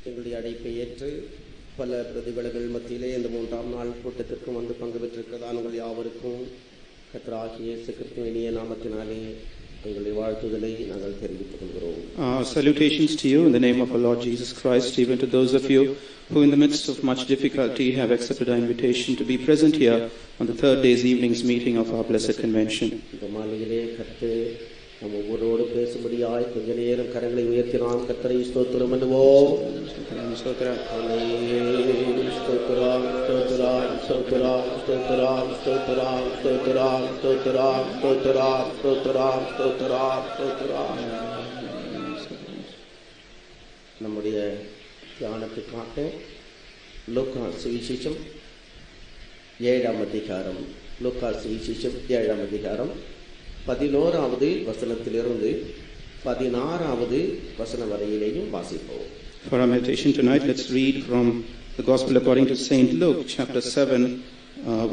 எங்களுடைய அழைப்பை ஏற்று பல பிரதிபலங்கள் மத்தியிலே இந்த 3ஆம் நாள் கூட்டத்திற்கும் வந்து பங்கு பெற்றிருக்கிறதான உங்கள் யாவருக்கும் கர்த்தராகிய இயேசு கிறிஸ்துவின் இனிய நாமத்தினாலே எங்களுடைய வாழ்த்துதலை நாங்கள் தெரிவித்துக் கொள்கிறோம். Salutations to you in the name of our Lord Jesus Christ, even to those of you who in the midst of much difficulty have accepted our invitation to be present here on the third day's evening's meeting of our Blessed Convention. இந்த மாலையிலே கர்த்தர் நம் ஒவ்வொருவரோடு பேசும்படியாய் கொஞ்ச நேரம் கரங்களை உயர்த்தி நாம் கர்த்தரை ஸ்தோத்திரம் பண்ணுவோம். ஸ்தோத்திரம் ஸ்தோத்திரம் ஸ்தோத்திரம் ஸ்தோத்திரம் ஸ்தோத்திரம் ஸ்தோத்திரம் ஸ்தோத்திரம் ஸ்தோத்திரம் ஸ்தோத்திரம் ஸ்தோத்திரம் ஸ்தோத்திரம். நம்முடைய தியானத்துக்காக லூக்கா சுவிசேஷம் 7ஆம் அதிகாரம், லூக்கா சுவிசேஷம் 7ஆம் அதிகாரம் 11வது வசனத்திலிருந்து 16வது வசனம் வரையிலேயும் வாசிப்போம். For our meditation tonight, let's read from the Gospel according to Saint Luke, chapter 7,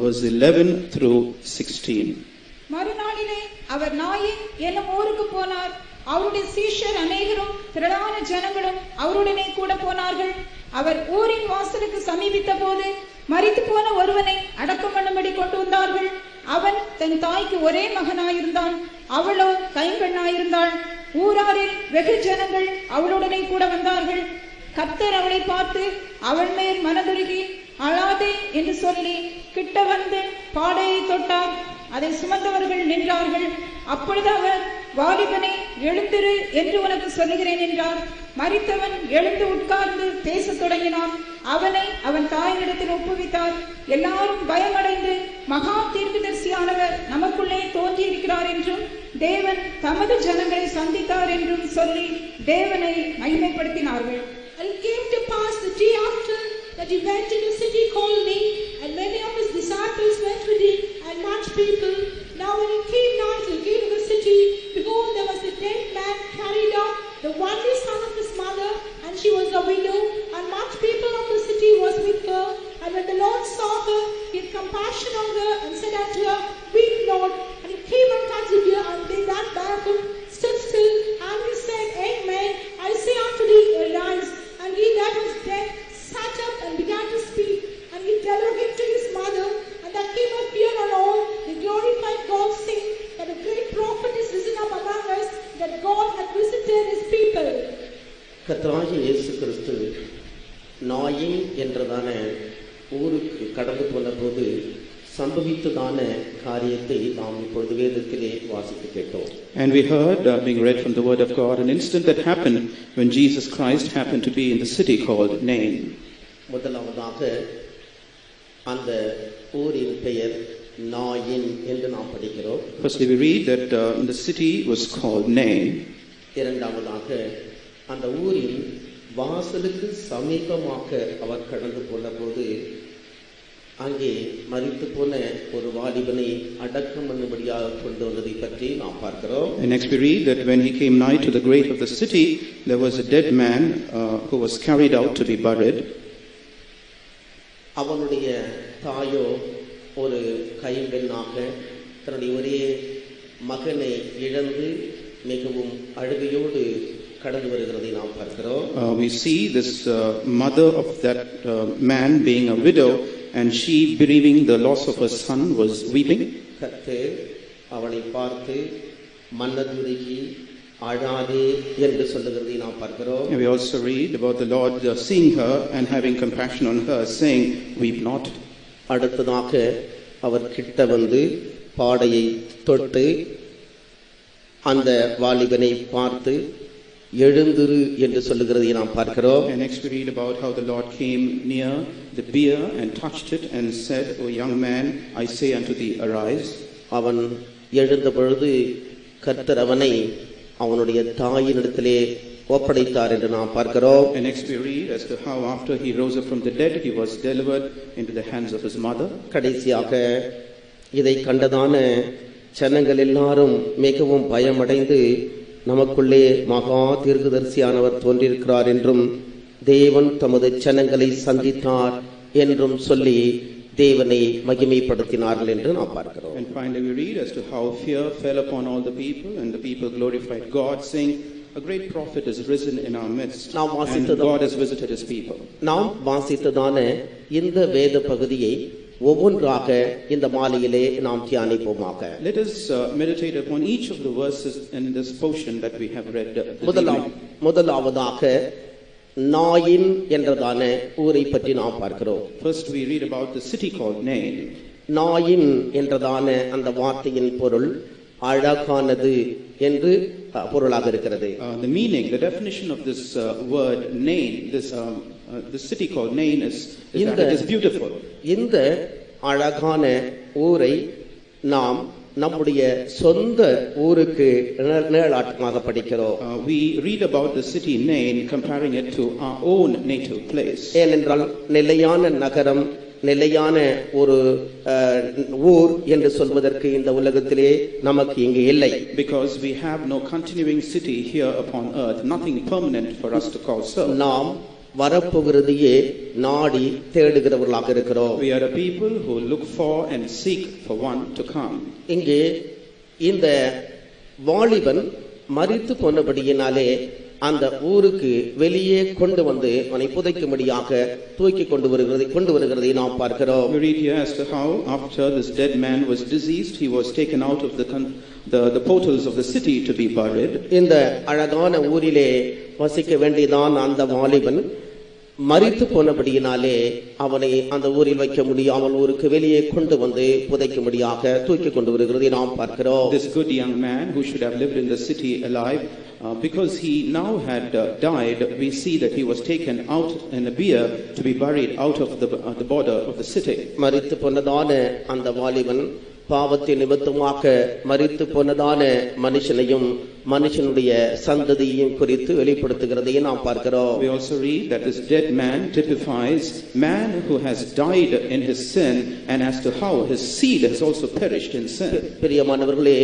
verse 11 through 16. மறுநாளிலே அவர் நாயின் என்னும் ஊருக்கு போனார். அவருடைய சீஷர் அநேகரும் திரளான ஜனங்களும் அவருடனே கூட போனார்கள். அவர் ஊரின் வாசலுக்கு சமீபித்த போது மரித்து போன ஒருவனை அடக்கம் பண்ணும்படி கொண்டு வந்தார்கள். அவன் தன் தாய்க்கு ஒரே மகனாயிருந்தான், அவளோ கைம்பெண்ணாயிருந்தாள். ஊராரில் வெகு ஜனங்கள் அவளுடனே கூட வந்தார்கள். கர்த்தர் அவளை பார்த்து அவள் மேல் மனதுருகி அழாதே என்று சொல்லி கிட்ட வந்து பாடையை தொட்டார். அதை சுமந்தவர்கள் நின்றார்கள். அப்பொழுது அவர், வாலிபனே எழுந்திரு என்று உனக்கு சொல்லுகிறேன் என்றார். மரித்தவன் எழுந்து உட்கார்ந்து பேசத் தொடங்கினான். அவனை அவன் தாயினிடத்தில் ஒப்புவித்தார். எல்லாரும் பயமடைந்து, மகா தீர்க்கதரிசியானவர் நமக்குள்ளே தோன்றியிருக்கிறார் என்றும் தேவன் தமது ஜனங்களை சந்தித்தார் என்றும் சொல்லி தேவனை மகிமைப்படுத்தினார்கள். And it came to pass the day after that he went to the city called Nain, and many of his disciples went with him, and much people. Now when he came nigh to the gate of the city, behold, there was a dead man carried out, the only son of his mother, and she was a widow, and much people of the city was with her. And when the Lord saw her, he had compassion on her, and said unto her, Weep not. And he came and touched her, and they that bare him stood still. And he said, Amen, I say unto thee, arise. And he that was dead sat up and began to speak. And he delivered him to his mother. And there came a fear on all. They glorified God, saying that a great prophet is risen up among us, that God hath visited his people. கர்த்தராகிய இயேசு கிறிஸ்து நாயின் என்றதான ஊருக்கு கடந்து போன போது சம்பவித்ததான காரியத்தை நாம் இப்பொழுது வேதத்திலே வாசித்து கேட்டோம். And we heard, being read from the word of God, an incident that happened when Jesus Christ happened to be in the city called Nain. முதலாவதாக அந்த ஊரின் பெயர் நாயின் என்று நாம் படிக்கிறோம். Firstly, we read that the city was called Nain. இரண்டாவதாக அந்த ஊரின் வாசலுக்கு சமீபமாக அவர் கடந்து போன போது அங்கே மரித்து போன ஒரு வாலிபனை அடக்கம் பண்ணும்படியாக கொண்டு வந்ததை பற்றி நாம் பார்க்கிறோம். And next we read that when he came nigh to the gate of the city, there was a dead man who was carried out to be buried. அவனுடைய தாயோ ஒரு கைம்பெண்ணாக தன்னுடைய ஒரே மகனை இழந்து மிகவும் அழுகையோடு கடந்து வருகிறதை நாம் பார்க்கிறோம். We see this mother of that man being a widow, and she, bereaving the loss of her son, was weeping. கர்த்தர் அவளை பார்த்து மனதுருகி அழாதே என்று சொல்லுகிறதை நாம் பார்க்கிறோம். And we also read about the Lord seeing her and having compassion on her, saying, Weep not. அடுத்ததாக அவர் கிட்ட வந்து பாடையை தொட்டு அந்த வாலிபனை பார்த்து எழுந்திரு என்று சொல்லுகிறதை நாம் பார்க்கிறோம். And next we read about how the Lord came near the bier and touched it and said, O young man, I say unto thee, arise. அவன் எழுந்த பொழுது கர்த்தர் அவனை அவனுடைய தாயினிடத்திலே ஒப்படைத்தார் என்று நாம் பார்க்கிறோம். And next we read as to how after he rose up from the dead, he was delivered into the hands of his mother. கடைசியாக இதை கண்டதான ஜனங்கள் எல்லாரும் மிகவும் பயமடைந்து, நமக்குள்ளே மகா தீர்க்கதரிசியானவர் தோன்றியிருக்கிறார் என்றும் தேவன் தமது ஜனங்களை சந்தித்தார் என்றும் சொல்லி தேவனை மகிமைப்படுத்தினார்கள் என்று நாம் பார்க்கிறோம். And finally we read as to how fear fell upon all the people, and the people glorified God, saying, a great prophet has risen in our midst, Now, and God has visited his people. நாம் வாசித்ததான இந்த வேத பகுதியை ஒவ்வொன்றாக இந்த மாலையிலே நாம் தியானிப்போமாக. Let us meditate upon each of the verses in this portion that we have read. முதலாவதாக நாயின் என்றதான ஊரை பற்றி நாம் பார்க்கிறோம். First we read about the city called Nain. நாயின் என்றதான அந்த வார்த்தையின் பொருள் அழகானது என்று பொருளாக இருக்கிறது. The meaning, the definition of this word Nain, this city called Nain is that it is beautiful. இந்த அழகான ஊரை நாம் நம்முடைய சொந்த ஊருக்கு நிழலாட்டமாக படிக்கிறோம். We read about the city Nain, comparing it to our own native place. ஏனென்றால் நிலையான நகரம், நிலையான ஒரு ஊர் என்று சொல்வதற்கு இந்த உலகத்திலே நமக்கு இங்கு இல்லை. Because we have no continuing city here upon earth, nothing permanent for us to call so. நாம் வரப்போகிறதையே நாடி தேடுகிறவர்களாக இருக்கிறோம். We are a people who look for and seek for one to come. இங்கே இந்த வாலிபன் மரித்து போனபடியினாலே அந்த ஊருக்கு வெளியே கொண்டு வந்து அவனை புதைக்கும்படியாக தூக்கி கொண்டு வருகிறதை நாம் பார்க்கிறோம். We read here as to how after this dead man was deceased, he was taken out of the portals of the city to be buried. இந்த அழகான ஊரிலே வசிக்க வேண்டியதான் அந்த வாலிபன் மரித்து போனபடியினாலே அவனை அந்த ஊரில் வைக்க முடியாமல் ஊருக்கு வெளியே கொண்டு வந்து புதைக்கும்படியாக தூக்கி கொண்டு வருகிறதை நாம் பார்க்கிறோம். This good young man who should have lived in the city alive, because he now had died, we see that he was taken out in a bier to be buried out of the border of the city. மரித்து போனதான அந்த வாலிபன் பாவத்தின் நிமித்தமாக மரித்து போனதான மனுஷனையும் மனுஷனுடைய சந்ததியையும் குறித்து வெளிப்படுத்துகிறதை நாம் பார்க்கிறோம். We also read that this dead man typifies man who has died in his sin, and as to how his seed has also perished in sin. பிரியமானவர்களே,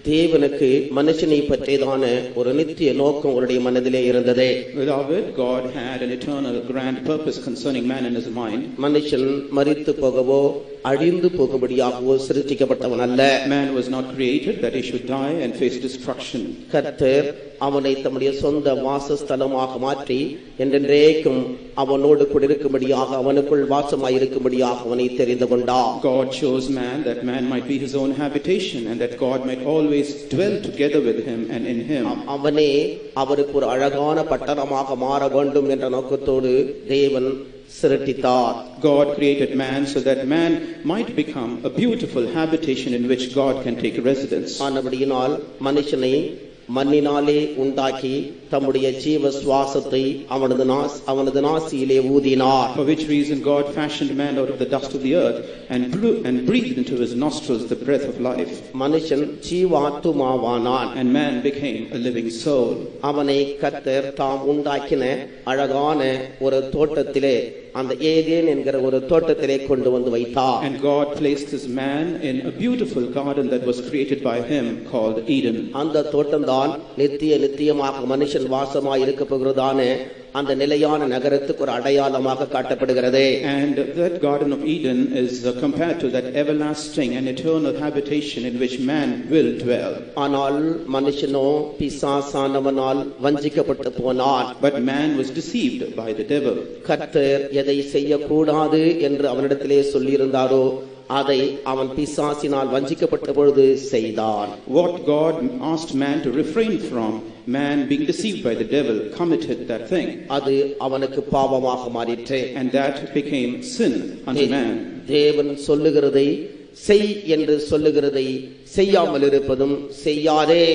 தேவனுக்கு மனுஷனை பற்றியதான ஒரு நித்திய நோக்கம் அவருடைய மனதிலே இருந்தது. Beloved, God had an eternal grand purpose concerning man in his mind. மனுஷன் மரித்து போகவோ அழிந்து போகும்படியாகவோ சிருஷ்டிக்கப்பட்டவன் அல்ல. Man was not created that he should die and face destruction. கர்த்தர் அவனை தம்முடைய சொந்த வாசஸ்தலமாக மாற்றி என்றென்றைக்கும் அவனோடு கூட இருக்கும்படியாக அவனுக்குள் வாசமாயிருக்கும்படியாக அவனை தெரிந்து கொண்டார். God chose man that man might be his own habitation, and that God might always dwell together with him and in him. அவனே அவருக்கு ஒரு அழகான பட்டணமாக மாற வேண்டும் என்ற நோக்கத்தோடு தேவன் சிருஷ்டித்தார். God created man so that man might become a beautiful habitation in which God can take residence. ஆனபடியினால் மனுஷனை மண்ணினாலே உண்டாக்கி தம்முடைய ஜீவ சுவாசத்தை அவனது நாசியிலே ஊதினார். For which reason God fashioned man out of the dust of the earth and breathed into his nostrils the breath of life. மனுஷன் ஜீவாத்துமாவானான். And man became a living soul. அவனை கர்த்தர் தாம் உண்டாக்கின அழகான ஒரு தோட்டத்திலே, அந்த ஏதேன் என்கிற ஒரு தோட்டத்திலே கொண்டு வந்து வைத்தார். And God placed this man in a beautiful garden that was created by him called Eden. அந்த தோட்டம் தான் நித்தியமாக மனுஷன் வாசமாய் இருக்க போகிறதான அந்த நிலையான நகரத்துக்கு ஒரு அடையாளமாக காட்டப்படுகிறது. And that Garden of Eden is compared to that everlasting and eternal habitation in which man will dwell. ஆனால் மனுஷனோ பிசாசானவனால் வஞ்சிக்கப்பட்டு போனான். But man was deceived by the devil. கர்த்தர் எதை செய்யக்கூடாது என்று அவனிடத்திலே சொல்லியிருந்தாரோ அதை அவன் பிசாசினால் வஞ்சிக்கப்பட்ட பொழுது செய்தான். What God asked man to refrain from, man being deceived by the devil committed that thing. அது அவனுக்கு பாவமாக மாறிற்று. And that became sin unto man. தேவன் சொல்லுகிறதை செய் என்று சொல்லுகிறதை செய்யாமல் இருப்பதும் செய்யாதே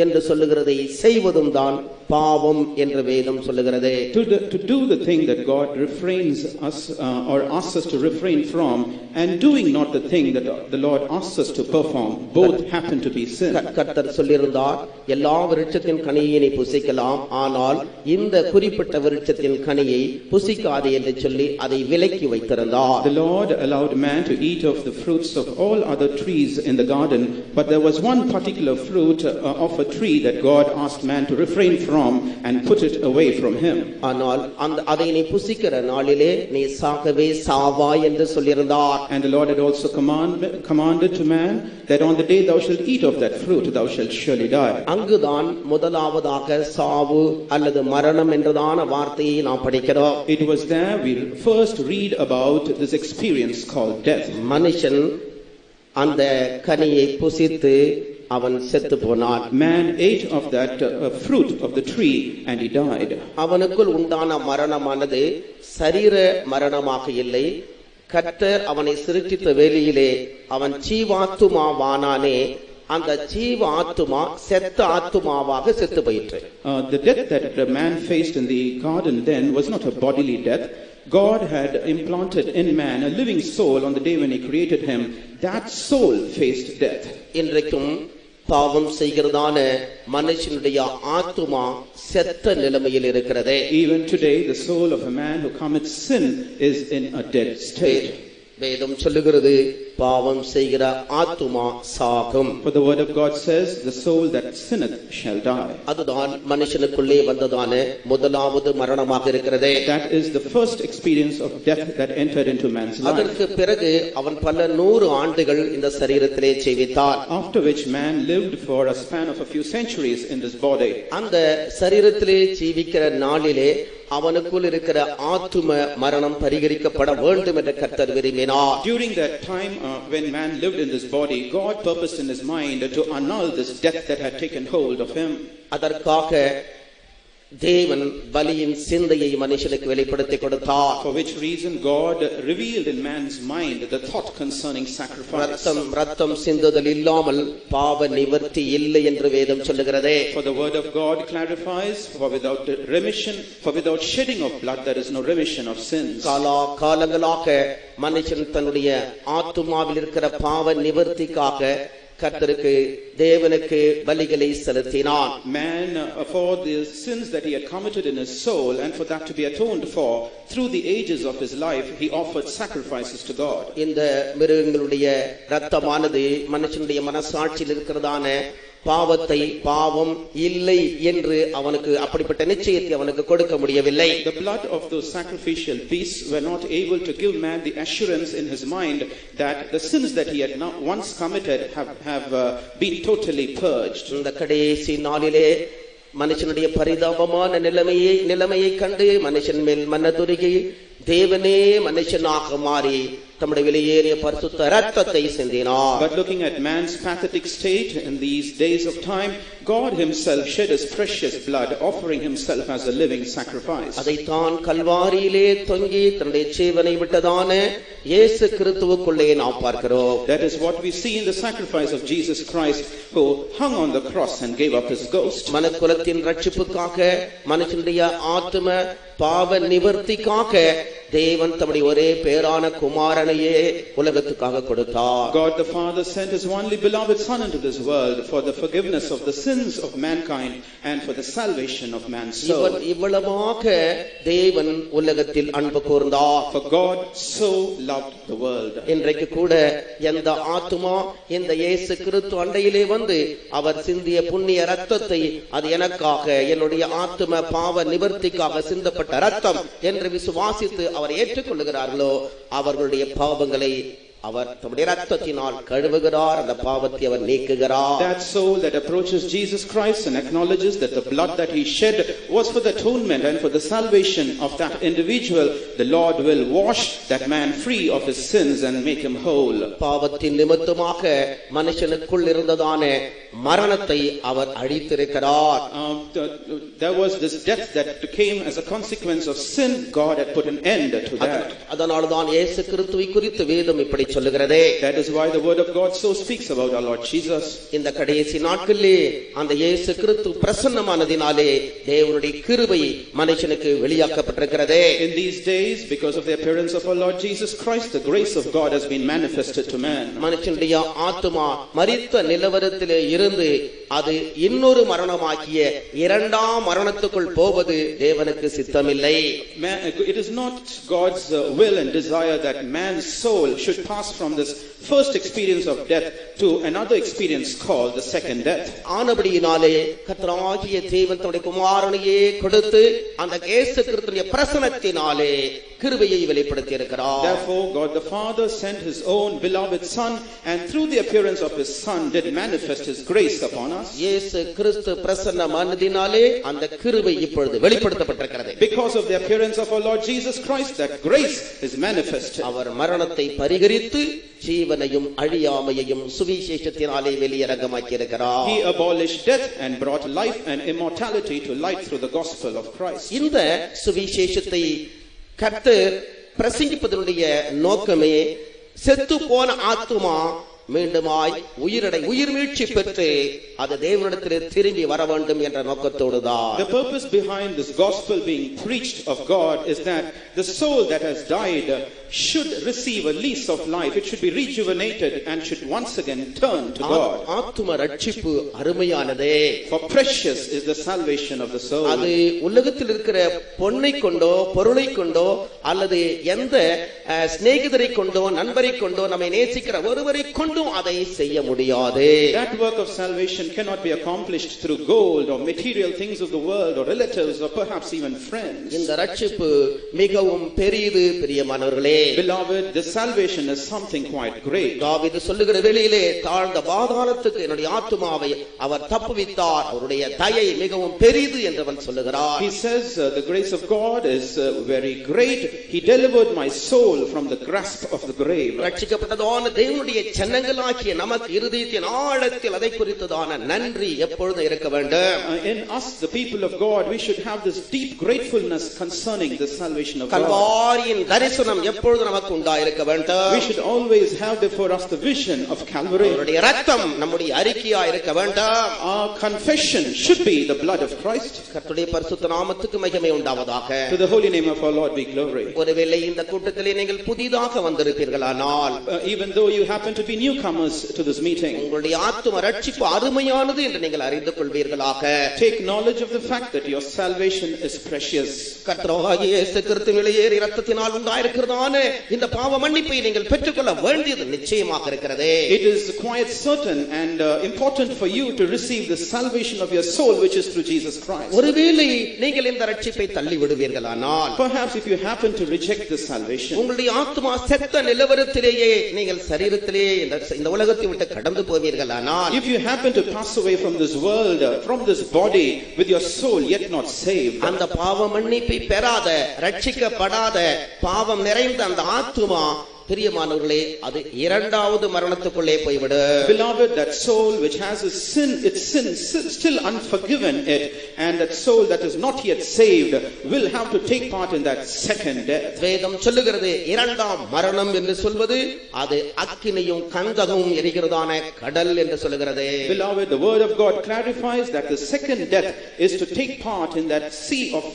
என்று சொல்லுகிறதை செய்வதும் தான் பாவம் என்று வேதம் சொல்லுகிறது. To do the thing that God refrains us or asks us to refrain from, and doing not the thing that the Lord asks us to perform, both happen to be sin. கர்த்தர் சொல்லியிருந்தார், எல்லா விருட்சத்தின் கனியை நீ புசிக்கலாம், ஆனால் இந்த குறிப்பிட்ட விருட்சத்தின் கனியை புசிக்காதே என்று சொல்லி அதை விலக்கி வைத்திருந்தார். The Lord allowed man to eat of the fruits of all other trees in the garden, but there was one particular fruit of a tree that God asked man to refrain from, from and put it away from him. ஆனால் அதை நீ புசிக்கிற நாளிலே நீ சாகவே சாவாய் என்று சொல்லியிருந்தார். And the Lord had also commanded to man that on the day thou shalt eat of that fruit thou shalt surely die. அங்குதான் முதலாவதாக சாவு அல்லது மரணம் என்றதான வார்த்தையை நாம் படிக்கிறோம். It was there we first read about this experience called death. மனுஷன் அந்த கனியை புசித்து அவன் செத்து போனான். Man ate of that fruit of the tree and he died. அவனுக்குள் உண்டான மரணமானது சரீர மரணமாக இல்லை. கர்த்தர் அவனை சிருஷ்டித்த வேளையிலே அவன் ஜீவாத்துமாவானானே, அந்த ஜீவ ஆத்துமா செத்த ஆத்துமாவாக செத்து போயிற்று. The death that the man faced in the garden then was not a bodily death. God had implanted in man a living soul on the day when he created him. That soul faced death. இன்றைக்கும் பாவம் செய்கிறதான மனுஷனுடைய ஆத்துமா செத்த நிலைமையில் இருக்கிறது. Even today the soul of a man who commits sin is in a dead state. வேதம் சொல்லுகிறது பாவம் செய்கிற ஆத்துமா சாகும். For the word of God says the soul that sinneth shall die. அதுதான் மனுஷனுக்குள்ளே வந்ததான முதலாவது மரணமாக இருக்கிறது. That is the first experience of death that entered into man's life. அதற்கு பிறகு அவன் பல 100 ஆண்டுகள் இந்த சரீரத்திலே ஜீவித்தான். After which man lived for a span of a few centuries in this body. அந்த சரீரத்திலே ஜீவிக்கிற நாளிலே அவனுக்குள் இருக்கிற ஆத்தும மரணம் பரிகரிக்கப்பட வேண்டும் என்று கர்த்தர் விரும்பினார். During that time when man lived in this body, God purposed in his mind to annul this death that had taken hold of him. அதற்காக தேவன் பலியின் சிந்தையை மனுஷனுக்கு வெளிப்படுத்தி கொடுத்தார். For which reason God revealed in man's mind the thought concerning sacrifice. ரத்தம் சிந்துதல் இல்லாமல் பாவ நிவர்த்தி இல்லை என்று வேதம் சொல்லுகிறது. For the word of God clarifies, for without shedding of blood there is no remission of sins. காலங்களாக மனுஷன் தன்னுடைய ஆத்துமாவில் இருக்கிற பாவ நிவர்த்திக்காக கர்த்தருக்கு தேவனுக்கு பலிகளை செலுத்தினான். Man for the sins that he had committed in his soul and for that to be atoned for through the ages of his life he offered sacrifices to God. இந்த மிருகங்களுடைய இரத்தமானது மனுஷனுடைய மனசாட்சியில் இருக்கிறதான பாவத்தை பாவம் இல்லை என்று அவனுக்கு அப்படிப்பட்ட நிச்சயத்தை அவனுக்கு கொடுக்க முடியவில்லை. The blood of those sacrificial beasts were not able to give man the assurance in his mind that the sins that he had once committed have been totally purged. இந்த கடைசி நாளிலே மனுஷனுடைய பரிதாபமான நிலைமையை கண்டு மனுஷன் மேல் மனதுருகி தேவனே மனுஷனாக மாறி தம்முடைய விலையேறிய பரிசுத்த இரத்தத்தை சிந்தினார். But looking at man's pathetic state in these days of time, God himself shed his precious blood, offering himself as a living sacrifice. அதைத்தான் கல்வாரியிலே தொங்கி தன்னுடைய ஜீவனை விட்டதான இயேசு கிறிஸ்துவுக்குள்ளே நாம் பார்க்கிறோம். That is what we see in the sacrifice of Jesus Christ, who hung on the cross and gave up his ghost. மனுக்குலத்தின் ரட்சிப்புக்காக மனுஷனுடைய ஆத்தும பாவ நிவர்த்திக்காக தேவன் தம்முடைய ஒரே பேரான குமாரனையே உலகத்துக்காக கொடுத்தார். God the Father sent his only beloved son into this world for the forgiveness of the sins of mankind and for the salvation of man's soul. இவ்வளவாக தேவன் உலகத்தில் அன்பு கூர்ந்தார். For God so loved the world. இன்றைக்கு கூட எந்த ஆத்துமா இந்த இயேசு கிறிஸ்து அண்டையிலே வந்து அவர் சிந்திய புண்ணிய இரத்தத்தை அது எனக்காக என்னுடைய ஆத்தும பாவ நிவர்த்திக்காக சிந்தப்பட்ட இரத்தம் என்று விசுவாசித்து அவர் ஏற்றுக்கொள்ளுகிறார்களோ அவர்களுடைய பாவங்களை அவர் தம்முடைய இரத்தத்தினால் கழுவுகிறார், அந்த பாவத்தை அவர் நீக்குகிறார். That soul that approaches Jesus Christ and acknowledges that the blood that he shed was for the atonement and for the salvation of that individual, the Lord will wash that man free of his sins and make him whole. பாவத்தின் நிமித்தமாக மனுஷனுக்குள் இருந்ததான மரணத்தை அவர் அழித்திருக்கிறார். There was this death that came as a consequence of sin. God had put an end to that. அதனால்தான் இயேசு கிறிஸ்துவை குறித்து வேதம் இப்படி சொல்லுகிறது. That is why the word of God so speaks about our Lord Jesus. இந்த கடைசி நாட்களிலே அந்த இயேசு கிறிஸ்து பிரசன்னமானதினாலே தேவனுடைய கிருபை மனுஷனுக்கு வெளியாக்கப்பட்டிருக்கிறது. In these days, because of the appearance of our Lord Jesus Christ, the grace of God has been manifested to man. மனுஷனுடைய ஆத்துமா மரித்த நிலவரத்திலே இருந்து அது இன்னொரு மரணமாகிய இரண்டாம் மரணத்துக்குள் போவது தேவனுக்கு சித்தமில்லை. It is not God's will and desire that man's soul should pass from this first experience of death to another experience called the second death. ஆனபடியினாலே கர்த்தராகிய தேவன் தம்முடைய குமாரனையே கொடுத்து அந்த இயேசு கிறிஸ்துவின் பிரசன்னத்தினாலே கிருபையை வெளிப்படுத்தி இருக்கிறார். Therefore God the Father sent his own beloved son, and through the appearance of his son did manifest his grace upon us. இயேசு கிறிஸ்து பிரசன்னமானதினாலே அந்த கிருபை இப்பொழுது வெளிப்படுத்தப்பட்டிருக்கிறது. Because of the appearance of our Lord Jesus Christ, that grace is manifested. அவர் மரணத்தை பரிகரித்து ஜீவனையும் அழியாமையையும் சுவிசேஷத்தினாலே வெளியரங்கமாக்கி இருக்கிறார். He abolished death and brought life and immortality to light through the gospel of Christ. இந்த சுவிசேஷத்தை கர்த்தர் பிரசங்கிப்பதனுடைய நோக்கமே செத்து போன ஆத்துமா மீண்டுமாய் உயிர் மீட்சி பெற்று அது தேவனிடத்தில் திரும்பி வர வேண்டும் என்ற நோக்கத்தோடு தான். The purpose behind this gospel being preached of God is that the soul that has died should receive a lease of life. It should be rejuvenated and should once again turn to God. ஆத்தும ரட்சிப்பு அருமையானதே. For precious is the salvation of the soul. அது உலகத்தில் இருக்கிற பொன்னை கொண்டோ பொருளை கொண்டோ அல்லது எந்த சிநேகிதரை கொண்டோ நண்பரை கொண்டோ நம்மை நேசிக்கிற ஒருவரை கொண்டோ அதை செய்ய முடியாது. That work of salvation cannot be accomplished through gold or material things of the world or relatives or perhaps even friends. இந்த ரட்சிப்பு மிகவும் பெரியது பிரியமானவர்களே. Beloved, this salvation is something quite great. தாவீது சொல்லுகிற வேளையிலே தாழ்ந்த பாதாளத்துக்கு என்னுடைய ஆத்துமாவை அவர் தப்புவித்தார், அவருடைய தயை மிகவும் பெரியது என்று அவன் சொல்லுகிறார். He says the grace of God is very great. He delivered my soul from the grasp of the grave. ரட்சிக்கப்பட்டதான தேவனுடைய ஜனங்களாகிய நமக்கு இருதயத்தின் ஆழத்தில் அதை குறித்ததான நன்றி எப்பொழுதும் இருக்க வேண்டும். In us, the people of God, we should have this deep gratefulness concerning the salvation of God. கல்வாரியின் தரிசனம் எப்பொழுதும் நமக்கு உண்டாயிருக்க வேண்டும். We should always have before us the vision of Calvary. அவருடைய இரத்தம் நம்முடைய அறிக்கையா இருக்க வேண்டும். Our confession should be the blood of Christ. கர்த்தருடைய பரிசுத்த நாமத்துக்கு மகிமை உண்டாவதாக. To the holy name of our Lord be glory. ஒருவேளை இந்த கூட்டத்திலே நீங்கள் புதிதாக வந்திருப்பீர்களானால், even though you happen to be newcomers to this meeting, உங்களுடைய ஆத்தும ரட்சிப்பு அருமையானது என்று நீங்கள் அறிந்து கொள்வீர்களாக. take knowledge of the fact that your salvation is precious. கர்த்தராகிய இயேசு கிறிஸ்துவின் விலையேறிய இரத்தத்தினால் உண்டாயிருக்கிறதான இந்த பாவ மன்னிப்பை நீங்கள் பெற்றுக்கொள்ள வேண்டியது நிச்சயமாக இருக்கிறது. It is quite certain and important for you to receive the salvation of your soul, which is through Jesus Christ. ஒருவேளை நீங்கள் இந்த ரட்சிப்பை தள்ளி விடுவீர்களானால், perhaps if you happen to reject this salvation, உங்களுடைய ஆத்துமா செத்த நிலவரத்திலேயே நீங்கள் சரீரத்திலே இந்த உலகத்தை விட்டு கடந்து போவீர்களானால், if you happen to pass away from this world, from this body with your soul yet not saved, அந்த பாவ மன்னிப்பை பெறாத ரட்சிக்கப்படாத பாவம் நிறைந்த அந்த ஆத்துமா பிரியமானவர்களே அது இரண்டாவது மரணத்துக்குள்ளே போய்விடும். Beloved, that soul which has its sin still unforgiven it, and that soul that is not yet saved will have to take part in that second death. வேதம் சொல்லுகிறது இரண்டாம் மரணம் என்று சொல்வது அது அக்கினியும் கந்தகமும் எரிகிறதான கடல் என்று சொல்லுகிறது. Beloved, the word of God clarifies that the second death is to take part in that sea of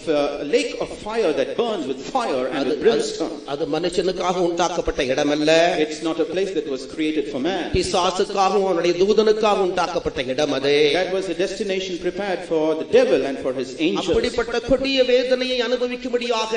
lake of fire that burns with fire and with brimstone. அது மனுஷனுக்காக உண்டாக்கப்பட்ட இடமல்ல. It's not a place that was created for man. பிசாசுக்காகவும் அவனுடைய தூதனுக்காக உண்டாக்கப்பட்ட இடம் அது. That was a destination prepared for the devil and for his angels. அப்படிப்பட்ட கொடிய வேதனையை அனுபவிக்கும்படியாக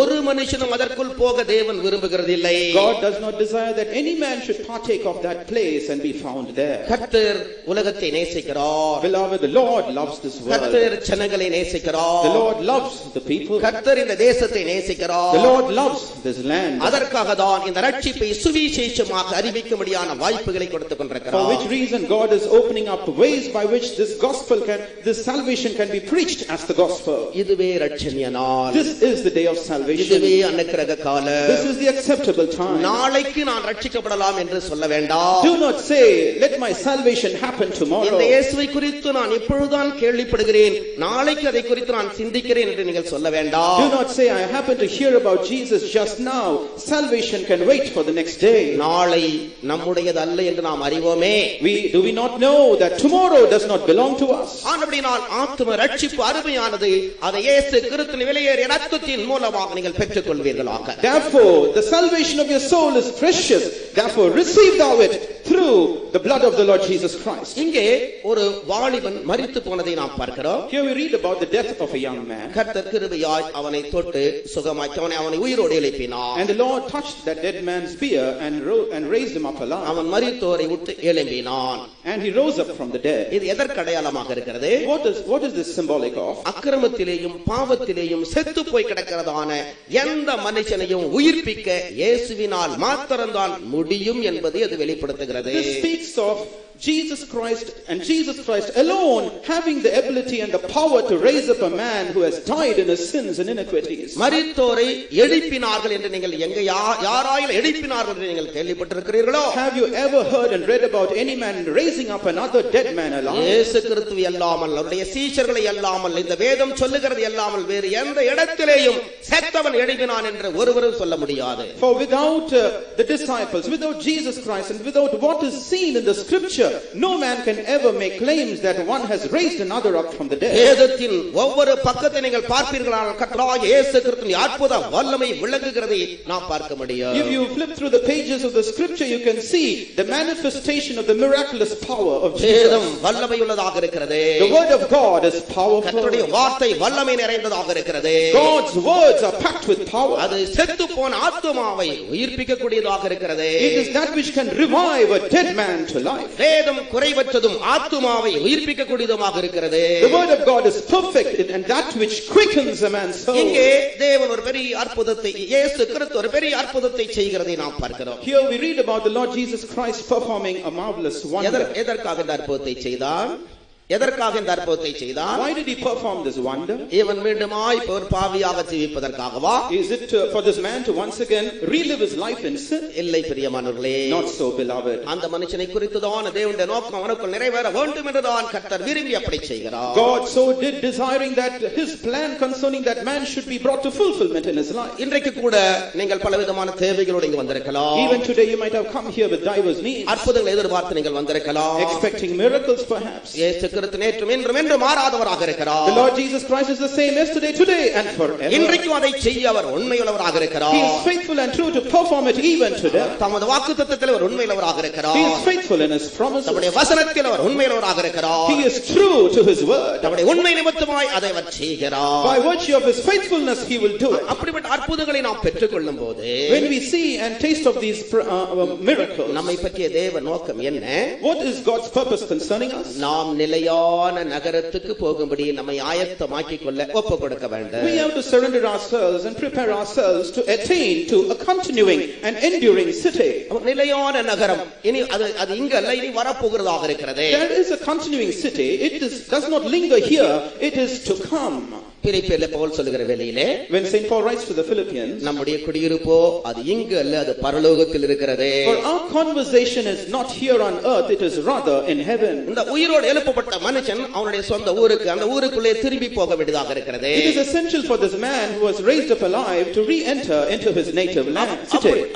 ஒரு மனுஷனும் அதற்குள் போக தேவன் விரும்புகிறதில்லை. God does not desire that any man should partake of that place and be found there. கர்த்தர் உலகத்தை நேசிக்கிறார். Beloved, the Lord loves this world. கர்த்தர் ஜனங்களை நேசிக்கிறார். The Lord loves the people. கர்த்தர் இந்த தேசத்தை நேசிக்கிறார். The Lord loves this land. அதற்காக தான் இந்த ரட்சிப்பை சுவிசேஷமாக அறிவிக்கும்படியான வாய்ப்புகளை கொடுத்துக் கொண்டிருக்கிறார். For which reason God is opening up ways by which this salvation can be preached as the gospel. இதுவே ரட்சணிய நாள். This is the day of salvation. இதுவே அனுக்கிரக காலம். This is the acceptable time. நாளைக்கு நான் ரட்சிக்கப்படலாம் என்று சொல்ல வேண்டாம். Do not say, let my salvation happen tomorrow. இந்த இயேசுவை குறித்து நான் இப்பொழுதுதான் கேள்விப்படுகிறேன், நாளைக்கு அதை குறித்து நான் சிந்திக்கிறேன் என்று நீங்கள் சொல்ல வேண்டாம். Do not say, I happen to hear about Jesus just now. Salvation can wait for the next day. நாளை நம்முடையது அல்ல என்று நாம் அறிவோமே. Do we not know that tomorrow does not belong to us? ஆனபடியால் ஆத்தும ரட்சிப்பு அருமையானது, அதை இயேசு கிறிஸ்துவின் விலையேறிய இரத்தத்தின் மூலமாக நீங்கள் பெற்றுக்கொள்வீர்களாக. Therefore the salvation of your soul is precious. Therefore receive thou it through the blood of the Lord Jesus Christ. இங்கே ஒரு வாலிபன் மரித்து போனதை நாம் பார்க்கிறோம். Here we read about the death of a young man. கர்த்தர் கிருபையாய் அவனை தொட்டு சுகமாக்கி அவனை உயிரோடு எழுப்பினார். And the Lord touched that dead man's spear and raised him up alive. அவன் மரித்தோரை விட்டு எழும்பினான். And he rose up from the dead. இது எதற்கு அடையாளமாக இருக்கிறது? What is this symbolic of? அக்கிரமத்திலேயும் பாவத்திலேயும் செத்து போய் கிடக்கிறதான எந்த மனுஷனையும் உயிர்ப்பிக்க இயேசுவினால் மாத்திரம்தான் முடியும் என்பதை அது வெளிப்படுத்துகிறது. This speaks of Jesus Christ and Jesus Christ alone having the ability and the power to raise up a man who has died in his sins and iniquities. மரித்தோரை எழுப்பினார்கள் என்று நீங்கள் எங்க யாராயில் எழுப்பினார்கள் என்று நீங்கள் கேள்விப்பட்டிருக்கிறீர்களோ? Have you ever heard and read about any man raising up another dead man alive? இயேசு கிறிஸ்துவை அல்லாமல் அவருடைய சீஷர்களை அல்லாமல் இந்த வேதம் சொல்லுகிறது அல்லாமல் வேறு எந்த இடத்திலேயும் செத்தவன் எழுப்பினான் என்று ஒருவரும் சொல்ல முடியாது. For without the disciples, without Jesus Christ, and without what is seen in the scripture, no man can ever make claims that one has raised another up from the dead. வேதத்தின் ஒவ்வொரு பக்கத்தை நீங்கள் பார்ப்பீர்களானால் கர்த்தராகிய இயேசு கிறிஸ்துவின் அற்புத வல்லமை விளங்குகிறதை நாம் பார்க்க முடியும். If you flip through the pages of the scripture, you can see the manifestation of the miraculous power of Jesus. வேதம் வல்லமை உள்ளதாக இருக்கிறது. The word of God is powerful. கர்த்தருடைய வார்த்தை வல்லமை நிறைந்ததாக இருக்கிறது. God's words are packed with power. அது செத்து போன ஆத்துமாவை உயிர்ப்பிக்க கூடியதாக இருக்கிறது. It is that which can revive a dead man to life. வேதம் குறைவற்றதும் ஆத்துமாவை உயிர்ப்பிக்க கூடியதுமாக இருக்கிறது. The word of God is perfect and that which quickens a man's soul. இங்கே தேவன் ஒரு பெரிய அற்புதத்தை இயேசு கிறிஸ்து ஒரு பெரிய அற்புதத்தை செய்கிறதை நாம் பார்க்கிறோம். Here we read about the Lord Jesus Christ performing a marvelous wonder. எதற்காக இந்த அற்புதத்தை செய்தான்? எதற்காக இந்த அற்புதத்தை செய்தான்? Why did he perform this wonder? இவன் மீண்டுமாய் ஒரு பாவியாக ஜீவிப்பதற்காகவா? Is it for this man to once again relive his life in sin? இல்லை பிரியமானவர்களே. Not so, beloved. அந்த மனுஷனை குறித்துதான் தேவனுடைய நோக்கம் அவனுக்குள் நிறைவேற வேண்டும் என்றுதான் கர்த்தர் விரும்பி அப்படி செய்கிறார். God so did desiring that his plan concerning that man should be brought to fulfillment in his life. இன்றைக்கு கூட நீங்கள் பலவிதமான தேவைகளோடு இங்கு வந்திருக்கலாம். Even today you might have come here with diverse needs. அற்புதங்களை எதிர்பார்த்து நீங்கள் வந்திருக்கலாம். Expecting miracles perhaps. நேற்றும் இன்றும் என்று மாறாதவராக இருக்கிறார். The Lord Jesus Christ is the same yesterday, today and forever. இன்றைக்கும் அதை செய்ய அவர் உண்மையுள்ளவராக இருக்கிறார். He is faithful and true to perform it even today. தமது வாக்குத்தத்தத்தில் அவர் உண்மையுள்ளவராக இருக்கிறார். He is faithful in his promises. தம்முடைய வசனத்தில் அவர் உண்மையுள்ளவராக இருக்கிறார். He is true to his word. தம்முடைய உண்மை நிமித்தமாய் அதை அவர் செய்கிறார். By virtue of his faithfulness he will do it. அப்படிப்பட்ட அற்புதங்களை நாம் பெற்றுக்கொள்ளும்போது when we see and taste of these miracles, நம்மை பற்றிய தேவ நோக்கம் என்ன? what is God's purpose concerning us? நாம் நிலையான நகரத்துக்கு போகும்படி நம்மை ஆயத்தமாக்கிக் கொள்ள ஒப்புக்கொடுக்க வேண்டும். We have to surrender ourselves and prepare ourselves to attain to a continuing and enduring city. நிலையான நகரம் இனி அது இங்க அல்ல, இனி வரப்போகிறதாக இருக்கிறது. There is a continuing city. It does not linger here, it is to come. பிலிப்பியர்ல Pavul சொல்லுகிற வேளையிலே when Saint Paul writes to the Philippians, நம்முடைய குடியிருப்போ அது இங்கு அல்ல, அது பரலோகத்தில் இருக்கிறது. for our conversation is not here on earth, it is rather in heaven. இந்த உயிரோடு எழுப்பப்பட்ட மனுஷன் அவனுடைய சொந்த ஊருக்கு அந்த ஊருக்குள்ளே திரும்பி போக வேண்டியதாக இருக்கிறது. It is essential for this man who was raised up alive to re-enter into his native land.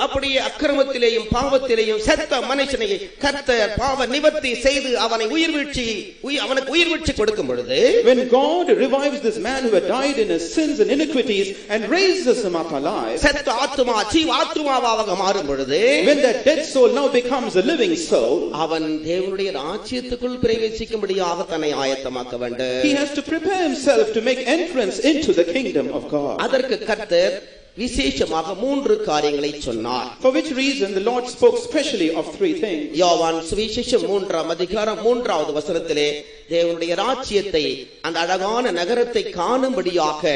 அப்படியே அக்கிரமத்திலேயும் பாவத்திலேயும் செத்த மனுஷனை கர்த்தர் பாவ நிவர்த்தி செய்து அவனுக்கு உயிர் வீழ்ச்சி கொடுக்கும் பொழுது, when God revives this man who had died in his sins and iniquities and raises him up alive, செத்த ஆத்துமா ஜீவ ஆத்துமாவாக மாறும் பொழுது, when that dead soul now becomes a living soul, அவன் தேவனுடைய ராஜ்யத்துக்குள் பிரவேசிக்கும்படியாக தன்னை ஆயத்தமாக்க வேண்டும். he has to prepare himself to make entrance into the kingdom of God. அதற்கு கர்த்தர் விசேஷமாக 3 காரியங்களை சொன்னார். For which reason the Lord spoke specially of 3 things. யோவான் சுவிசேஷம் 3ஆம் அதிகாரம் 3வது வசனத்திலே தேவனுடைய ராஜ்யத்தை அந்த அழகான நகரத்தை காணும்படியாக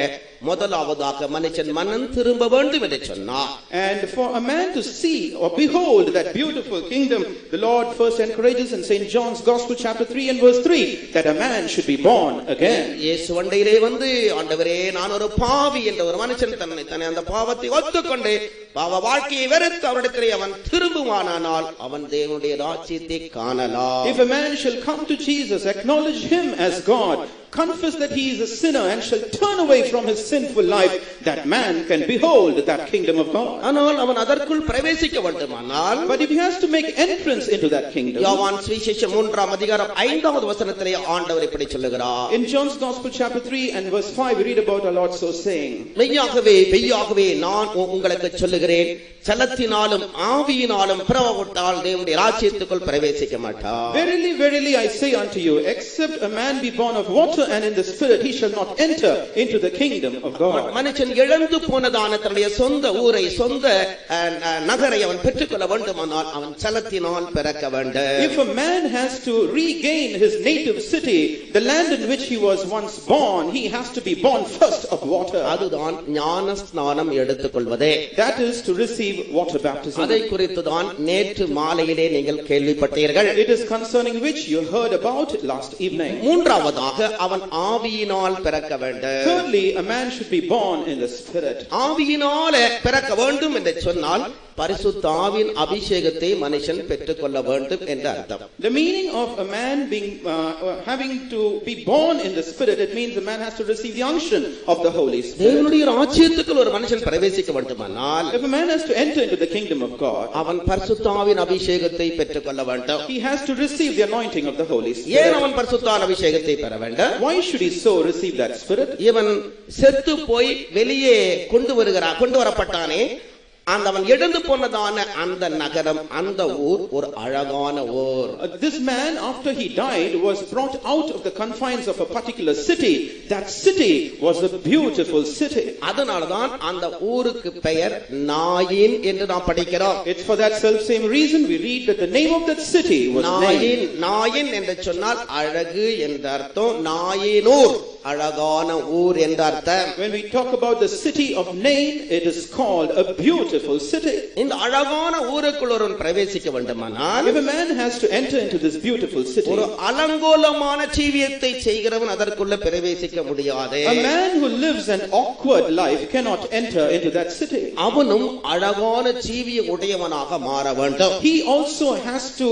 முதலாவதாக மனுஷன் மனம் திரும்ப வேண்டும் என்று சொன்னார். And for a man to see or behold that beautiful kingdom, the Lord first encourages in St. John's Gospel chapter 3 and verse 3 that a man should be born again. இயேசு வண்டியிலே வந்து, ஆண்டவரே நான் ஒரு பாவி என்ற ஒரு மனுஷன் தன்னை அந்த பாவத்தை ஒத்துக்கொண்டு பாவ வாழ்க்கையை வெறுத்து அவரிடத்திலே அவன் திரும்புவானானால் அவன் தேவனுடைய ராஜ்யத்தை காணலாம். If a man shall come to Jesus, acknowledge him as God, confess that he is a sinner and shall turn away from his sinful life, that man can behold that kingdom of God. ஆனால் அவன் அதற்குள் பிரவேசிக்க வேண்டுமானால், But if he has to make entrance into that kingdom, யோவான் சுவிசேஷம் 3ஆம் அதிகாரம் 5வது வசனத்திலே ஆண்டவர் இப்படி சொல்லுகிறார். in John's Gospel chapter 3 and verse 5 we read about our Lord so saying, மெய்யாகவே மெய்யாகவே நான் உங்களுக்கு சொல்லுகிறேன், ஜலத்தினாலும் ஆவியினாலும் பிறவாவிட்டால் தேவனுடைய ராஜ்யத்துக்குள் பிரவேசிக்க மாட்டார். Verily, verily, I say unto you, except a man be born of water and in the Spirit, he shall not enter into the kingdom of God. மனுஷன் இழந்து போனதான தன்னுடைய சொந்த ஊரை, சொந்த நகரை அவன் பெற்றுக்கொள்ள வேண்டுமானால் அவன் ஜலத்தினால் பிறக்க வேண்டும். If a man has to regain his native city, the land in which he was once born, he has to be born first of water. அதுதான் ஞான ஸ்நானம் எடுத்துக்கொள்வதே. That is to receive water baptism. அதை குறித்து தான் நேற்று மாலையிலே நீங்கள் கேள்விப்பட்டீர்கள். It is concerning which you heard about last evening. மூன்றாவதாக அவன் ஆவியினால் பிறக்க வேண்டும். Thirdly, a man should be born in the Spirit. ஆவியினாலே பிறக்க வேண்டும் என்று சொன்னால் பரிசுத்த ஆவியின் அபிஷேகத்தை மனுஷன் பெற்றுக்கொள்ள வேண்டும் என்று அர்த்தம். The meaning of a man being having to be born in the Spirit, it means a man has to receive the unction of the Holy Spirit. தேவனுடைய ராஜ்யத்துக்குள் ஒரு மனுஷன் பிரவேசிக்க வேண்டுமானால், If a man has to enter into the kingdom of God, அவன் பரிசுத்த ஆவியின் அபிஷேகத்தை பெற்றுக்கொள்ள வேண்டும். he has to receive the anointing of the Holy ஏன் Spirit. அவன் பரிசுத்த அபிஷேகத்தை பெற வேண்டும்? Why should he so receive that Spirit? இவன் செத்து போய் வெளியே கொண்டு வரப்பட்டானே, அந்த அவன் எழுந்து போனதான அந்த நகரம், அந்த ஊர் ஒரு அழகான ஊர். This man, after he died, was brought out of the confines of a particular city. That city was a beautiful city. அதனால்தான் அந்த ஊருக்கு பெயர் நாயின் என்று நாம் படிக்கிறோம். It's for that self same reason we read that the name of that city was நாயின். named. நாயின் என்று சொன்னால் அழகு என்ற அர்த்தம். நாயினூர் அழகான ஊர் என்ற அர்த்தம். When we talk about the city of Nain, it is called a beautiful city. இந்த அழகான ஊருக்குள் ஒருவன் பிரவேசிக்க வேண்டுமானால், If a man has to enter into this beautiful city, ஒரு அலங்கோலமான ஜீவியத்தை செய்கிறவன் அதற்குள்ள பிரவேசிக்க முடியாது. a man who lives an awkward life cannot enter into that city. அவனும் அழகான ஜீவிய உடையவனாக மாற வேண்டும். He also has to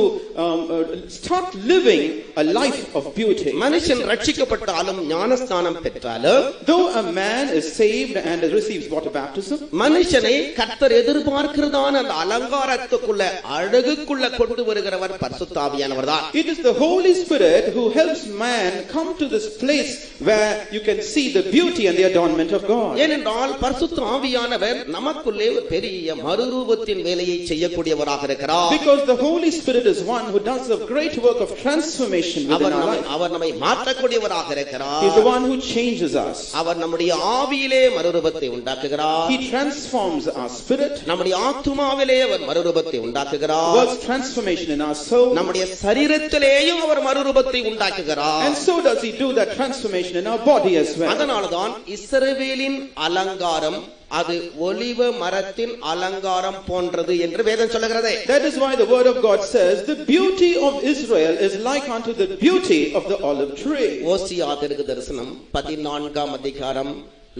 start living a life of beauty. மனுஷன் ரட்சிக்கப்பட்டாலும் ஞானஸ்நானம் பெற்றாலும், Though a man is saved and receives water baptism, மனுஷனை கர்த்தர் எதிர்பார்க்கிறதான அந்த அலங்காரத்துக்குள்ள, அழகுக்குள்ள கொண்டு வருகிறவர் பரிசுத்த ஆவியானவர் தான். it is the Holy Spirit who helps man come to this place where you can see the beauty and the adornment of God. ஏனென்றால் பரிசுத்த ஆவியானவர் நமக்குள்ளே ஒரு பெரிய மறுரூபத்தின் வேலையை செய்யக்கூடியவராக இருக்கிறார். Because the Holy Spirit is one who does a great work of transformation within our life. அவர் நம்மை மாற்றக்கூடியவராக இருக்கிறார். He is the one who changes us. அவர் நம்முடைய ஆவியிலே மறுரூபத்தை உண்டாக்குகிறார். He transforms our spirit, நம்முடைய ஆத்துமாவிலே அவர் மறுரூபத்தை உண்டாக்குகிறார். works transformation in our soul, நம்முடைய சரீரத்திலேயும் அவர் மறுரூபத்தை உண்டாக்குகிறார். and so does he do that transformation in our body as well. அதனால்தான் இஸ்ரவேலின் அலங்காரம் அது ஒலிவ மரத்தின் அலங்காரம் போன்றது என்று வேதம் சொல்லுகிறது. That is why the word of God says the beauty of Israel is like unto the beauty of the olive tree. ஓசியா தீர்க்கதரிசனம் 14ஆம் அதிகாரம்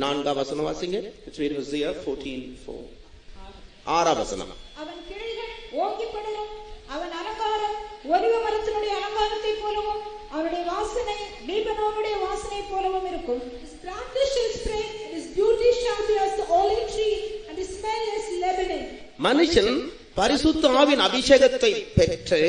4ஆம் வசனம் வாசிங்க. Let's read Hosea 14:4. 6ஆம் வசனம். அவன் கிளைகள் ஓங்கி படரும், அவன் அலங்காரம் ஒலிவ மரத்தினுடைய அலங்காரத்தை போலவும், அவருடைய வாசனை லீபனோனுடைய வாசனை போலவும் இருக்கும். His branches shall spread, and his beauty shall be as the olive tree, and his smell as Lebanon. மனுஷன் பரிசுத்த ஆவியின் அபிஷேகத்தை பெற்று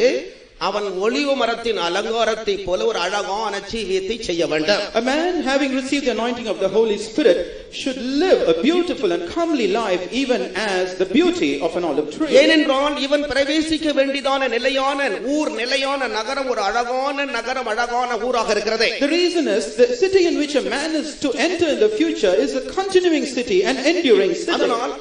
அவன் ஒலிவ மரத்தின் அலங்காரத்தை போல ஒரு அழகான ஜீவியத்தை செய்ய வேண்டும். A man having received the anointing of the Holy Spirit should live a beautiful and comely life even as the beauty of an olive tree. ஏனென்றால் இவன் பிரவேசிக்க வேண்டியதான நிலையான ஊர், நிலையான நகரம், ஒரு அழகான நகரம், அழகான ஊராக இருக்கிறது. The reason is the city in which a man is to enter in the future is a continuing city, an enduring city. அதனால்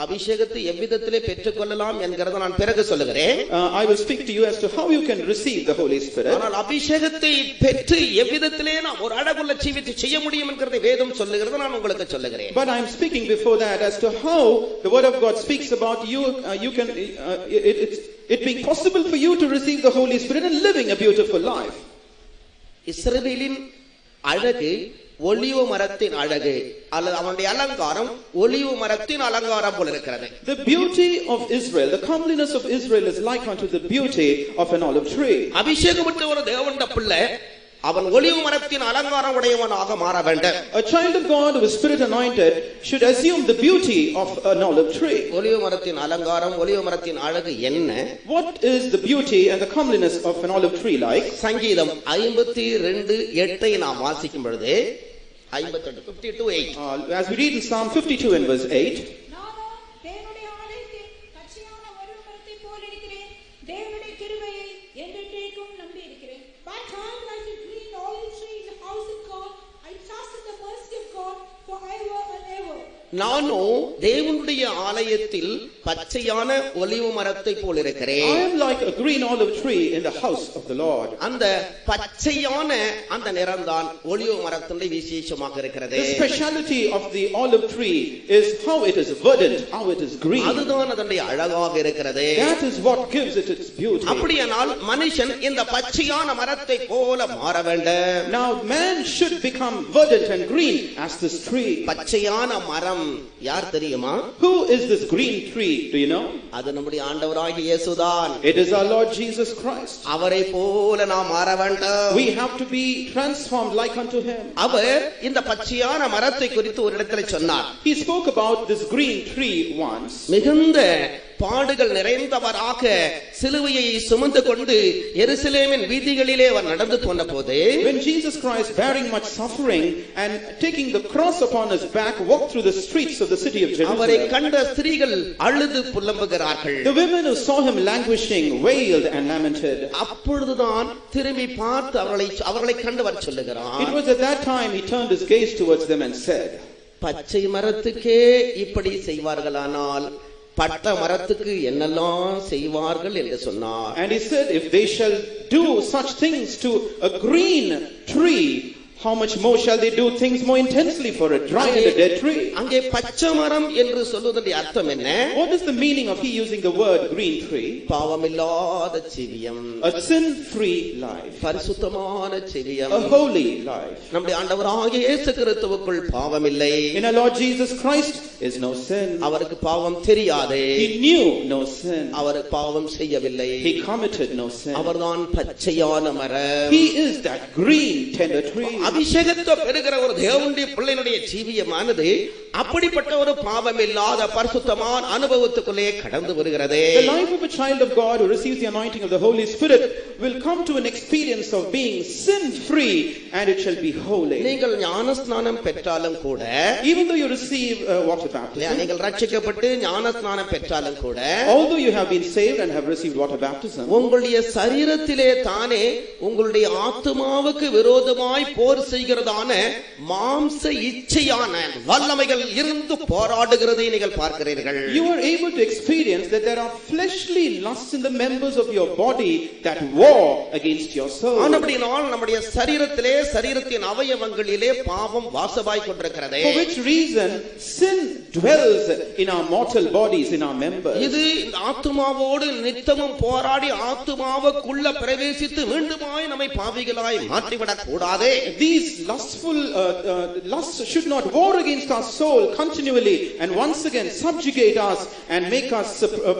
அபிஷேகத்தை எவ்விதத்திலே பெற்றுக்கொள்ளலாம் என்கிறத நான் பிறகு சொல்லுகிறேன். I will speak to you as to how you can receive the Holy Spirit. ஆனால் அபிஷேகத்தை பெற்று எவ்விதத்திலே நாம் ஒரு அழகுள்ள ஜீவியத்தை செய்ய முடியும் என்கிறதை வேதம் சொல்லுகிறது, நான் உங்களுக்கு சொல்லுகிறேன். But I am speaking before that as to how the word of God speaks about you. You can it being possible for you to receive the Holy Spirit and living a beautiful life. இஸ்ரவேலின் அழகு ஒலிவ மரத்தின் அழகு, அல்லது அவனுடைய அலங்காரம் ஒலிவ மரத்தின் அலங்காரம் போல இருக்கிறது. The beauty of Israel, the comeliness of Israel is like unto the beauty of an olive tree. அபிஷேகம் பெற்ற ஒரு தேவனுடைய பிள்ளை அவன் ஒலிவ மரத்தின் அலங்காரம் உடையவனாக மாற வேண்டும். A child of God who is spirit anointed should assume the beauty of an olive tree. ஒலிவ மரத்தின் அலங்காரம், ஒலிவ மரத்தின் அழகு என்ன? What is the beauty and the comeliness of an olive tree like? சங்கீதம் 52:8 நாம் வாசிக்கும் பொழுது 52:8 as we read in Psalm 52 and verse 8, நானோ தேவனுடைய ஆலயத்தில் பச்சையான ஒலிவ மரத்தைப் போல் இருக்கிறேன். தேவனுடைய கிருபையை என்றென்றைக்கும் நம்பி இருக்கிறேன். But I am like a green olive tree in the house of God. I trust in the mercy of God forever and ever. நானோ தேவனுடைய ஆலயத்தில் பச்சையான ஒலிவ மரத்தை போல் இருக்கிறேன். I am like a green olive tree in the house of the Lord. அந்த பச்சையான அந்த நிறம்தான் ஒலிவ மரத்தினுடைய விசேஷமாக இருக்கிறது. The speciality of the olive tree is how it is verdant, how it is green. அதுதான் அதனுடைய அழகாக இருக்கிறது. That is what gives it its beauty. அப்படியானால் மனுஷன் இந்த பச்சையான மரத்தை போல மாற வேண்டும். Now man should become verdant and green as this tree. பச்சையான மரம் யார் தெரியுமா? Who is this green tree? Do you know? அது நம்முடைய ஆண்டவராகிய இயேசுதான். It is our Lord Jesus Christ. அவரை போல நாம் மாற வேண்டும். We have to be transformed like unto him. அவர் இந்த பச்சையான மரத்தை குறித்து ஒரு இடத்துல சொன்னார். He spoke about this green tree once. மிகுந்த பாடுகள் நிறைந்தவராக சிலுவையை சுமந்து கொண்டு எருசலேமின் வீதிகளிலே அவர் நடந்து போன போது, when Jesus Christ, bearing much suffering and taking the cross upon his back, walked through the streets of the city of அவரை Jerusalem, கண்ட ஸ்திரீகள் அழுது புலம்புகிறார்கள். the women who saw him languishing wailed and lamented. அப்பொழுதுதான் திரும்பி பார்த்து அவர்களை கண்டவர் சொல்லுகிறார், It was at that time he turned his gaze towards them and said, பச்சை மரத்துக்கே இப்படி செய்வார்களானால் பட்ட மரத்துக்கு என்னெல்லாம் செய்வார்கள் என்று சொன்னார். and he said, if they shall do such things to a green tree, how much more shall they do things more intensely for a dry and a dead tree? அங்கே பச்சை மரம் என்று சொல்வதனுடைய அர்த்தம் என்ன? What is the meaning of he using the word green tree? பாவமில்லாத ஜீவியம், A sin-free life, பரிசுத்தமான ஜீவியம். a holy life. நம்முடைய ஆண்டவராகிய இயேசு கிறிஸ்துவுக்குள் பாவமில்லை. In our Lord Jesus Christ is no sin. அவருக்கு பாவம் தெரியாது. He knew no sin. அவர் பாவம் செய்யவில்லை. He committed no sin. அவர்தான் பச்சையான மரம். He is that green tender tree. அபிஷேகத்தை பெறுகிற ஒரு தேவனுடைய பிள்ளையினுடைய ஜீவியமானது அப்படிப்பட்ட ஒரு பாவம் இல்லாத பரிசுத்தமான அனுபவத்துக்குள்ளே கடந்து வருகிறது. The life of a child of God who receives the anointing of the Holy Spirit will come to an experience of being sin free, and it shall be holy. நீங்கள் ஞானஸ்நானம் பெற்றாலும் கூட, Even though you receive water baptism, நீங்கள் ரட்சிக்கப்பட்டு ஞானஸ்நானம் பெற்றாலும் கூட, although you have been saved and have received water baptism, உங்களுடைய சரீரத்திலே தானே உங்களுடைய ஆத்துமாவுக்கு விரோதமாய் போர் செய்கிறதான மாம்ச இச்சையான வல்லமைகள் இருந்து போராடுகிறதை நீங்கள் பார்க்கிறீர்கள். you are able to experience that there are fleshly lusts in the members of your body that war against your soul. ஆனபடியால் நம்முடைய சரீரத்திலே, சரீரத்தின் அவயவங்களிலே பாவம் வாசமாய் கொண்டிருக்கிறது. For which reason sin dwells in our mortal bodies, in our members. இது இந்த ஆத்துமாவோடு நித்தமும் போராடி ஆத்துமாவுக்குள்ள பிரவேசித்து மீண்டுமாய் நம்மை பாவிகளாய் மாற்றிவிடக் கூடாது. These lustful lusts should not war against our soul continually and once again subjugate us and make us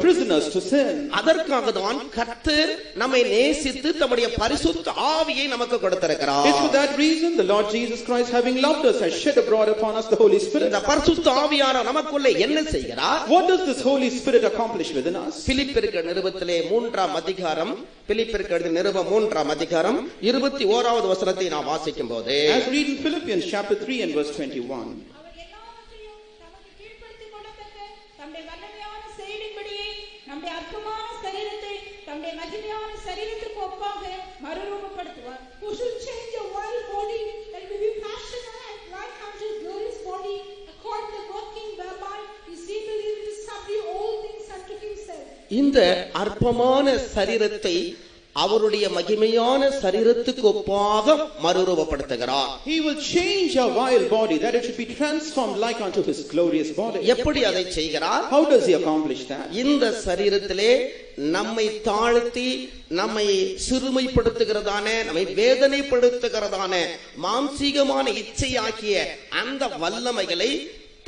prisoners to sin. அதற்காக தான் கர்த்தர் நம்மை நேசித்து தம்முடைய பரிசுத்த ஆவியை நமக்கு கொடுத்திருக்கிறார். It's for that reason the Lord Jesus Christ, having loved us, has shed abroad upon us the Holy Spirit. இந்த பரிசுத்த ஆவியானவர் நமக்குள்ளே என்ன செய்கிறார்? What does this Holy Spirit accomplish within us? பிலிப்பியர் நிருபத்திலே 3ஆம் அதிகாரம், பிலிப்பியர் நிருபம் 3ஆம் அதிகாரம் 21வது வசனத்தை நாம் வாசிக்கும் போது, As read in Philippians chapter 3 and verse 21. அவர் எல்லாவற்றையும் தமக்கு கீழ்ப்படுத்திக் கொள்ளத்தக்க தம்முடைய வல்லமையான செயலின்படியே நம்முடைய அற்பமான சரீரத்தை தம்முடைய மகிமையான சரீரத்துக்கு ஒப்பாக மறுரூபப்படுத்துவார். Who should change your vile body that will be fashioned and like unto his glorious body, according to the working whereby he is able even to subdue all things unto himself. இந்த அற்பமான சரீரத்தை அவருடைய மகிமையான சரீரத்துக்கு ஒப்பாக மறுரூபப்படுத்துகிறார். He will change our vile body that it should be transformed like unto his glorious body. எப்படி அதை செய்கிறார்? How does he accomplish that? இந்த சரீரத்திலே நம்மை தாழ்த்தி, நம்மை சிறுமைப்படுத்துகிறதான, நம்மை வேதனைப்படுத்துகிறதான மாம்சீகமான இச்சையாக்கிய அந்த வல்லமைகளை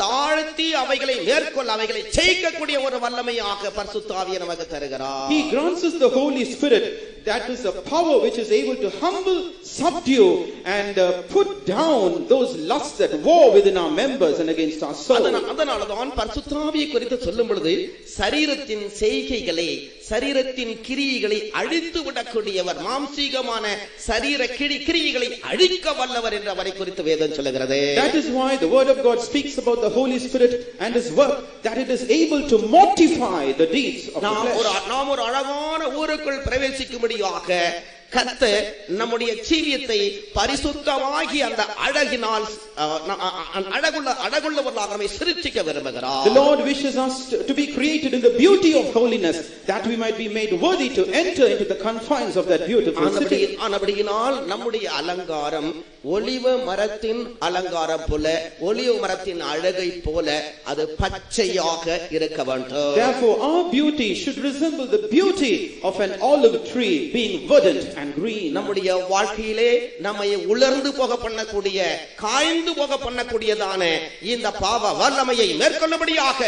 தாழ்த்தி அவைகளை மேற்கொள்ள அவைகளை ஜெயிக்கக்கூடிய ஒரு வல்லமையாக பரிசுத்த ஆவியை நமக்கு தருகிறார். He grants us the Holy Spirit. That is a power which is able to humble, subdue and put down those lusts that war within our members and against our soul. அதனாலதான் பரிசுத்த ஆவியை குறித்து சொல்லும் பொழுது சரீரத்தின் செய்கைகளை சரீரத்தின் கிரியைகளை அழித்து விடக்கூடியவர், மாம்சீகமான சரீர கிரியைகளை அழிக்க வல்லவர் என்று அவரை குறித்து வேதம் சொல்லுகிறது. That is why the word of God speaks about the Holy Spirit and his work, that it is able to mortify the deeds of the flesh. நாம் ஒரு அழகான ஊருக்குள் பிரவேசிக்கும்படியாக கர்த்தர் நம்முடைய ஜீவியத்தை பரிசுத்தமாகி அந்த அழகினால் அழகுள்ளவர்களாக நம்மை சிருஷ்டிக்க விரும்புகிறார். The Lord wishes us to be created in the beauty of holiness, that we might be made worthy to enter into the confines of that beautiful city. ஆனபடியினால் நம்முடைய அலங்காரம் ஒலிவ மரத்தின் அலங்காரம் போல, ஒலிவ மரத்தின் அழகை போல அது பச்சையாக இருக்க வேண்டும். Therefore our beauty should resemble the beauty of an olive tree, being verdant and green. நம்முடைய வாழ்க்கையிலே நம்மை உலர்ந்து போக பண்ணக்கூடிய, காய்ந்து போக பண்ணக்கூடியதான இந்த பாவ வல்லமையை மேற்கொள்ளும்படியாக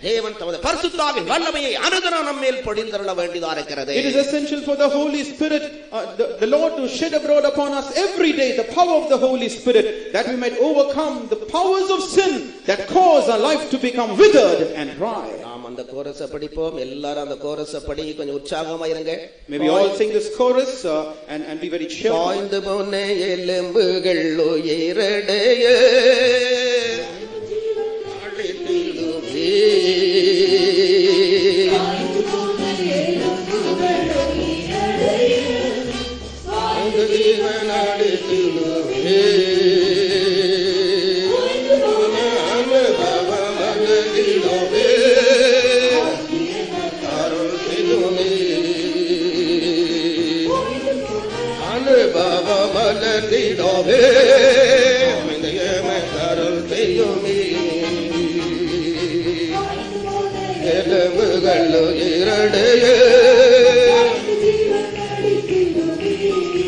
தேவன் தமது பரிசுத்த ஆவியின் வல்லமையை அனுதினம் நம்ம மேல் பொழிந்தருள வேண்டியதா இருக்கிறது. It is essential for the Holy Spirit, the Lord to shed abroad upon us every day the power of the Holy Spirit, that we might overcome the powers of sin that cause our life to become withered and dry. நாம் அந்த கோரஸை படிப்போம். எல்லாரும் அந்த கோரஸை படி கொஞ்சம் உற்சாகமா இருங்க. Maybe all sing this chorus and be very cheerful. காய்ந்து போன எலும்புகள் உயிரடைய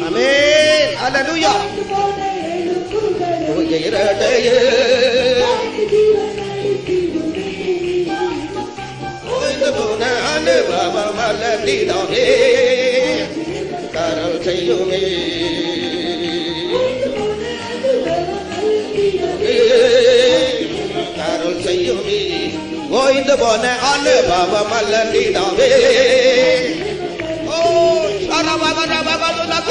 Amen. Hallelujah. கோயிந்து போன அனு பாப மல்லடிதாவே ஓ சரவகரவகதுலக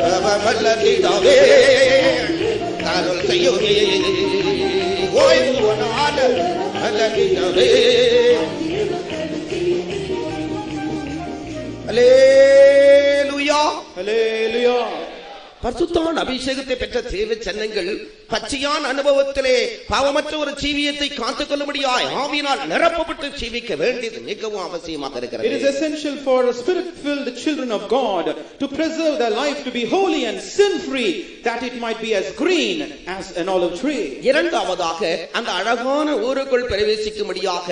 பாப மல்லடிதாவே தாருள் செய்யுமே கோயிந்து போன அனு மல்லடிதாவே ஹல்லேலூயா Hallelujah. பரிசுத்தமான அபிஷேகத்தை பெற்ற தேவ ஜனங்கள் பச்சையான அனுபவத்திலே பாவமற்ற ஒரு ஜீவியத்தை காத்துக்கொள்ளும்படியாய் ஆவியினால் நிரப்பப்பட்டு ஜீவிக்க வேண்டியது மிகவும் அவசியமாக இருக்கிறது. It is essential for a spirit-filled children of God to preserve their life to be holy and sin-free, that it might be as green as an olive tree. இரண்டாவதாக அந்த அழகான ஊருக்குள் பிரவேசிக்கும்படியாக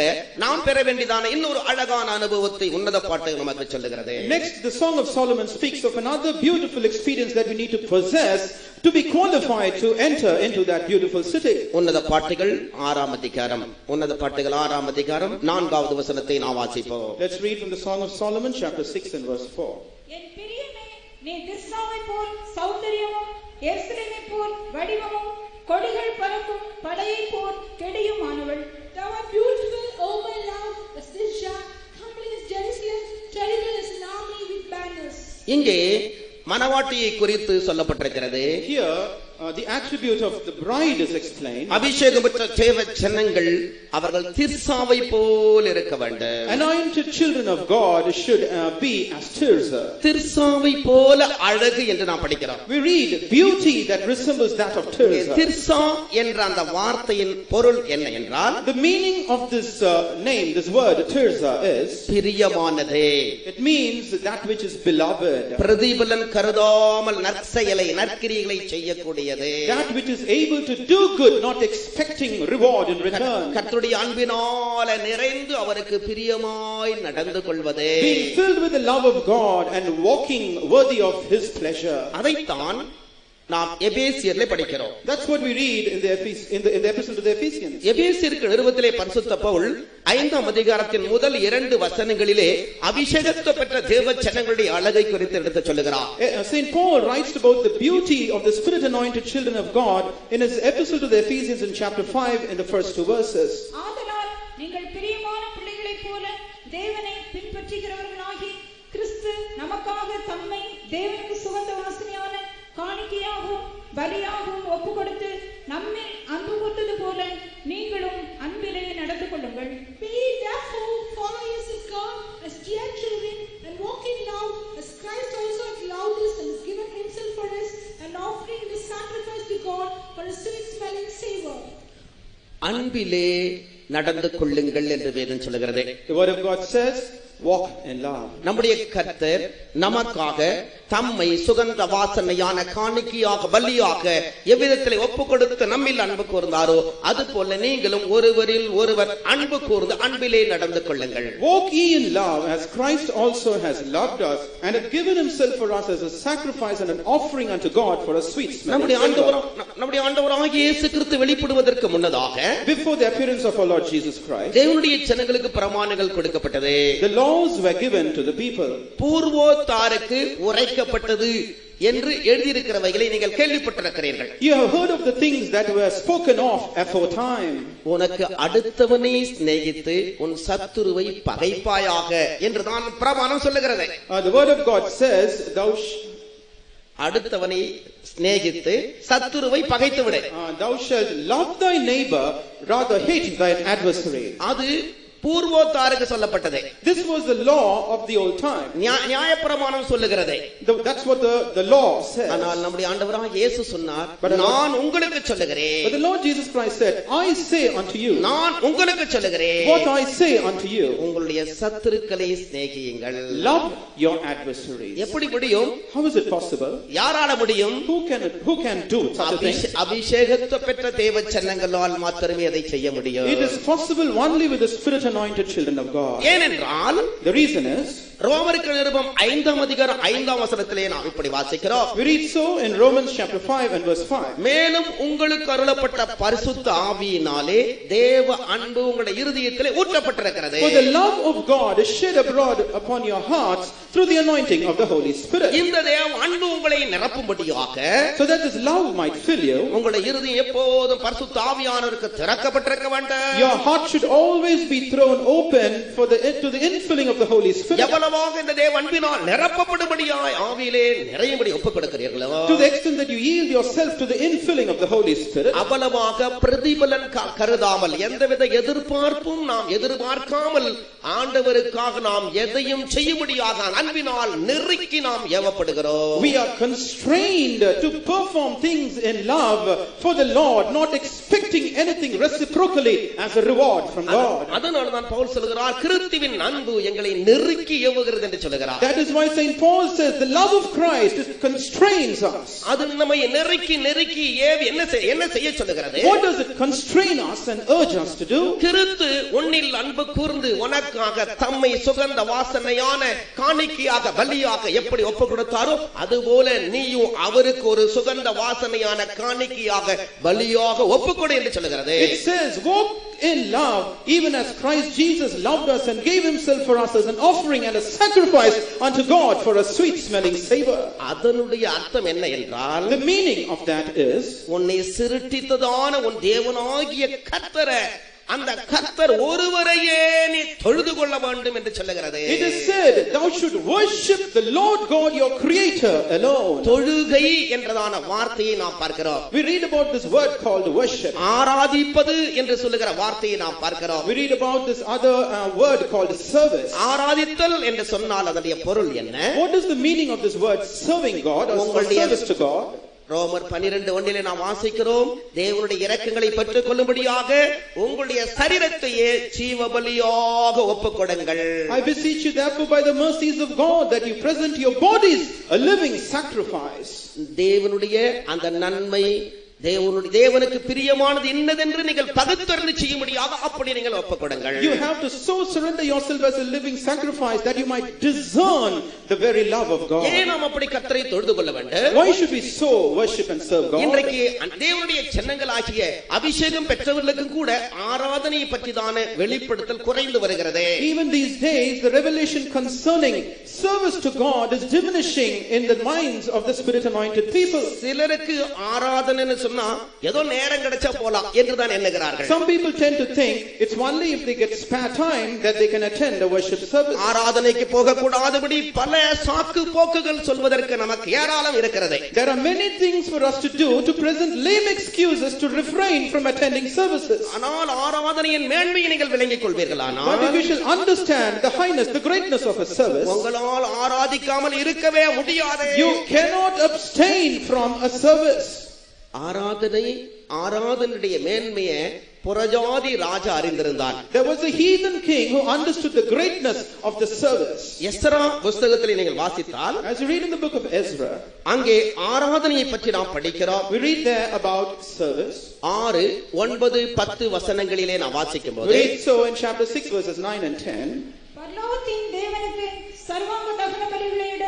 நாம் பெற வேண்டியதான இன்னொரு அழகான அனுபவத்தை உன்னத பாட்டு நமக்கு சொல்லுகிறது. Next, the Song of Solomon speaks of another beautiful experience that we need to possess to be qualified to enter into that beautiful city. உன்னத பாட்டுகள் 6ஆம் அதிகாரம், உன்னத பாட்டுகள் 6ஆம் அதிகாரம் 4வது வசனத்தை நாம் வாசிப்போம். Let's read from the Song of Solomon chapter 6 and verse 4. என் பிரியமே, நீ திர்சாவை போல் சௌந்தரியமும் எருசலேமை போல் வடிவமும் கொடிகள் பறக்கும் படையை போல் கெடியுமானவள். Thou art beautiful, O my love, as Tirzah, comely as Jerusalem, terrible as an army with banners. இங்கே மணவாட்டியை குறித்து சொல்லப்பட்டிருக்கிறது. Here the attribute of the bride is explained. அபிஷேகம் பெற்ற தேவ ஜனங்கள் அவர்கள் திர்சாவை போல் இருக்க வேண்டும். Anointed children of God should be as Tirzah. திர்சாவை போல அழகு என்று நாம் படிக்கிறோம். We read beauty that resembles that of Tirzah. Trisha என்ற அந்த வார்த்தையின் பொருள் என்ன என்றால், The meaning of this name, this word Tirzah, is பிரியமானதே. it means that which is beloved. பிரதிபலன் கருதாமல் நற்செயலை நற்கிரியைகளை செய்யக்கூடிய That which is able to do good, not expecting reward in return. கர்த்தருடைய அன்பினால நிறைந்து அவருக்கு பிரியமாய் நடந்து கொள்வதே. Being filled with the love of God and walking worthy of His pleasure. அதைத்தான் நாம் எபேசியர்ல படிக்கிறோம். That's what we read in the epistle to the Ephesians. எபேசியருக்கு நிருபத்திலே பரிசுத்த பவுல் 5ஆம் அதிகாரத்தின் முதல் 2 வசனங்களிலே அபிஷேகத்தை பெற்ற தேவ ஜனங்களுடைய அழகை குறித்து எடுத்து சொல்லுகிறார். Saint Paul writes about the beauty of the spirit anointed children of God in his epistle to the Ephesians in chapter 5 in the first 2 verses. ஆதலால் நீங்கள் பிரியமான பிள்ளைகளைப் போல தேவனை பின்பற்றுகிறவர்களாகி கிறிஸ்து நமக்காக தம்மை தேவனுக்கு சுகந்த வாசனையான காணிக்கையாகவும் பலியாகவும் ஒப்புக்கொடுத்து நம்மில் அன்பு கூர்ந்தது போல நீங்களும் அன்பிலே நடந்து கொள்ளுங்கள். We therefore followers of God as dear children and walk in love as Christ also has loved us and has given himself for us, an offering and a sacrifice to God for a sweet smelling savor. அன்பிலே நடந்து கொள்ளுங்கள் என்று வேதம் சொல்கிறது. The word of God says, walk in love. நம்முடைய கர்த்தர் நமக்காக தம்மை சுகந்த வாசனையான காணிக்கையாக பலியாக எவ்விதத்திலே ஒப்பு கொடுத்து நம்மில் அன்பு கூர்ந்தாரோ அதுபோல நீங்களும் ஒருவரில் ஒருவர் அன்பு கூர்ந்து அன்பிலே நடந்து கொள்ளுங்கள். Walk ye in love as Christ also has loved us and hath given himself for us as a sacrifice and an offering unto God for a sweet smelling savor. நம்முடைய ஆண்டவராகிய இயேசு கிறிஸ்து வெளிப்படுவதற்கு முன்னதாக before the appearance of our Lord Jesus Christ, தேவனுடைய ஜனங்களுக்கு பிரமாணங்கள் கொடுக்கப்பட்டது. the laws were given to the people. பூர்வோத்தாருக்கு உரைக்கப்பட்டது என்று எழுதியிருக்கிறவைகளை நீங்கள் கேள்விப்பட்டிருக்கிறீர்கள். You have heard of the things that were spoken of aforetime. உனக்கு அடுத்தவனை சிநேகித்து உன் சத்துருவை பகைப்பாயாக என்றுதான் பிரமாணம் சொல்லுகிறது. The word of God says, அடுத்தவனை சிநேகித்து சத்துருவை பகைத்து விடு. Thou shalt love thy neighbor, rather hate thine adversary. அது பூர்வோத்தாருக்கு சொல்லப்பட்டது. This was the law of the old time. நியாயப்பிரமாணம் சொல்லுகிறது. That's what the law says. ஆனால் நம்முடைய ஆண்டவராகிய இயேசு சொன்னார், நான் உங்களுக்கு சொல்லுகிறேன். But the Lord Jesus Christ said, I say unto you. நான் உங்களுக்கு சொல்லுகிறேன். What I say unto you. உங்களுடைய சத்துருக்களை சிநேகியுங்கள். Love your adversaries. எப்படி முடியும்? How is it possible? யாரால முடியும்? Who can do such a thing? அபிஷேகத்தை பெற்ற தேவ ஜனங்களால் மாத்திரமே அதை செய்ய முடியும். It is possible only with the spirit anointed children of God. ஏனென்றால் the reason is ரோமருக்கு நிருபம் 5ஆம் அதிகாரம் 5ஆம் வசனத்திலே நாம் இப்படி வாசிக்கிறோம். We read so in Romans chapter 5 and verse 5. மேலும் உங்களுக்கு அருளப்பட்ட பரிசுத்த ஆவியினாலே தேவ அன்பு உங்களுடைய இருதயத்திலே ஊற்றப்பட்டிருக்கிறது. For the love of God is shed abroad upon your hearts through the anointing of the Holy Spirit. இந்த தேவ அன்பு உங்களை நிரப்பும்படியாக, so that this love might fill you, உங்களுடைய இருதயம் எப்போதும் பரிசுத்த ஆவியானவருக்கு திறக்கப்பட்டிருக்க வேண்டும். Your heart should always be thrown open to the infilling of the Holy Spirit. இந்த தேவ அன்பினால் நிரப்பப்படும்படியாய் ஆவியிலே நிறையும்படி ஒப்புக்கொடுக்கிறீர்களோ, to the extent that you yield yourself to the infilling of the Holy Spirit, அவலமாக பிரதிபலன் கருதாமல் எந்தவித எதிர்பார்ப்பும் நாம் எதிர்பார்க்காமல் ஆண்டவருக்காக நாம் எதையும் செய்யும்படியாக அன்பினால் நெருக்கி நாம் ஏவப்படுகிறோம். We are constrained to perform things in love for the Lord, not expecting anything reciprocally as a reward from God. அதனால தான் பவுல் சொல்கிறார், கிறிஸ்துவின் அன்பு எங்களை நெருக்கி ஏவுகிறது என்று சொல்கிறார். That is why Saint Paul says the love of Christ constrains us. அது நம்மை நெருக்கி ஏவி என்ன செய்ய சொல்லுகிறது? What does it constrain us and urge us to do? கிறிஸ்து உன்னில் அன்பு கூர்ந்து உனக்காக தம்மை சுகந்த வாசனையான காணிக்கையாக பலியாக எப்படி ஒப்பு கொடுத்தாரோ அதுபோல நீயும் அவருக்கு ஒரு சுகந்த வாசனையான காணிக்கையாக பலியாக ஒப்புக்கொடு என்று சொல்லுகிறது. It says walk in love even as Christ Jesus loved us and gave himself for us as an offering and a sacrifice unto God for a sweet smelling savor. அதனுடைய அர்த்தம் என்ன என்றால், the meaning of that is, உன்னை சிருஷ்டித்ததான உன் தேவனாகிய கர்த்தரை, அந்த கர்த்தர் ஒருவரையே நீ தொழுது கொள்ள வேண்டும் என்று சொல்லுகிறது. It is said thou should worship the Lord God your creator alone. தொழுகை என்றதான வார்த்தையை நாம் பார்க்கிறோம். We read about this word called worship. ஆராதிப்பது என்று சொல்லுகிற வார்த்தையை நாம் பார்க்கிறோம். We read about this other word called service. ஆராதித்தல் என்று சொன்னால் அதனுடைய பொருள் என்ன? What is the meaning of this word serving God or service to God? ரோமர் 12:1 நாம் வாசிக்கிறோம், தேவனுடைய இரக்கங்களை பெற்றுக் கொள்ளும்படியாக உங்களுடைய சரீரத்தையே ஜீவபலியாக ஒப்புக்கொடுங்கள். I beseech you therefore by the mercies of God that you present your bodies a living sacrifice. தேவனுடைய அந்த நன்மை தேவனுக்கு பிரியமானது என்னதென்று நீங்கள் பகுத்தறிந்து செய்ய முடியாது, அப்படி நீங்கள் ஒப்புக்கொடுங்கள். You have to so surrender yourself as a living sacrifice that you might discern the very love of God. ஏன் நாம் அப்படி கர்த்தரை தொழுது கொள்ள வேண்டும்? Why should we so worship and serve God? இன்றைக்கு தேவனுடைய ஜனங்களாகிய அபிஷேகம் பெற்றவர்களுக்கு கூட ஆராதனையை பற்றிதான வெளிப்படுத்தல் குறைந்து வருகிறது. Even these days the revelation concerning service to God is diminishing in the minds of the spirit anointed people. சிலருக்கு ஆராதனைன்னு சொன்னா ஏதோ நேரம் கிடைச்சா போலாம் என்று தான் எண்ணுகிறார்கள். Some people tend to think it's only if they get spare time that they can attend a worship service. ஆராதனைக்கு போக கூடாதபடி பல சாக்கு போக்குகள் சொல்வதற்கு நமக்கு ஏராளம் இருக்கிறது. There are many things for us to do to present lame excuses to refrain from attending services. ஆனால் ஆராதனையின் மேன்மையை நீங்கள் விளங்கிக் கொள்வீர்களானால், but if you shall understand the highness, the greatness of a service, உங்களால் ஆராதிக்காமல் இருக்கவே முடியாது. you cannot abstain from a service. ஆராதனையுடைய மேன்மையை புறஜாதி ராஜா அறிந்திருந்தான். There was a heathen king who understood the greatness of the service. Ezra புத்தகத்தில் நீங்கள் வாசித்தால், as you read in the book of Ezra, அங்கே ஆராதனையை பற்றி நாம் படிக்கிறோம். we read there about service. 6, 9, 10 வசனங்களிலே நாம் வாசிக்கும்போது, we read so in chapter 6 verses 9 and 10. பரலோகத்தின் தேவனுக்கு சர்வாங்க தகன பலிகளிட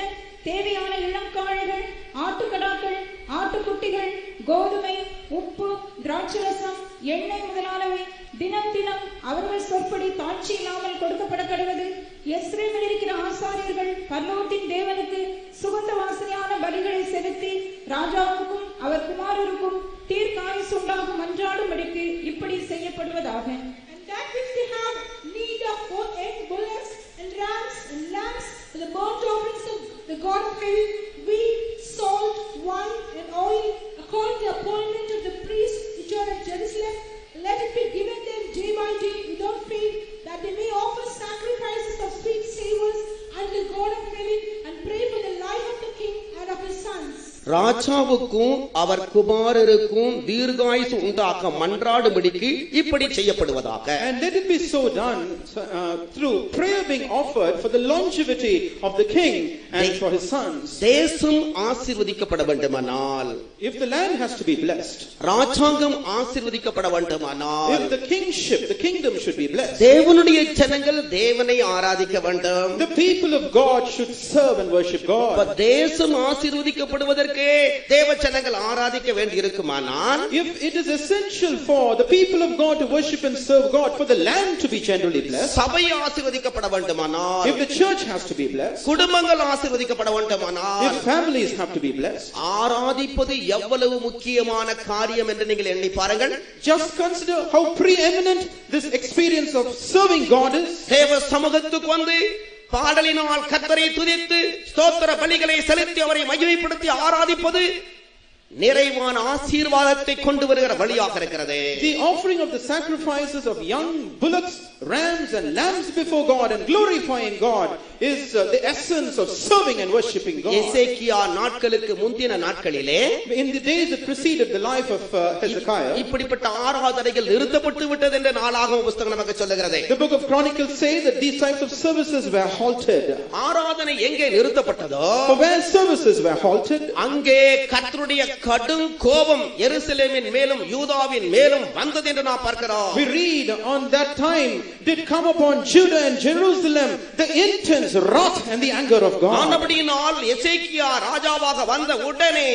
தேவையான இளங்காளைகள், ஆட்டுக்கடாக்கள், ஆட்டுக்குட்டிகள், கோதுமை, உப்பு, திராட்சரசம், எண்ணெய் முதலானவை தினம் தினம் அவர்கள் சொற்படி தாட்சி இல்லாமல் கொடுக்கப்பட கடவது. எஸ்ரேமில் இருக்கிற ஆசாரியர்கள் பரலோகத்தின் தேவனுக்கு சுகந்த வாசனையான பலிகளை செலுத்தி ராஜாவுக்கும் அவர் குமாரருக்கும் தீர்க்காயுசு உண்டாகும் மன்றாடும்படிக்கு இப்படி செய்யப்படுவதாக. And that which they have need of both young bullocks and rams and lambs and the burnt offerings of the God of heaven, wheat, salt, wine, and oil, according to the appointment of the priests which are at Jerusalem, let it be given them day by day without fail, that they may offer sacrifices of sweet savours unto the God of heaven, and pray for the life of the king and of his sons. ராஜாவுக்கும் அவர் குமாரருக்கும் தீர்காயுசு உண்டாக்க மன்றாடும்படிக்கு இப்படி செய்யப்படுவதாக. And let it be so done through prayer being offered for the longevity of the king and for his sons. தேசம் ஆசீர்வதிக்கப்பட வேண்டுமானால், if the land has to be blessed, ராஜாங்கம் ஆசீர்வதிக்கப்பட வேண்டுமானால், if the kingship, the kingdom should be blessed, தேவனுடைய ஜனங்கள் தேவனை ஆராதிக்க வேண்டும். the people of God should serve and worship God. தேசம் ஆசீர்வதிக்கப்படுவதற்கு தேவ ஜனங்கள் ஆராதிக்க வேண்டி இருக்குமானால், if it is essential for the people of God to worship and serve God, for the land to be generally blessed, சபை ஆசீர்வதிக்கப்பட வேண்டுமானால், if the church has to be blessed, குடும்பங்கள் ஆசீர்வதிக்கப்பட வேண்டுமானால், if families have to be blessed, ஆராதிப்பது எவ்வளவு முக்கியமான காரியம் என்று நீங்கள் எண்ணி பாருங்கள். just consider how preeminent this experience of serving God is. தேவ சமூகத்துக்கு வந்து பாடலினால் கர்த்தரை துதித்து ஸ்தோத்திர பலிகளை செலுத்தி அவரை மகிமைப்படுத்தி ஆராதிப்பது நிறைவான ஆசீர்வாதத்தை கொண்டு வருகிற வழியாக இருக்கிறது. The offering of the sacrifices of young bullocks, rams and lambs before God and glorifying God is the essence of serving and worshiping God. எசேக்கியா நாட்களுக்கு முந்தின நாட்களிலே, in the days that preceded the life of Hezekiah, இப்படிப்பட்ட ஆராதனைகள் நிறுத்தப்பட்டு விட்டது என்று நாளாகம புத்தகம் நமக்கு சொல்லுகிறது. the book of Chronicles says that these types of services were halted. ஆராதனை எங்கே நிறுத்தப்பட்டதோ, for where services were halted, அங்கே கர்த்தருடைய கடும் கோபம் எருசலேமின் மேலும் யூதாவின் மேலும் வந்தது என்று நாம் பார்க்கிறோம். we read on that time did come upon Judah and Jerusalem the intense wrath and the anger of God. ஆனபடியினால் எசேக்கியா ராஜாவாக வந்த உடனே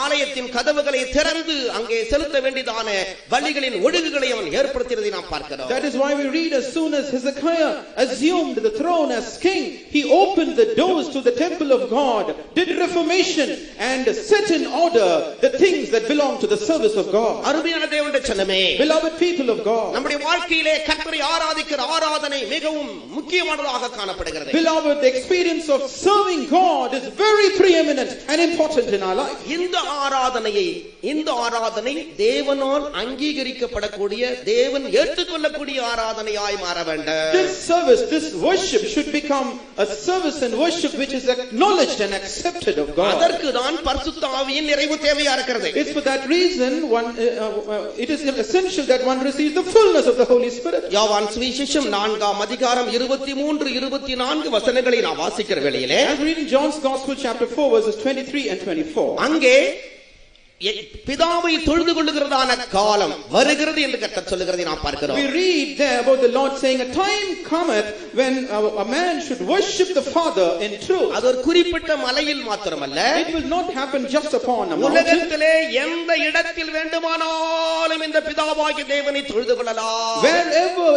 ஆலயத்தின் கதவுகளை திறந்து அங்கே செலுத்த வேண்டியதான பலிகளின் ஒழுங்குகளை அவன் ஏற்படுத்தியதை நாம் பார்க்கிறோம். that is why we read as soon as Hezekiah assumed the throne as king, he opened the doors to the temple of God, did reformation and set in order the things that belong to the service of God. அருமையான தேவனுடைய ஜனமே, beloved people of God, நம்முடைய வாழ்க்கையிலே கர்த்தரை ஆராதிக்கிற ஆராதனை மிகவும் முக்கியமானதாக காணப்படுகிறது. beloved, the experience of serving God is very preeminent and important in our life. இந்த ஆராதனை தேவனால் அங்கீகரிக்கப்படக்கூடிய, தேவன் ஏற்றுக்கொள்ளக்கூடிய ஆராதனையாய் மாற வேண்டும். this service, this worship should become a service and worship which is acknowledged and accepted of God. அதற்கு தான் பரிசுத்த ஆவியின் நிறைவு தேவையா இருக்கிறது. it's for that reason it is essential that one receives the fullness of the Holy Spirit. யோவான் சுவிசேஷம் 4ஆம் அதிகாரம் 23 24 வசனங்களை நான் வாசிக்கிற வேளையிலே, as reading John's Gospel chapter 4 verses 23 and 24, அங்கே பிதாவை தொழுது கொள்ளுகிறதான காலம் வருகிறது என்று கர்த்தர் சொல்லுகிறதை நாம் பார்க்கிறோம். We read there about the Lord saying, a time cometh when a man should worship the Father in truth. அது ஒரு குறிப்பிட்ட மலையில் மாத்திரமல்ல, It will not happen just upon a mountain. உலகத்திலே எந்த இடத்தில் வேண்டுமானாலும் இந்த பிதாவாகிய தேவனை தொழுது கொள்ளலாம். Wherever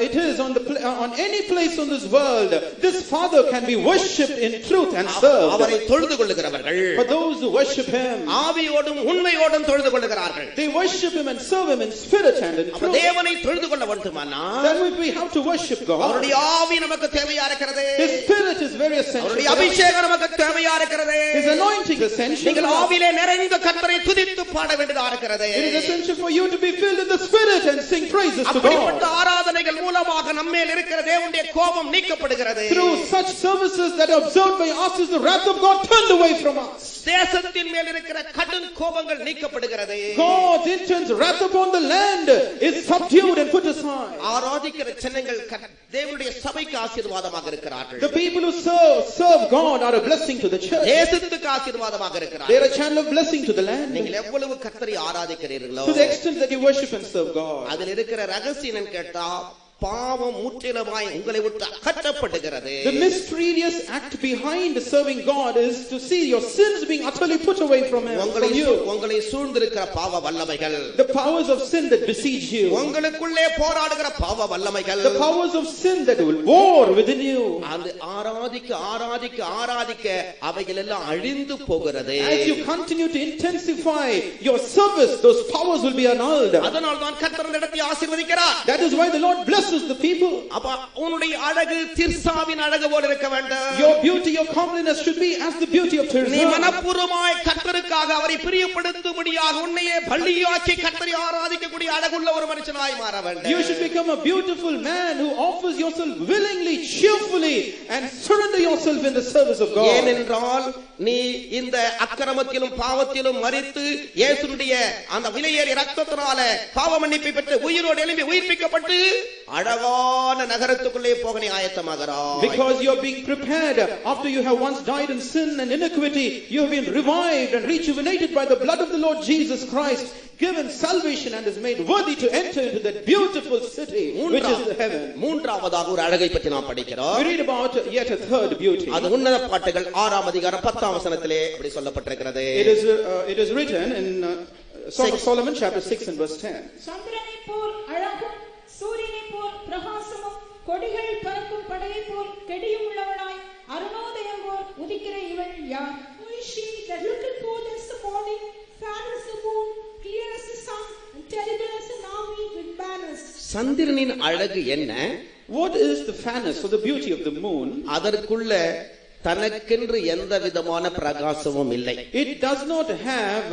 it is on any place on this world, this Father can be worshipped in truth and served. அவரை தொழுது கொள்ளுகிறவர்கள் For those who worship Him, ஆவியோடும் உண்மையோடும் தொழுது கொள்ளுகிறார்கள். they worship Him and serve Him in spirit and in truth. தேவனை தொழுது கொள்ள வேண்டுமானால் Then we have to worship God. அவருடைய ஆவி நமக்கு தேவையா இருக்கிறது. His spirit is very essential. அவருடைய அபிஷேகம் நமக்கு தேவையா இருக்கிறது. His anointing is essential. நீங்கள் ஆவியிலே நிறைந்த கர்த்தரை துதித்து பாட வேண்டியதா இருக்கிறது. It is essential for you to be filled in the spirit and sing praises to அப்படிப்பட்ட God. ஆராதனைகள் மூலமாக நம்மேல் இருக்கிற தேவனுடைய கோபம் நீக்கப்படுகிறது. Through such services that are observed by us is the wrath of God turned away from us. தேசத்தின் மேல் இருக்கிற கடும் கோபங்கள் நீக்கப்படுகிறது. God's intense wrath upon the land is subdued and put aside. ஆராதிக்கிற ஜனங்கள் தேவனுடைய சபைக்கு ஆசீர்வாதமாக இருக்கிறார்கள். The people who serve God are a blessing to the church. தேசத்துக்கு ஆசீர்வாதமாக இருக்கிறார்கள். They are a channel of blessing to the land. நீங்கள் எவ்வளவு கர்த்தரை ஆராதிக்கிறீர்களோ, To the extent that you worship and serve God. அதில் இருக்கிற ரகசியம் கேட்டா பாவம் முற்றிலுமாய் உங்களை விட்டு அகற்றப்படுகிறது. The mysterious act behind serving God is to see your sins being utterly put away from Him. உங்களை சூழ்ந்திருக்கிற பாவ வல்லமைகள், The powers of sin that besiege you. உங்களுக்குள்ளே போராடுகிற பாவ வல்லமைகள், The powers of sin that will war within you. அந்த ஆராதிக்க அவைகள் எல்லாம் அழிந்து போகிறது. As you continue to intensify your service, those powers will be annulled. அதனால் தான் கர்த்தர் நடத்தி ஆசீர்வதிக்கிறார். That is why the Lord blesses the people. அப்ப உன்னுடைய அழகு திர்சாவின் அழகு போல இருக்க வேண்டும். Your beauty, your comeliness should be as the beauty of Tirzah. நீ மனப்பூர்வமாய் கர்த்தருக்காக அவரை பிரியப்படுத்தும்படியாக உன்னையே பள்ளியாக்கி கர்த்தரை ஆராதிக்கக்கூடிய அழகுள்ள ஒரு மனுஷனாய் மாற வேண்டும். You should become a beautiful man who offers yourself willingly, cheerfully, and surrender yourself in the service of God. ஏனென்றால் நீ இந்த அக்கிரமத்திலும் பாவத்திலும் மரித்து இயேசுவுடைய அந்த விலையேறிய இரத்தத்தினால பாவ மன்னிப்பை பெற்று உயிரோடு எழும்பி உயிர்ப்பிக்கப்பட்டு அழகான நகரத்துக்குள்ளே போக நீ ஆயத்தமாகிறாய். Because you are being prepared after you have once died in sin and iniquity, you have been revived and rejuvenated by the blood of the Lord Jesus Christ, given salvation and is made worthy to enter into that beautiful city which is heaven. மூன்றாவதாக ஒரு அழகை பற்றி நாம் படிக்கிறோம். We read about yet a third beauty. அது உன்னத பாட்டுகள் 6ஆம் அதிகாரம் 10ஆம் வசனத்திலே அப்படி சொல்லப்பட்டிருக்கிறது. It is written in Song of Solomon chapter 6 and verse 10. சந்திரனை போல் அழகும் சூரியனை போல் பிரகாசமும் கொடிகள் பறக்கும் படையை போல் கெடியும் உள்ளவளாய் அருணோதயம் போல் உதிக்கிற இவள் யார்? Who is she that looketh forth as the morning, fair as the moon, clear as the sun, and terrible as an army with banners? சந்திரனின் அழகு என்ன? What is the fairness or the beauty of the moon? அதற்குள்ள தனக்கென்று எந்த விதமான பிரகாசமும் இல்லை. It does not have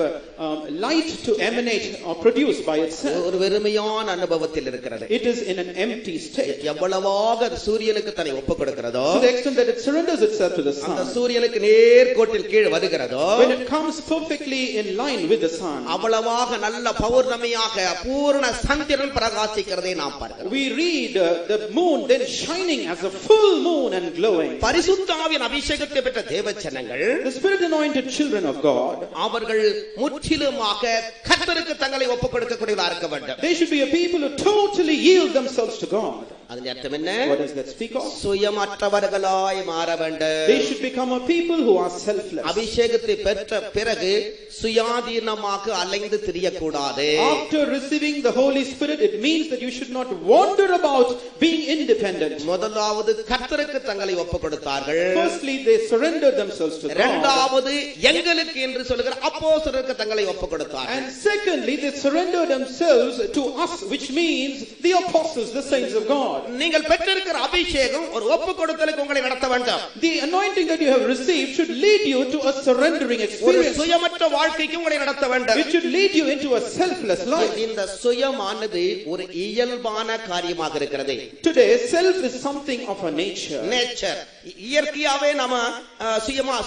light to emanate or produce by itself. ஒரு வெறுமையான அனுபவத்தில் இருக்கிறது. It is in an empty state. எவ்வளவாக சூரியனுக்கு தன்னை ஒப்புக் கொடுக்கிறதோ, To the extent that it surrenders itself to the sun, அந்த சூரியனுக்கு நேர்கோட்டில் கீழ் வருகிறதோ, when it comes perfectly in line with the sun, அவ்வளவாக நல்ல பௌர்ணமியாக பூர்ண சந்திரன் பிரகாசிக்கிறதை நாம் பார்க்கிறோம். we read the moon then shining as a full moon and glowing. பரிசுத்தாவின் அபிஷேகத்தை பெற்ற தேவஜனங்கள், The spirit anointed children of God, அவர்கள் முற்றிலுமாக கர்த்தருக்கு தங்களை ஒப்புக் கொடுக்கக்கூடியவர்களாக இருக்க வேண்டும். they should be a people who totally yield themselves to God. அதன் அர்த்தம் என்ன? What does that speak of? சுயமற்றவர்களாய் மாற வேண்டும். They should become a people who are selfless. அபிஷேகத்தை பெற்ற பிறகு சுயாதீனமாக அலைந்து திரியக்கூடாது. After receiving the Holy Spirit, it means that you should not wander about being independent. முதலாவது கர்த்தருக்கு தங்களை ஒப்புக் கொடுத்தார்கள். Firstly, they surrendered themselves to God. இரண்டாவது எங்களுக்கு என்று சொல்லுகிற அப்போஸ்தலருக்கு தங்களை ஒப்புக் கொடுத்தார்கள். And secondly, they surrendered themselves to us, which means the apostles, the saints of God. நீங்கள் பெற்றிருக்கிற அபிஷேகம் ஒரு ஒப்புக் கொடுத்தலுக்கு உங்களை நடத்த வேண்டும். The anointing that you have received should lead you to a surrendering ஒரு experience. சுயமற்ற வாழ்க்கைக்கு உங்களை நடத்த வேண்டும். It should lead you into a selfless life. இந்த சுயமானது ஒரு இயல்பான காரியமாக இருக்கிறது. Today, self is something of a nature. Nature. இயற்கையாவே நாம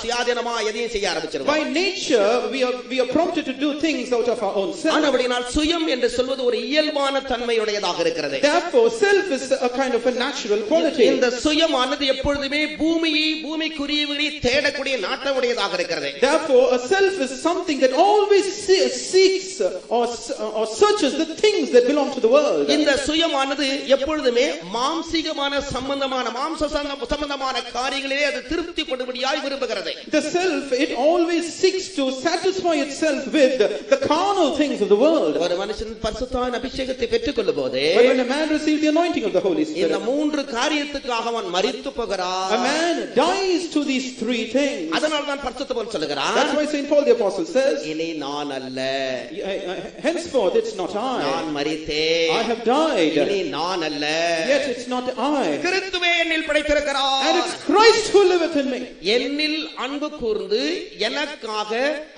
சுயாதீனமா எதையும் செய்ய ஆரம்பிச்சிருவோம். By nature, we are prompted to do things out of our own self. ஆனபடியால் சுயம் என்று சொல்வது ஒரு இயல்பான தன்மையுடையதாக இருக்கிறது. Therefore, self is a kind of a natural quality. இந்த சுயமானது எப்பொழுதுமே பூமியை பூமிக்குரியவைகளை தேடக்கூடிய நாட்டமுடையதாக இருக்கிறது. Therefore, a self is something that always seeks or searches the things that belong to the world. இந்த சுயமானது எப்பொழுதுமே மாம்சீகமான மாம்ச சம்பந்தமான காரியங்களிலே அது திருப்தி படும்படியாய் விரும்புகிறது. The self, it always seeks to satisfy itself with the carnal things of the world. ஒரு மனுஷன் பரிசுத்தாவின் அபிஷேகத்தை பெற்றுக்கொள்ளும் போது, when a man receives the anointing of the Holy Spirit, இந்த மூன்று காரியத்துக்காக அவன் மரித்து போகிறான். a man dies to these three things. அதனால தான் பரிசுத்த பவுல் சொல்கிறான், that's why Saint Paul the apostle says, இனி நான் அல்ல, henceforth it's not I, நான் மரித்தேன், I have died, இனி நான் அல்ல, yet it's not I, கிறிஸ்துவே என்னில் படைத்திருக்கிறார், and it's Christ who liveth in me. என்னில் அன்பு கூர்ந்து எனக்காக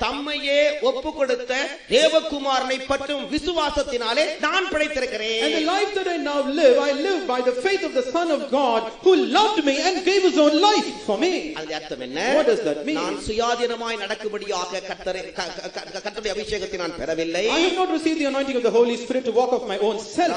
தம்மையே ஒப்புக்கொடுத்த தேவகுமாரனை பற்றும் விசுவாசத்தினாலே நான் படைத்திருக்கிறேன். And the life that I now live, I live by the faith of the Son of God who loved me and gave his own life for me. அது அர்த்தம் என்ன? What does that mean? நான் சுயாதீனமாய் நடக்கும்படியாக கர்த்தருடைய அபிஷேகத்தை நான் பெறவில்லை. I have not received the anointing of the Holy Spirit to walk of my own self.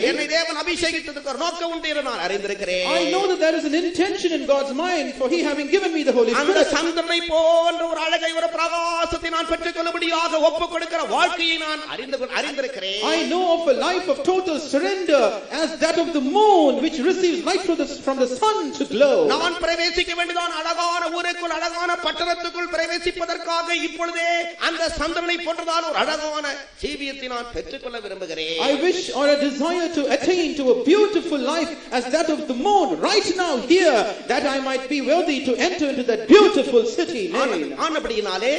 என்னை தேவன் அபிஷேகித்ததற்கு ஒரு நோக்கம் உண்டு என்று நான் அறிந்திருக்கிறேன். I know that there is an intention in God's mind for he having given me the Holy Spirit. அந்த சந்திரனை போன்ற ஒரு அழகை ஒரு பிரகாசத்தை நான் பெற்றுக்கொள்ளும்படியாக ஒப்புக்கொடுக்கிற வாழ்க்கையை நான் அறிந்திருக்கிறேன். I know of a life of total surrender as that of the moon which receives light from the sun to glow. நான் பிரவேசிக்க வேண்டியதான் அழகான ஊருக்குள், அழகான பட்டணத்துக்குள் பிரவேசிப்பதற்காக இப்பொழுதே அந்த சந்திரனை போன்றதான ஒரு அழகான ஜீவியத்தை நான் பெற்றுக்கொள்ள விரும்புகிறேன். I wish or a desire to attain to a beautiful life as that of the moon right now here, that I might be worthy to enter into that beautiful city. ஆனபடியினாலே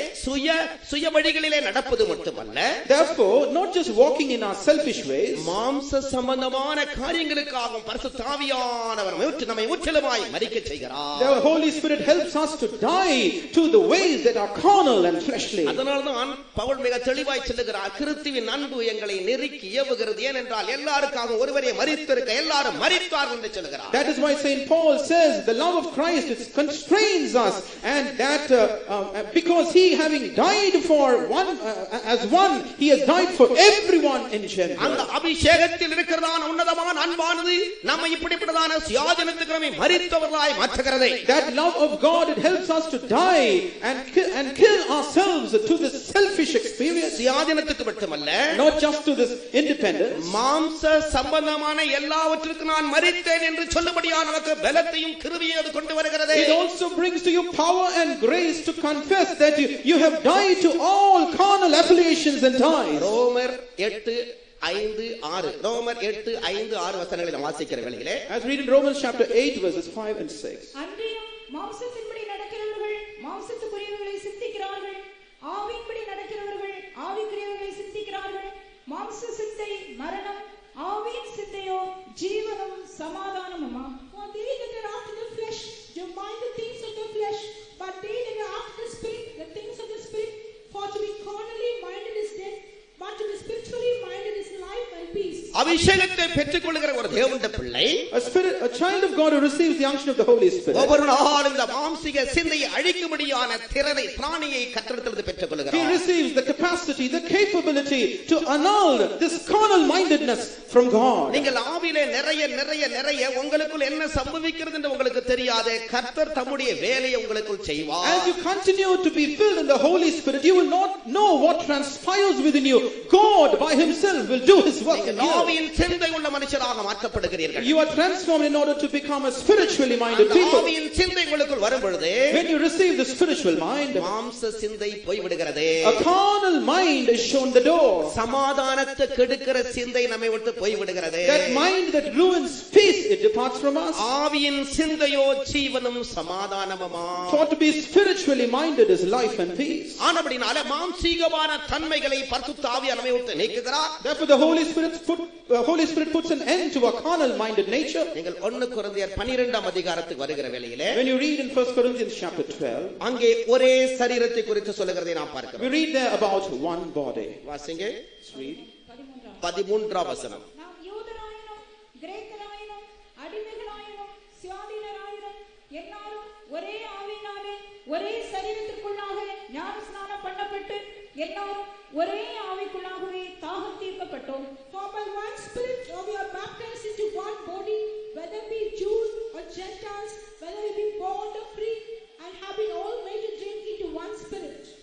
சுய வழிகளிலே நடப்பது மட்டுமல்ல, therefore not just walking in our selfish ways, மாம்ச சம்பந்தமான காரியங்களுக்காக பரிசுத்த ஆவியானவர் நம்மை முற்றிலுமாய் மரிக்க செய்கிறார். the Holy Spirit helps us to die to the ways that are carnal and fleshly. அதனால்தான் பவுல் மிக தெளிவாய் சொல்லுகிறார், கிறிஸ்துவின் அன்பு எங்களை நெருக்கி ஏவுகிறது, ஏனென்றால் எல்லாருக்காக ஒருவரே மரித்திருக்க எல்லாரும் மரித்தார்கள் என்று சொல்லுகிறார். That is why Saint Paul says the love of Christ, it constrains us, and that because he having died for one as one, he has died for everyone in general. அந்த அபிஷேகத்தில் இருக்கிறதான உன்னதமான அன்பானது நம்மை இப்படிப்பட்டதான சுயாதீனத்துக்கு நம்மை மரித்தவர்களாய் மாற்றுகிறது. That love of God, it helps us to die and kill ourselves to this selfish experience. சுயாதீனத்துக்கு மட்டுமல்ல, not just to this independence, மாம்ச சம்பந்தமான எல்லாவற்றுக்கும் நான் மரித்தேன் என்று சொல்லும்படியான நமக்கு பலத்தையும் கிருபையையும் அது கொண்டு வருகிறது. it also brings to you power and grace to confess that you have died to all carnal affiliations and ties. ரோமர் 8:5-6 ரோமர் 8:5-6 வசனங்களை நாம் வாசிக்கிற வேளையிலே, as read in Romans chapter 8 verses 5 and 6, அன்றியும் மாம்சத்தின்படி நடக்கிறவர்கள் மாம்சத்துக்குரியவைகளை சிந்திக்கிறார்கள், ஆவியின்படி நடக்கிறவர்கள் ஆவிக்குரியவைகளை சிந்திக்கிறார்கள். மாம்ச சிந்தை மரணம், ஆவியின் சிந்தையோ ஜீவனும் சமாதானமுமா. For they that are after the flesh do mind the things of the flesh, but they that are after the spirit, the things of the spirit. For to be carnally minded is death, but to be spiritually minded is life and peace. அபிஷேகத்தை பெற்றுக்கொள்கிற ஒரு தேவனுடைய பிள்ளை, a child of God who receives the unction of the Holy Spirit, ஒவ்வொரு நாளும் இந்த மாம்சீக சிந்தையை அழிக்கும்படியான திராணியை கர்த்தரிடத்திலிருந்து பெற்றுக்கொள்கிறார். he receives the capacity, the capability to annul this carnal mindedness from God. நீங்கள் ஆவியிலே நிறைய உங்களுக்குள் என்ன சம்பவிக்கிறது என்று உங்களுக்கு தெரியாது, கர்த்தர் தம்முடைய வேலையை உங்களுக்குள் செய்வார். as you continue to be filled in the Holy Spirit, you will not know what transpires within you. God by himself will do his work in you. ஆவியின் சிந்தை உள்ள மனுஷராக மாற்றப்படுகிறீர்கள். you are transformed in order to become a spiritually minded people. ஆவியின் சிந்தை உங்களுக்குள் வரும் பொழுது, when you receive the spiritual mind, மாம்ச சிந்தை போய் விடுகிறது. a carnal mind is shown the door. சமாதானத்தை கெடுக்கிற சிந்தை நம்மை விட்டு போய் விடுகிறது. that mind that ruins peace, it departs from us. ஆவியின் சிந்தையோ ஜீவனும் சமாதானமுமா. for to be spiritually minded is life and peace. ஆனபடினால மாம்சீகமான தன்மைகளை பரிசுத்த ஆவியானவர் நம்மை விட்டு நீக்குகிறார். therefore the Holy Spirit puts an end to a carnal minded nature. நீங்கள் 1 கொரிந்தியர் 12ஆம் அதிகாரத்துக்கு வருகிற வேளையிலே, when you read in 1 Corinthians chapter 12, அங்கே ஒரே சரீரத்தை குறித்து சொல்லுகிறதை நாம் பார்க்கிறோம். we read there about one body. வாசிங்க. 13ஆம் வசனம். நாம் யூதராயினும் கிரேக்கராயினும் அடிமைகளாயினும் சுயாதீனராயினும் எல்லாரும் ஒரே ஆவியினாலே ஒரே சரீரத்திற்குள்ளாக ஞானஸ்நானம் பண்ணப்பட்டு எல்லாரும் ஒரே ஆவிக்குள்ளாகவே தாகம் தீர்க்கப்பட்டோம். For by one spirit we are baptized into one body, whether we Jews or Gentiles, whether we be bond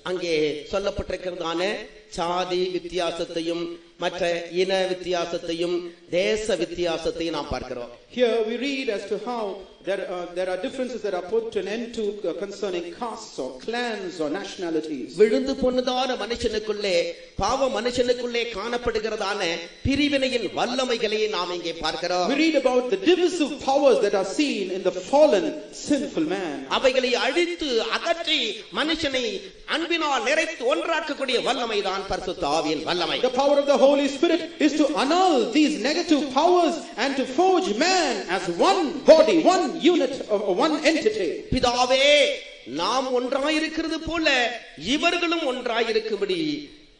அங்கே சொல்லப்பட்டிருக்கிறதான சாதி வித்தியாசத்தையும் மற்ற இன வித்தியாசத்தையும் தேச வித்தியாசத்தையும் நாம் பார்க்கிறோம். Here we read as to how there are differences that are put an end to concerning castes or clans or nationalities. விழுந்து போனதான மனுஷனுக்குள்ளே பாவ மனுஷனுக்குள்ளே காணப்படுகிறதான பிரிவினையின் வல்லமைகளை நாம் இங்கே பார்க்கிறோம். We read about the divisive powers that are seen in the fallen sinful man. அவைகளை அழித்து அகற்றி மனுஷனை அன்பினால் நிறைத்து ஒன்றாக்கக்கூடிய வல்லமை தான் பரிசுத்த ஆவியின் வல்லமை. The power of the Holy Spirit is to annul these negative powers and to forge man as one body, one unit of one entity. பிதாவே, நாம் ஒன்றாயிருக்கிறது போல இவர்களும் ஒன்றாயிருக்கும்படி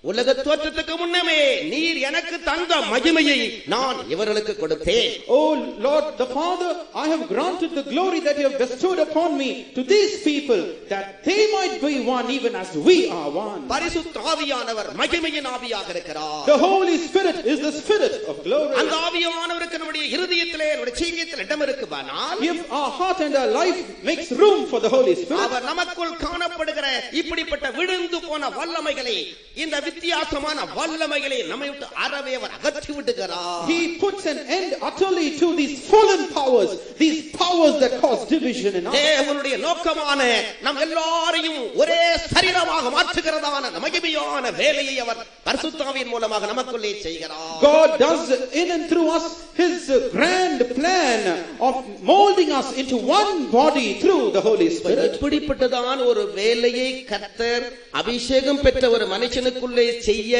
உலக தோற்றத்துக்கு முன்னமே நீர் எனக்கு தந்த மகிமையை நான் இவர்களுக்கு கொடுத்தேன். Oh Lord the Father, I have granted the glory that you have bestowed upon me to these people, that they might be one even as we are one. பரிசுத்த ஆவியானவர் மகிமையின் ஆவியாக இருக்கிறார். The Holy Spirit is the Spirit of glory. அந்த ஆவியானவருக்கு நம்முடைய இருதயத்திலே நம்முடைய ஜீவியத்தில் இடம் இருக்குமானால், if our heart and our life makes room for the Holy Spirit, அவர் நமக்குள் காணப்படுகிற இப்படிப்பட்ட விழுந்து போன வல்லமைகளை, இந்த வித்தியாசமான வல்லமைகளை நம்மை விட்டு அறவே அவர் அகற்றி விடுகிறார். He puts an end utterly to these fallen powers, these powers that cause division in us. தேவனுடைய நோக்கமான நம் எல்லாரையும் ஒரே சரீரமாக மாற்றுகிறதான மகிமையான வேலையை அவர் பரிசுத்த ஆவியின் மூலமாக நமக்குள்ளே செய்கிறார். God does in and through us his grand plan of molding us into one body through the Holy Spirit. இப்படிப்பட்டதான ஒரு வேலையை கர்த்தர் அபிஷேகம் பெற்ற ஒரு மனுஷனுக்குள்ளே செய்ய,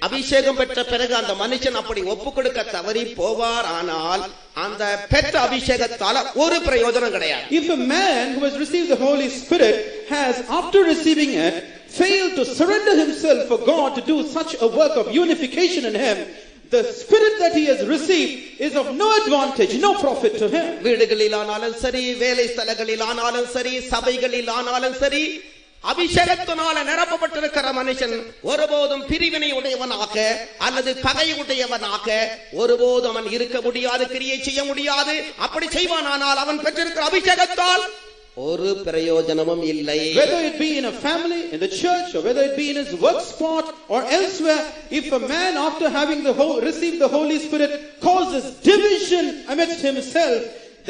அபிஷேகம் பெற்ற பிறகு அந்த மனுஷன் அப்படி ஒப்பு கொடுக்க தவறி போவார், ஆனால் அந்த பெற்ற அபிஷேகத்தால ஒரு பிரயோஜனம் கிடையாது. If a man who has received the Holy Spirit has, after receiving it, failed to surrender himself for God to do such a work of unification in him, the spirit that he has received is of no advantage, no profit to him. வீடுகளில் ஆனாலும் சரி, வேலை ஸ்தலங்களில் ஆனாலும் சரி, சபைகளில் ஆனாலும் சரி, அபிஷேகத்தினால நிரப்பப்பட்டிருக்கிற மனுஷன் ஒருபோதும் பிரிவினை உடையவனாக அல்லது பகை உடையவனாக ஒருபோதும் அவன் இருக்க முடியாது, கிரியை செய்ய முடியாது. அப்படி செய்வானால் அவன் பெற்றிருக்கிற அபிஷேகத்தால் ஒரு பிரயோஜனமும் இல்லை. Whether it be in a family, in the church, or whether it be in his work spot or elsewhere, if a man after having received the Holy Spirit causes division amidst himself,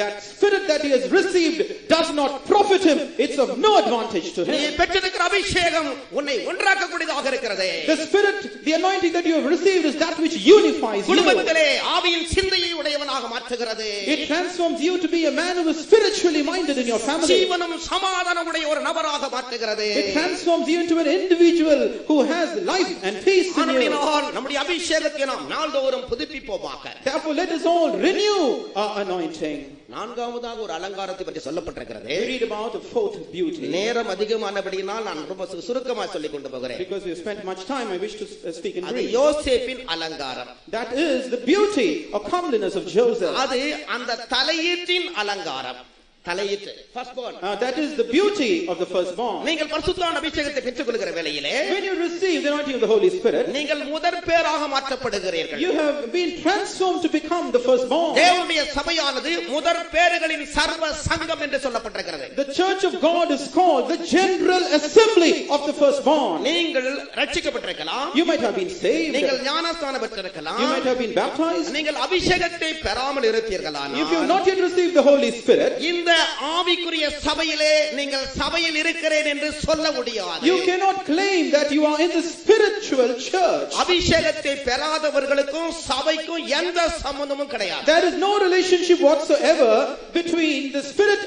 that spirit that he has received does not profit him. It's of no advantage to him. நீ பெற்றிருக்கிற அபிஷேகம் உன்னை ஒன்றாக்கக்கூடியதாக இருக்கிறது. The spirit, the anointing that you have received is that which unifies you. குடும்பத்திலே ஆவியின் சிந்தையை உடையவனாக மாற்றுகிறது. It transforms you to be a man who is spiritually minded in your family. ஜீவனும் சமாதானம் உடைய ஒரு நபராக மாற்றுகிறது. It transforms you into an individual who has life and peace in you. நம்முடைய அபிஷேகத்தை நாம் நாள்தோறும் புதுப்பிப்போமாக. Therefore let us all renew our anointing. நான்காவதாக ஒரு அலங்காரத்தை பற்றி சொல்லப்பட்டிருக்கிறது. We read about the fourth beauty. நேரம் அதிகமானபடியினால் நான் ரொம்ப சுருக்கமாக சொல்லிக் கொண்டு போகிறேன். Because we have spent much time, I wish to speak in brief. அது யோசேப்பின் அலங்காரம். That is the beauty or comeliness of Joseph. அது அந்த தலையீட்டின் அலங்காரம். தலையீட்டு, firstborn. That is the beauty of the firstborn. நீங்கள் பரிசுத்த அபிஷேகத்தை பெற்றுக்கொள்கிற வேளையிலே, when you receive the anointing of the Holy Spirit, நீங்கள் முதற் பேராக மாற்றப்படுகிறீர்கள். you have been transformed to become the firstborn. தேவனுடைய சபையானது முதற் பேறுகளின் சர்வ சங்கம் என்று சொல்லப்பட்டிருக்கிறது. The church of God is called the general assembly of the firstborn. நீங்கள் ரட்சிக்கப்பட்டிருக்கலாம், you might have been saved, நீங்கள் ஞானஸ்நானம் பெற்றிருக்கலாம், you might have been baptized, நீங்கள் அபிஷேகத்தை பெறாமல் இருப்பீர்களானால், if you have not yet received the Holy Spirit, இந்த ஆவிக்குரிய சபையிலே நீங்கள் சபையில் இருக்கிறேன் என்று சொல்ல முடியாது. you cannot claim that you are in the spiritual church. அபிஷேகத்தை பெறாதவர்களுக்கும் சபைக்கும் எந்த சம்பந்தமும் கிடையாது. There is no relationship whatsoever between the spirit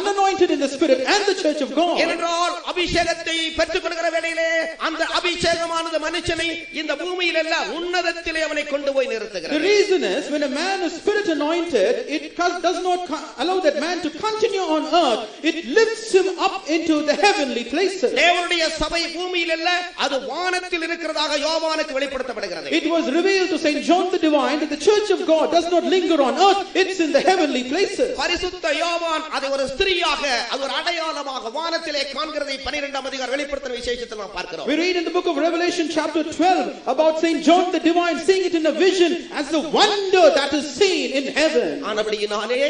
unanointed in the spirit and the church of God. ஏனென்றால் அபிஷேகத்தை பெற்றுக்கொள்கிற வேளையிலே அந்த அபிஷேகமானது மனுஷனை இந்த பூமியில் அல்ல உன்னதத்திலே அவனை கொண்டு போய் நிறுத்துகிறது. The reason is, when a man is spirit anointed, it does not allow that man to continue on earth. It lifts him up into the heavenly places. தேவனுடைய சபை பூமியில் அல்ல, அது வானத்தில் இருக்கிறதாக யோவானுக்கு வெளிப்படுத்தப்படுகிறது. It was revealed to Saint John the Divine that the church of God does not linger on earth, it's in the heavenly places. பரிசுத்த யோவான் அதை ஒரு ஸ்திரீயாக, அது ஒரு அடையாளமாக வானத்திலே காண்கிறதை 12ஆம் அதிகாரம் வெளிப்படுத்தின விசேஷத்தில் நாம் பார்க்கிறோம். We read in the book of Revelation chapter 12 about Saint John the Divine seeing it in a vision as the wonder that is seen in heaven. ஆனபடியினாலே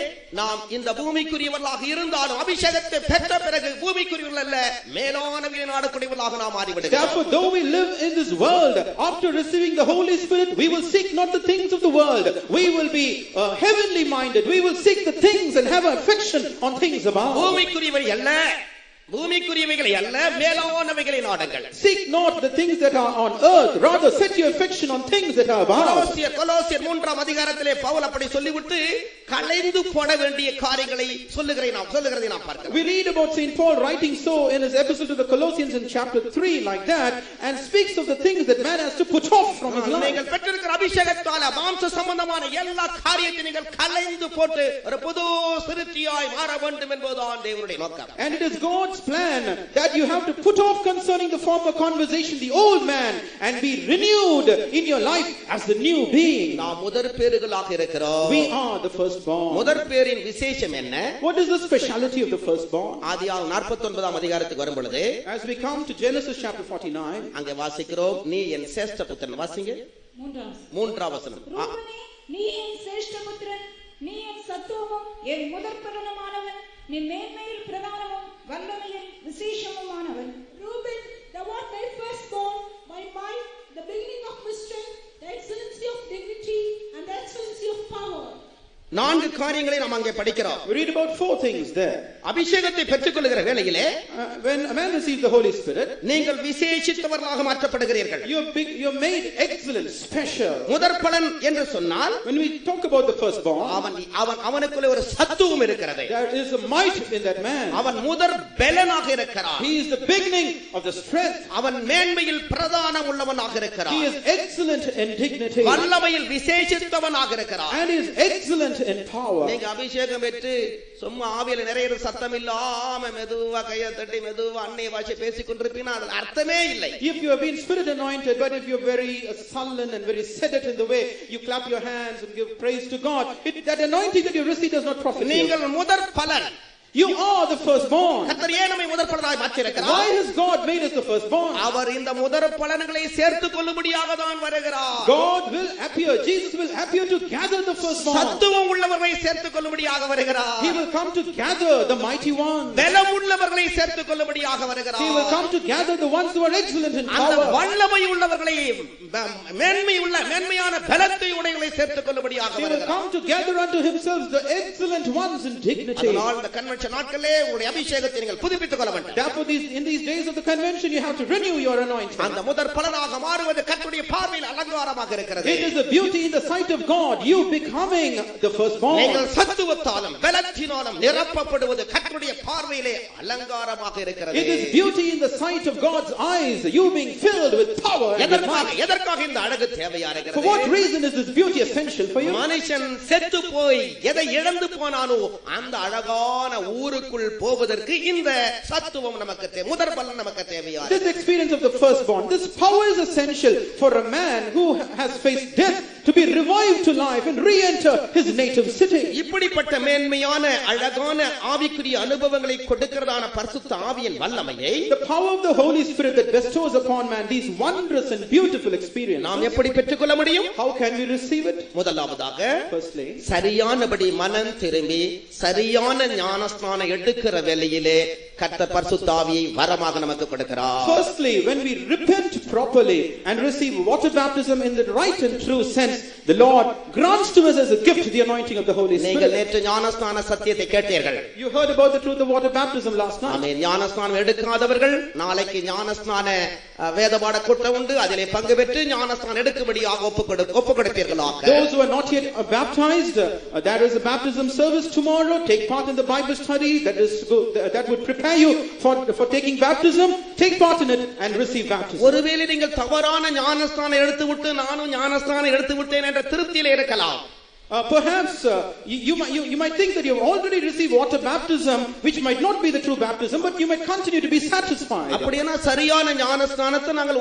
நாம் இந்த பூமிக்கு பூமிக்குரியவர்களாக இருந்தாலும் அபிஷேகத்தை பெற்ற பிறகு பூமிக்குரியவர்கள் அல்ல மேலானவைகளை நாடக்கூடியவர்களாக நாம் மாறிவிடுகிறோம். Therefore, though we live in this world, after receiving the Holy Spirit, we will seek not the things of the world. We will be heavenly minded. We will seek the things and have affection on things above. பூமிக்குரியவை அல்ல பூமிக்குரியவைகளை அல்ல மேலானவைகளை நாடுங்கள். Seek not the things that are on earth, rather set your affection on things that are above. கொலோசியர் 3ஆம் அதிகாரத்திலே பவுல் அப்படி சொல்லிவிட்டு கலைந்து போட வேண்டிய காரியங்களை சொல்லுகிறதை நாம் பார்க்கிறோம். We read about Saint Paul writing so in his epistle to the Colossians in chapter 3 like that, and speaks of the things that man has to put off from his life. நீங்கள் பெற்றிருக்கிற அபிஷேகத்தால மாம்ச சம்பந்தமான எல்லா காரியத்தை நீங்கள் கலைந்து போட்டு ஒரு புது சிருஷ்டியாய் மாற வேண்டும் என்பதுதான் தேவனுடைய நோக்கம். And it is God's plan that you have to put off concerning the former conversation the old man and be renewed in your life as the new being. நாம் முதற் பேறுகளாக இருக்கிறோம். We are the firstborn. முதற் பேரின் விசேஷம் என்ன? What is the speciality of the firstborn? ஆதியாகமம் 49ஆம் அதிகாரத்துக்கு வரும் பொழுது as we come to Genesis chapter 49, அங்கே வாசிக்கிறோம், நீ என் சேஷ்ட புத்திரன். வாசிங்க 3ஆம் வசனம். ரூபனே, நீ என் சிரேஷ்ட புத்திரன், நீ என் சத்துவமும் என் முதற்பலனுமானவன், நீ மேன்மையில் பிரதானமும் வல்லமையில் விசேஷமுமானவன். Reuben, thou art my firstborn, my might, the beginning of my strength, the excellency of dignity, and the excellency of power. 4 காரியங்களை நாம் அங்கே படிக்கிறோம். we read about 4 things there. அபிஷேகத்தை பெற்றுக்கொள்கிற வேளையிலே when a man receives the Holy Spirit, நீங்கள் விசேஷித்தவர்களாக மாற்றப்படுகிறீர்கள். you're made excellent, special. முதற் பலன் என்று சொன்னால் when we talk about the firstborn, அவனுக்குள்ள ஒரு சத்துவம் இருக்கிறது. there is a might in that man. அவன் முதற் பலனாக இருக்கிறான். he is the beginning of the strength. அவன் மேன்மையில் பிரதானம் உள்ளவனாக இருக்கிறான். he is excellent in dignity. வல்லமையில் விசேஷித்தவனாக இருக்கிறான். and is excellent in power. நீங்க அபிஷேகம் பெற்று சும்மா ஆவியில நிறைய சத்தம் இல்லாம மெதுவா கையை தட்டி மெதுவா அன்னைய பாஷை பேசிக் கொண்டிருப்பீங்கன்னா அது அர்த்தமே இல்லை. if you have been spirit anointed, but if you're very sullen and very sedate in the way you clap your hands and give praise to God, that anointing that you receive does not profit you. நீங்கள் முதற் பலன். you are the firstborn. கர்த்தர் ஏன் நம்மை முதற் பலனாய் மாற்றியிருக்கிறார்? why has God made us the firstborn? அவர் இந்த முதற் பலன்களை சேர்த்துக் கொள்ளும்படியாக தான் வருகிறார். God will appear, Jesus will appear to gather the firstborn. சத்துவம் உள்ளவர்களை சேர்த்துக் கொள்ளும்படியாக வருகிறார். he will come to gather the mighty ones. பலம் உள்ளவர்களை சேர்த்துக் கொள்ளும்படியாக வருகிறார். he will come to gather the ones who are excellent in power. அந்த வல்லமை உள்ளவர்களை மேன்மையான பலத்தை உடையவர்களை சேர்த்துக் கொள்ளும்படியாக he will come to gather unto himself the excellent ones in dignity. அதனால் இந்த கன்வென்ஷன் நாட்களே உங்களுடைய அபிஷேகத்தை நீங்கள் புதுப்பித்துக் கொள்ள வேண்டும். therefore in these days of the convention you have to renew your anointing. அந்த முதற் பலனாக மாறுவது கர்த்தருடைய பார்வையில் அலங்காரமாக இருக்கிறது. it is a beauty in the sight of God, you becoming the firstborn. நீங்கள் சத்துவத்தாலும் பலத்தினாலும் நிரப்பப்படுவது கர்த்தருடைய பார்வையிலே அலங்காரமாக இருக்கிறது. it is beauty in the sight of God's eyes, you being filled with power and might. எதற்காக இந்த அழகு தேவையா இருக்கிறது? for what reason is this beauty essential for you? மனுஷன் செத்து போய் எதை இழந்து போனானோ அந்த அழகான ஊருக்குள் போவதற்கு இந்த சத்துவம் நமக்கு முதற் பலன் நமக்கு தேவையா? this experience of the firstborn, this power is essential for a man who has faced death to be revived to life and re-enter his native city. இப்படிப்பட்ட மேன்மையான அழகான ஆவிக்குரிய அனுபவங்களை கொடுக்கிறதான பரிசுத்த ஆவியின் வல்லமையை, the power of the Holy Spirit that bestows upon man these wondrous and beautiful experiences, நாம் எப்படி பெற்றுக்கொள்ள முடியும்? how can we receive it? முதலாவதாக firstly, சரியானபடி மனம் திரும்பி சரியான ஞானஸ்நானம் எடுக்கிற வேளையிலே கர்த்தர் பரிசுத்த ஆவியை வரமாக நமக்கு கொடுக்கிறார். firstly, when we repent properly and receive water baptism in the right and true sense, the Lord grants to us as a gift the anointing of the Holy Spirit. நீங்கள் நேற்று ஞானஸ்நான சத்தியத்தை கேட்டீர்கள். you heard about the truth of water baptism last night. ஆமென். ஞானஸ்நானம் எடுக்காதவர்கள் நாளைக்கு ஞானஸ்நான வேதபாட கூட்டம் உண்டு, அதிலே பங்கு பெற்று ஞானஸ்நானம் எடுக்கும்படியாக ஒப்புக்கொடுப்பீர்களாக. those who are not yet baptized, there is a baptism service tomorrow. take part in the Bible study that would prepare you for taking baptism. take part in it and receive baptism. ஒருவேளை நீங்கள் தவறான ஞானஸ்நானம் எடுத்துவிட்டு நானும் ஞானஸ்நானம் எடுத்துவிட்டேன் என்ற திருப்தியிலே இருக்கலாம். Perhaps you might think that you have already received water baptism, which might not be the true baptism, but you might continue to be satisfied. அப்படினா சரியான ஞானஸ்நானத்தை நாங்கள்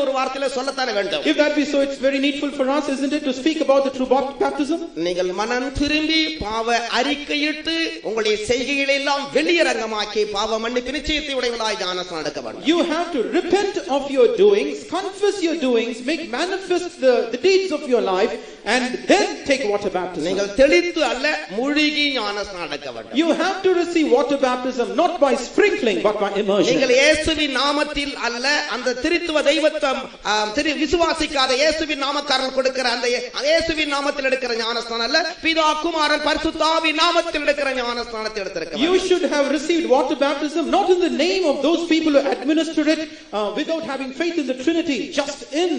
ஒரு வார்த்தையில சொல்லத்தானே வேண்டும். if that be so, it's very needful for us, isn't it, to speak about the true baptism? நீங்கள் மனம் திரும்பி பாவ அறிக்கையிட்டு உங்களுடைய செய்கைகளை எல்லாம் வெளியரங்கமாக்கி பாவ மன்னிப்பு நிச்சயத்தை உடையவளாய் ஞானஸ்நானம் எடுக்க வேண்டும். you have to repent of your doings, confess your doings, make manifest the deeds of your life, and then take water baptism. நீங்கள் தெளித்து அல்ல முழுகி ஞானஸ்நானம் எடுக்க வேண்டும். You have to receive water baptism not by sprinkling but by immersion. நீங்கள் இயேசுவின் நாமத்தில் அல்ல அந்த திருத்துவ தெய்வத்தை விசுவாசிக்காத இயேசுவின் நாமக்காரர்கள் கொடுக்கிற அந்த இயேசுவின் நாமத்தில் எடுக்கிற ஞானஸ்நானம் அல்ல, பிதா குமாரன் பரிசுத்த ஆவியின் நாமத்தில் எடுக்கிற ஞானஸ்நானத்தை எடுத்திருக்க வேண்டும். You should have received water baptism not in the name of those people who administer it without having faith in the Trinity, just in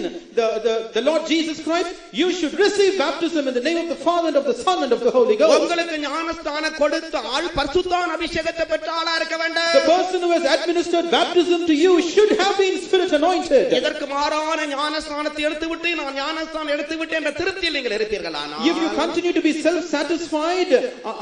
the Lord Jesus Christ. You should receive baptism in the name of the Father and of the Son and of the Holy Ghost. உங்களுக்கு ஞானஸ்நானம் கொடுத்த ஆள் பரிசுத்த அபிஷேகத்தை பெற்ற ஆளா இருக்க வேண்டும். The person who has administered baptism to you should have been spirit anointed. இதற்கு மாறான ஞானஸ்நானத்தை எடுத்துவிட்டு நான் ஞானஸ்நானம் எடுத்துவிட்டு என்ற திருப்தியில் நீங்கள் இருப்பீர்களானால், if you continue to be self-satisfied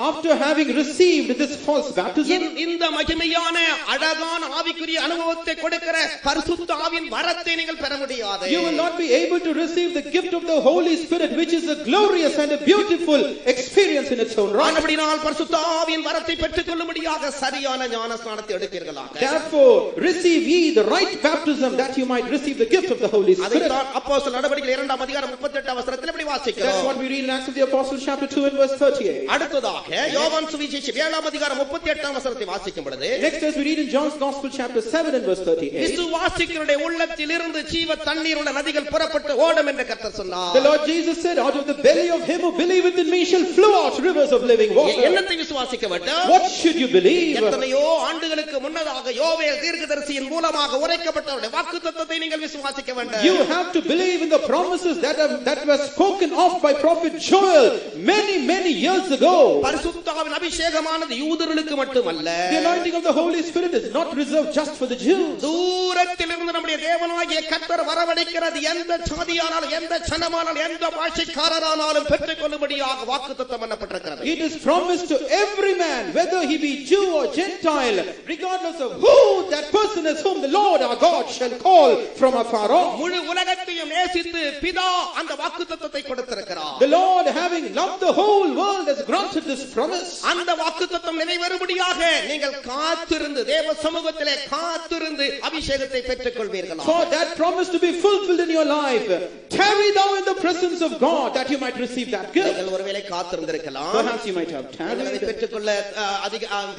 after having received this false baptism, இந்த மகிமையான அழகான ஆவிக்குரிய அனுபவத்தை கொடுக்கிற பரிசுத்த ஆவியின் வரத்தை நீங்கள் பெற முடியாது. you will not be able to receive the gift of the Holy Spirit, which is a glorious and a beautiful experience in its own right. அப்படினால் பரிசுத்த ஆவியின் வரத்தை பெற்றுக்கொள்ளும்படியாக சரியான ஞானஸ்நானத்தை எடுப்பீர்களாக. Therefore receive ye the right baptism that you might receive the gift of the Holy Spirit. அதைத்தான் அப்போஸ்தலர் நடவடிக்கைகள் 2ஆம் அதிகாரம் 38ஆம் வசனத்தில் இப்படி வாசிக்கிறோம். That's what we read in Acts of the Apostles chapter 2 and verse 38. அடுத்ததாக யோவான் சுவிசேஷம் 7ஆம் அதிகாரம் 38ஆம் வசனத்தை வாசிக்கும் பொழுது, next as we read in John's Gospel chapter 7 and verse 38, விசுவாசிகளுடைய உள்ளத்தில் இருந்து ஜீவ தண்ணீர் உள்ள நதிகள் புறப்பட்டு ஓடும் என்று கர்த்தர் சொன்னார். the Lord Jesus said, out of the belly of him who believeth in me shall flow out rivers of living water. என்னத்தை விசுவாசிக்க வேண்டும்? What should you believe? எத்தனையோ ஆண்டுகளுக்கு முன்னதாக யோவேல் தீர்க்கதரிசியின் மூலமாக உரைக்கப்பட்டவருடைய வாக்குத்தத்தத்தை நீங்கள் விசுவாசிக்க வேண்டும். You have to believe in the promises that were spoken of by prophet Joel many years ago. பரிசுத்த ஆவியின் அபிஷேகமானது யூதர்களுக்கு மட்டுமல்ல, the anointing of the Holy Spirit is not reserved just for the Jews. தூரத்திலிருந்து நம்முடைய தேவனாகிய கர்த்தர் வரவழைக்கிறது எந்த சாதியானாலும் எந்த ஜனமானாலும் எந்த பாஷைக்காரரானாலும் பெற்றுக்கொள்ளும்படியாக வாக்குத்தத்தம் பண்ணப்பட்டிருக்கிறது. It is promised to every man, whether he be Jew or Gentile, regardless of who that person is, whom the Lord our God shall call from afar off. முழு உலகத்தையும் நேசித்து பிதா அந்த வாக்குத்தத்தத்தை கொடுத்திருக்கிறார். The Lord, having loved the whole world, has granted this promise. அந்த வாக்குத்தத்தம் நிறைவேறும்படியாக நீங்கள் காத்திருந்து தேவ சமூகத்திலே காத்திருந்து அபிஷேகத்தை பெற்றுக்கொள்வீர்களா? For that promise to be fulfilled in your life, tarry thou in the presence of God that you might receive that gift. நீங்கள் ஒருவேளை காத்திருந்திருக்கலாம். Perhaps you might have tarried.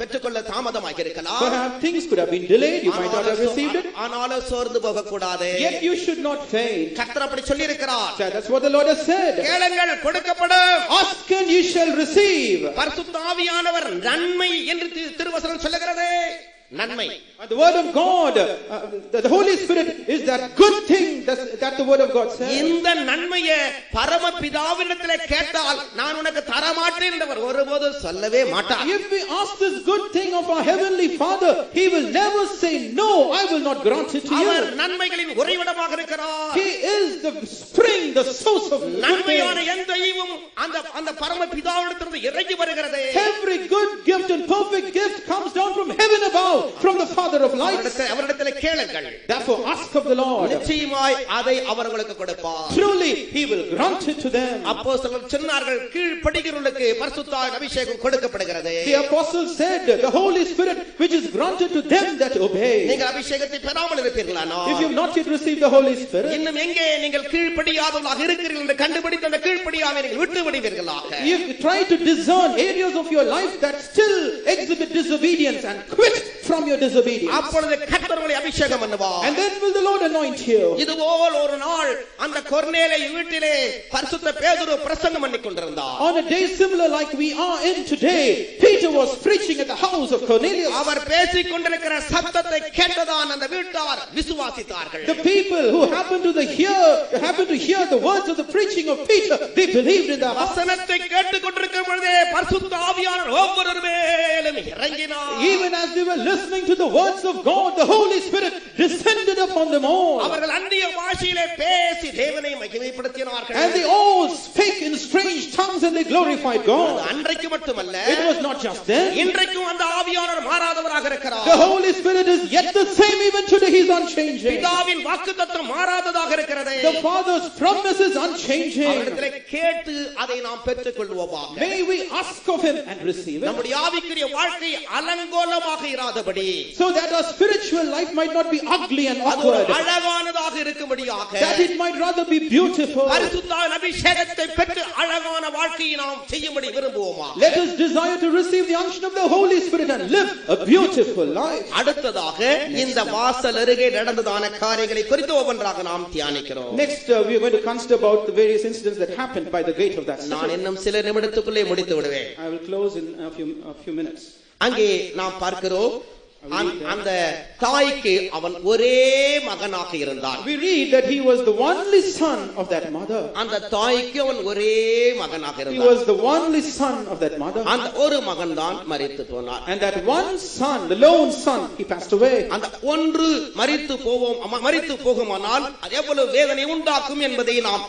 பெற்றுக்கொள்ள தாமதமாக இருக்கலாம். Perhaps things could have been delayed. You might not have received it. ஆனாலும் சோர்ந்து போக கூடாது. Yet you should not faint. கர்த்தர் அப்படி சொல்லி இருக்கிறார். That's what the Lord has said. கேளுங்கள் கொடுக்கப்படும். Ask and ye shall receive. பரிசுத்த ஆவியானவர் நன்மை என்று திருவசனம் சொல்லுகிறது. நன்மை. The word of God, the Holy Spirit is that good thing that the word of God says. இந்த நன்மையை பரமபிதாவினிடத்திலே கேட்டால் நான் உனக்கு தர மாட்டேன் என்றவர் ஒருபோதும் சொல்லவே மாட்டார். If we ask this good thing of our heavenly Father, he will never say no, I will not grant it to you. அவர் நன்மைகளின் உறைவிடமாக இருக்கிறார். He is the spring, the source of நன்மையான எந்த ஈவும் அந்த பரமபிதாவினிடத்திலிருந்து இறங்கி வருகிறது. Every good gift and perfect gift comes down from heaven above, from the Father of lights. அவரிடத்திலே கேளுங்கள். Therefore ask of the Lord. நிச்சயமாய் அதை அவர்களுக்கு கொடுப்பார். Truly he will grant it to them. அப்போஸ்தலர் சொன்னார்கள், கீழ்ப்படிகிறவர்களுக்கு பரிசுத்த ஆவியின் அபிஷேகம் கொடுக்கப்படுகிறது. The apostles said, the Holy Spirit which is granted to them that obey. நீங்கள் அபிஷேகத்தை பெறாமல் இருப்பீர்களானால், if you have not yet received the Holy Spirit, இன்னும் எங்கே நீங்கள் கீழ்ப்படியாதவர்களாக இருக்கிறீர்கள் என்று கண்டுபிடித்து அந்த கீழ்ப்படியாமை நீங்கள் விட்டு விடுவீர்களாக. if you try to discern areas of your life that still exhibit disobedience, and quit from your disobedience, அப்பொழுது கர்த்தர் உங்களை அபிஷேகம் பண்ணுவார். and then will the Lord anoint you. இதுபோல் ஒரு நாள் அந்த கொர்நேலிய வீட்டிலே பரிசுத்த பேதுரு பிரசங்கம் பண்ணிக் கொண்டிருந்தார். On a day similar like we are in today, Peter was preaching at the house of Cornelius. அவர் பேசிக் கொண்டிருக்கிற சத்தத்தை கேட்டதான் அந்த வீட்டார் விசுவாசித்தார்கள். The people who happened to hear the words of the preaching of Peter, they believed in that. வசனத்தை கேட்டுக் கொண்டிருக்கும் பொழுதே பரிசுத்த ஆவியானவர் ஒவ்வொரு மேலும் இறங்கினார். Even as they were listening to the words of God, the Holy Spirit descended upon them all. அவர்கள் அந்நிய பாஷையிலே பேசி தேவனை மகிமைப்படுத்தினார்கள். And they all spake in strange tongues and they glorified God. அன்றைக்கு மட்டுமல்ல, It was not just then. இன்றைக்கும் அந்த ஆவியானவர் மாறாதவராக இருக்கிறார். The Holy Spirit is yet the same even today. He is unchanging. பிதாவின் வாக்குத்தத்தம் மாறாததாக இருக்கிறது. The Father's promise is unchanging. அவரிடத்திலே கேட்டு அதை நாம் பெற்றுக்கொள்வோமாக. May we ask of him and receive it. நம்முடைய ஆவிக்குரிய வாழ்க்கை வாழ்க்கை அலங்கோலமாக இராதபடி, so that our spiritual life might not be ugly and அது ஒரு awkward, அழகானதாக இருக்கும்படியாக, that it might rather be beautiful. பரிசுத்தாவின் அபிஷேகத்தை பெற்று அழகான வாழ்க்கையை நாம் செய்யும்படி விரும்புவோமா? Let us desire to receive the unction of the Holy Spirit and live a beautiful life. அடுத்ததாக இந்த வாசல் அருகே நடந்ததான காரியங்களை குறித்து ஒவ்வொன்றாக நாம் தியானிக்கிறோம். Next, we are going to consider about the various incidents that happened by the gate of that நான் city. இன்னும் சில நிமிடத்துக்குள்ளே முடித்து விடுவேன். I will close in a few minutes. அங்கே நாம் பார்க்கிறோம், அந்த தாய்க்கு அவன் ஒரே மகனாக இருந்தான். We read that he was the only son of that mother. அந்த தாய்க்கு அவன் ஒரே மகனாக He இருந்தான். was the only son of that mother. அந்த ஒரு மகன் தான் மரித்து போனார். And that one son, the lone son, he passed away. அந்த ஒன்று மரித்து போகுமானால் அது எவ்வளவு வேதனை உண்டாக்கும் என்பதை நாம்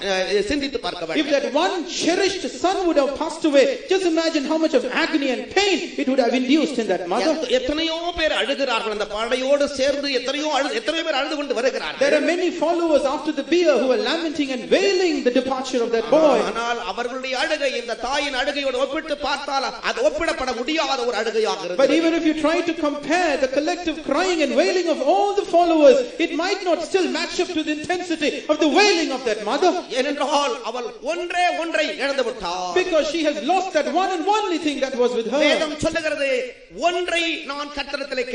சிந்தித்து பார்க்க If வேண்டும். that one cherished son would have passed away, just imagine how much of agony and pain it would have induced in that mother. எத்தனையோ பேர் அழுகிறார்கள் அந்த படையோடு சேர்ந்து, எத்தனையோ பேர் அழுது கொண்டு வருகிறார்கள். There are many followers after the bier who are lamenting and wailing the departure of that boy. ஆனால் அவர்களுடைய அழுகை இந்த தாயின் அழுகையோடு ஒப்பிட்டு பார்த்தால் அது ஒப்பிடப்பட முடியாத ஒரு அழுகையாக இருந்தது. But even if you try to compare the collective crying and wailing of all the followers, it might not still match up to the intensity of the wailing of that mother. ஏனென்றால் அவள் ஒன்றை இழந்து விட்டாள். Because she has lost that one and only thing that was with her. வேதம் சொல்லுகிறது, ஒன்றை நான் கர்த்தரிடத்திலே கேட்டேன்.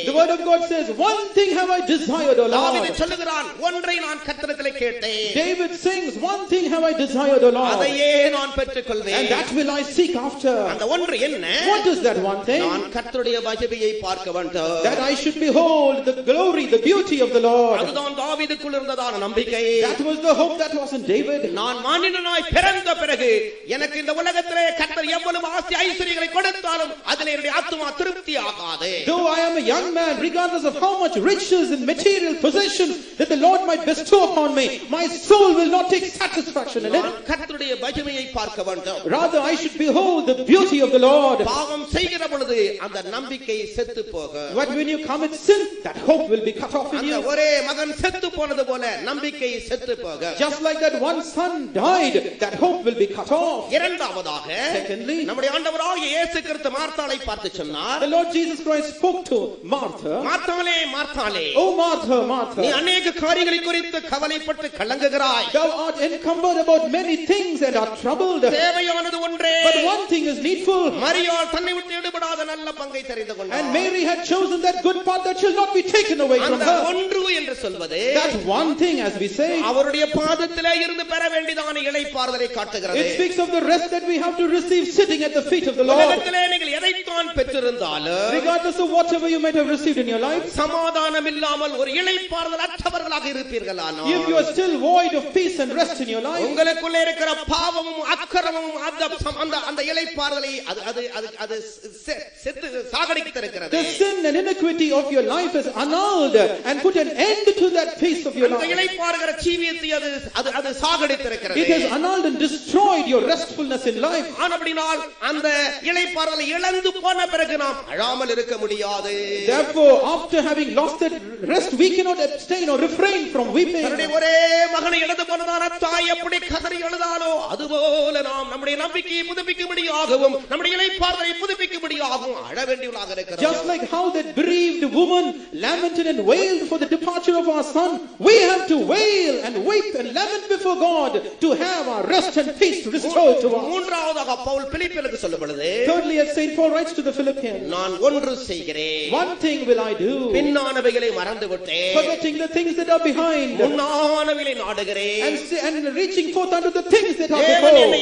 The word of God says, one thing have I desired, O தாவீது Lord. சொல்லுகிறான், ஒன்றை நான் கர்த்தரிடத்திலே கேட்டேன். David sings, one thing have I desired, O Lord, அதையே நான் பெற்றுக்கொள்வேன். and that will I seek after. அந்த ஒன்று என்ன? What is that one thing? நான் கர்த்தருடைய மகிமையை பார்க்க வேண்டும். That I should behold the glory, the beauty of the Lord. அதுதான் தாவீதுக்குள் இருந்ததான நம்பிக்கை. That was the hope that was in David. நான் மனிதனாய் பிறந்த பிறகு எனக்கு இந்த உலகத்திலே கர்த்தர் எவ்வளவு ஆஸ்தி ஐஸ்வரியங்களை கொடுத்தாலும் அதிலே என்னுடைய ஆத்துமா திருப்தி ஆகாது. Though I am a young man, regardless of how much riches and material possessions that the Lord might bestow upon me, my soul will not take satisfaction in it. நான் கர்த்தருடைய மகிமையை பார்க்க வேண்டும். Rather, I should behold the beauty of the Lord. பாவம் செய்கிற பொழுது அந்த நம்பிக்கை செத்து போகும். But when you commit sin, that hope will be cut off in அந்த you. ஒரே மகன் செத்து போனது போல நம்பிக்கை செத்து போகும். Just like that one son died, that hope will be cut off. இரண்டாவதாக, Secondly, நம்முடைய ஆண்டவராகிய இயேசு கிறிஸ்து மார்த்தாளை பார்த்து சொன்னார், the Lord Jesus Christ spoke to Martha. மார்த்தாளே மார்த்தாளே, Oh Martha, நீ Martha, அநேக காரியங்களை குறித்து கவலைப்பட்டு கலங்குகிறாய். thou art encumbered about many things and art troubled. தேவையானது ஒன்றே. But one thing is needful. மரியாள் தன்னை விட்டு எடுபடாத நல்ல பங்கை தெரிந்து கொண்டாள். And Mary had chosen that good part that shall not be taken away from அந்த her. ஒன்று என்று சொல்வது, That one thing, as we say, அவருடைய பாதத்திலே இருந்து பெற வேண்டியதான இளைப்பாறுதலை காட்டுகிறது. it speaks of the rest that we have to receive sitting at the feet of the Lord. உலகத்திலே நீங்கள் எதைத்தான் பெற்றிருந்தாலும், Regardless of whatever you might have received in your life, சமாதானம் இல்லாமல் ஒரு இளைப்பாறுதல் அற்றவர்களாக இருப்பீர்களானால், if you are still void of peace and rest in your life, உங்களுக்குள்ளே இருக்கிற பாவமும் அக்கிரமமும் அந்த இளைப்பாறுதலை அது செத்து சாகடித்திருக்கிறது. the sin and iniquity of your life is annulled and put an end to that peace of your அந்த life. இளைப்பாறுகிற ஜீவியத்தை அது சாகடித்திருக்கிறது. It has annulled and destroyed your restfulness in life. ஆனபடினால் அந்த இளைப்பாறுதலை இழந்து போன பிறகு நாம் அழாமல் இருக்க முடியாது. Therefore, after having lost that rest, we cannot abstain or refrain from weeping. தன்னுடைய ஒரே மகனை இழந்து போனதான தாய் எப்படி கதறி அழுதாலோ அதுபோல நாம் நம்முடைய நம்பிக்கையை புதுப்பிக்கும்படியாகவும் நம்முடைய இளைப்பாறுதலை புதுப்பிக்கும்படியாகவும் அழ வேண்டியவர்களாக இருக்கிறோம். Just like how that bereaved woman lamented and wailed for the departure of our son, we have to wail and weep and lament before God to have our rest and peace restored to us. மூன்றாவதாக பவுல் பிலிப்பியருக்கு சொல்லும் பொழுது, Thirdly, as Saint Paul writes to the Philippians, நான் ஒன்று செய்கிறேன், one thing will I do, பின்னானவைகளை மறந்து விட்டேன், forgetting the things that are behind, முன்னானவைகளை நாடுகிறேன். and reaching forth unto the things that are தேவன் before.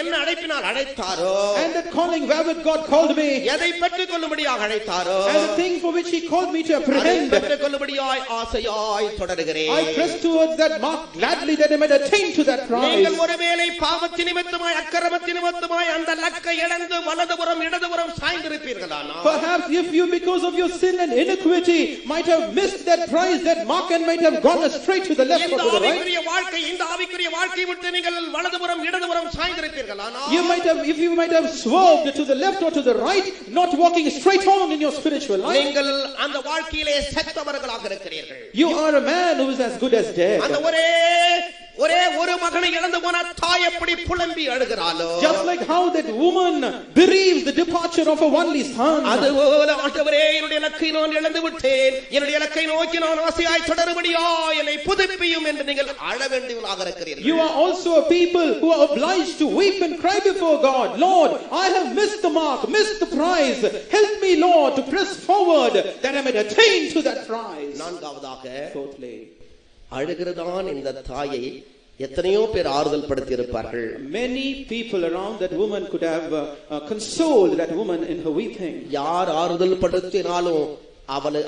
என்ன அழைப்பினால் அழைத்தாரோ, And that calling wherewith God called me, எதை பெற்றுக் கொள்ளும்படியாக அழைத்தாரோ, and the thing for which He called me to அதை apprehend, பெற்றுக் கொள்ளும்படியாய் ஆசையாய் தொடருகிறேன். I press towards that mark gladly that I might attain to that prize. நீங்கள் ஒருவேளை பாவத்தின் நிமித்தமாய் அக்கிரமத்தின் நிமித்தமாய் அந்த லக்கை இழந்து வலதுபுறம் இடதுபுறம் சாய்ந்திருப்பீர்களானால், Perhaps if you because of your sin and iniquity might have missed that prize, that mark, and might have gone astray to the left or to the right, இந்த ஆவிக்குரிய வாழ்க்கை விட்டு நீங்கள் வலதுபுறம் இடதுபுறம் சாய்ந்திருப்பீர்களானால், if you might have swerved to the left or to the right, not walking straight on in your spiritual life, நீங்கள் அந்த வாழ்க்கையிலே செத்தவர்களாக இருக்கிறீர்கள். you are a man who is as good as dead. அந்த ஒரே ஒரே ஒரு மகனை இழந்து போன தாய் எப்படி புலம்பி அழுகிறாளோ, just like how that woman bereaves the departure of a only son, அதுபோல ஆண்டவரே என்னுடைய இலக்கை நான் இழந்து விட்டேன், என்னுடைய இலக்கை நோக்கி நான் ஆசையாய் தொடரும்படியா என்னை புதுப்பியும் என்று நீங்கள் அழ வேண்டியவர்களாக இருக்கிறீர்கள். you are also a people who are obliged to weep and cry before God. Lord, I have missed the mark, missed the prize. Help me, Lord, to press forward that I may attain to that prize. நான்காவதாக, Fourthly, அழுகிறதான் இந்த தாயை எத்தனையோ பேர் ஆறுதல் படுத்தி இருப்பார்கள். many people around that woman could have consoled that woman in her weeping. யார் ஆறுதல் படுத்தினாலும்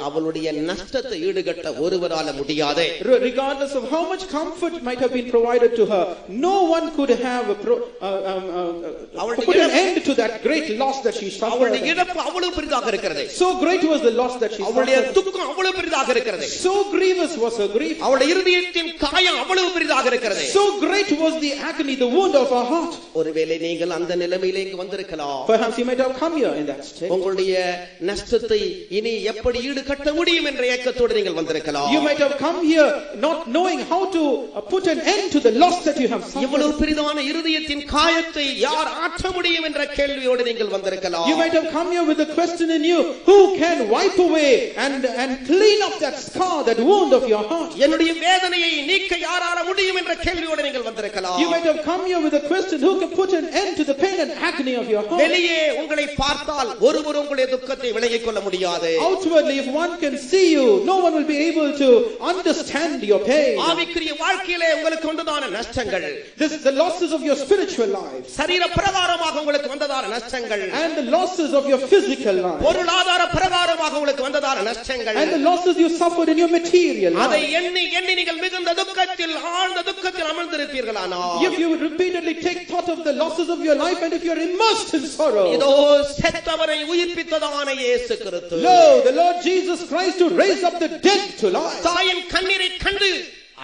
அவளுடைய நஷ்டத்தை ஈடுகட்ட ஒருவரால முடியாது. Regardless of how much comfort might have been provided to her, no one could have put an end to that great loss that she suffered. அவளுடைய இழப்பு அவ்வளவு பெரிதாக இருக்கிறது. So great was the loss that she அவளுடைய suffered. துக்கம் அவ்வளவு பெரிதாக இருக்கிறது. So grievous was her grief. அவளுடைய இருதயத்தின் காயம் அவ்வளவு பெரிதாக இருக்கிறது. So great was the agony, the wound of her heart. ஒருவேளை நீங்கள் அந்த நிலைமையிலே இங்கு வந்திருக்கலாம். Perhaps you might have come here in that state. உங்களுடைய நஷ்டத்தை இனி எப்படி ஈடு கட்ட முடியும் என்ற ஏக்கத்தோடு நீங்கள் வந்திருக்கலாம். You might have come here not knowing how to put an end to the loss that you have suffered. இவ்வளவு பெரிதான இருதயத்தின் காயத்தை யார் ஆற்ற முடியும் என்ற கேள்வியோடு நீங்கள் வந்திருக்கலாம். You might have come here with a question in you, who can wipe away and clean up that scar, that wound of your heart? என்னுடைய வேதனையை நீக்க யாரால முடியும் என்ற கேள்வியோடு நீங்கள் வந்திருக்கலாம். You might have come here with a question, who can put an end to the pain and agony of your heart? வெளியே உங்களை பார்த்தால் ஒருவர் உங்களுடைய துக்கத்தை விளங்கிக் கொள்ள முடியாது. Outwardly, if one can see you, no one will be able to understand your pain. ஆவிக்குரிய வாழ்க்கையிலே உங்களுக்கு வந்ததான நஷ்டங்கள், This is the losses of your spiritual life சரீர பிரகாரமாக உங்களுக்கு வந்ததான நஷ்டங்கள், and the losses of your physical life பொருளாதார பிரகாரமாக உங்களுக்கு வந்ததான நஷ்டங்கள், and the losses you suffered in your material அதை life. எண்ணி எண்ணி நீங்கள் மிகுந்த துக்கத்தில் ஆழ்ந்த துக்கத்தில் அமர்ந்திருப்பீர்களானால், If you would repeatedly take thought of the losses of your life and if you are immersed in sorrow, இதோ செத்தவரை உயிர்ப்பித்ததான இயேசு கிறிஸ்து, lo, the Lord Jesus Christ to raise up the dead to life. தாயின் கண்ணீரை கண்டு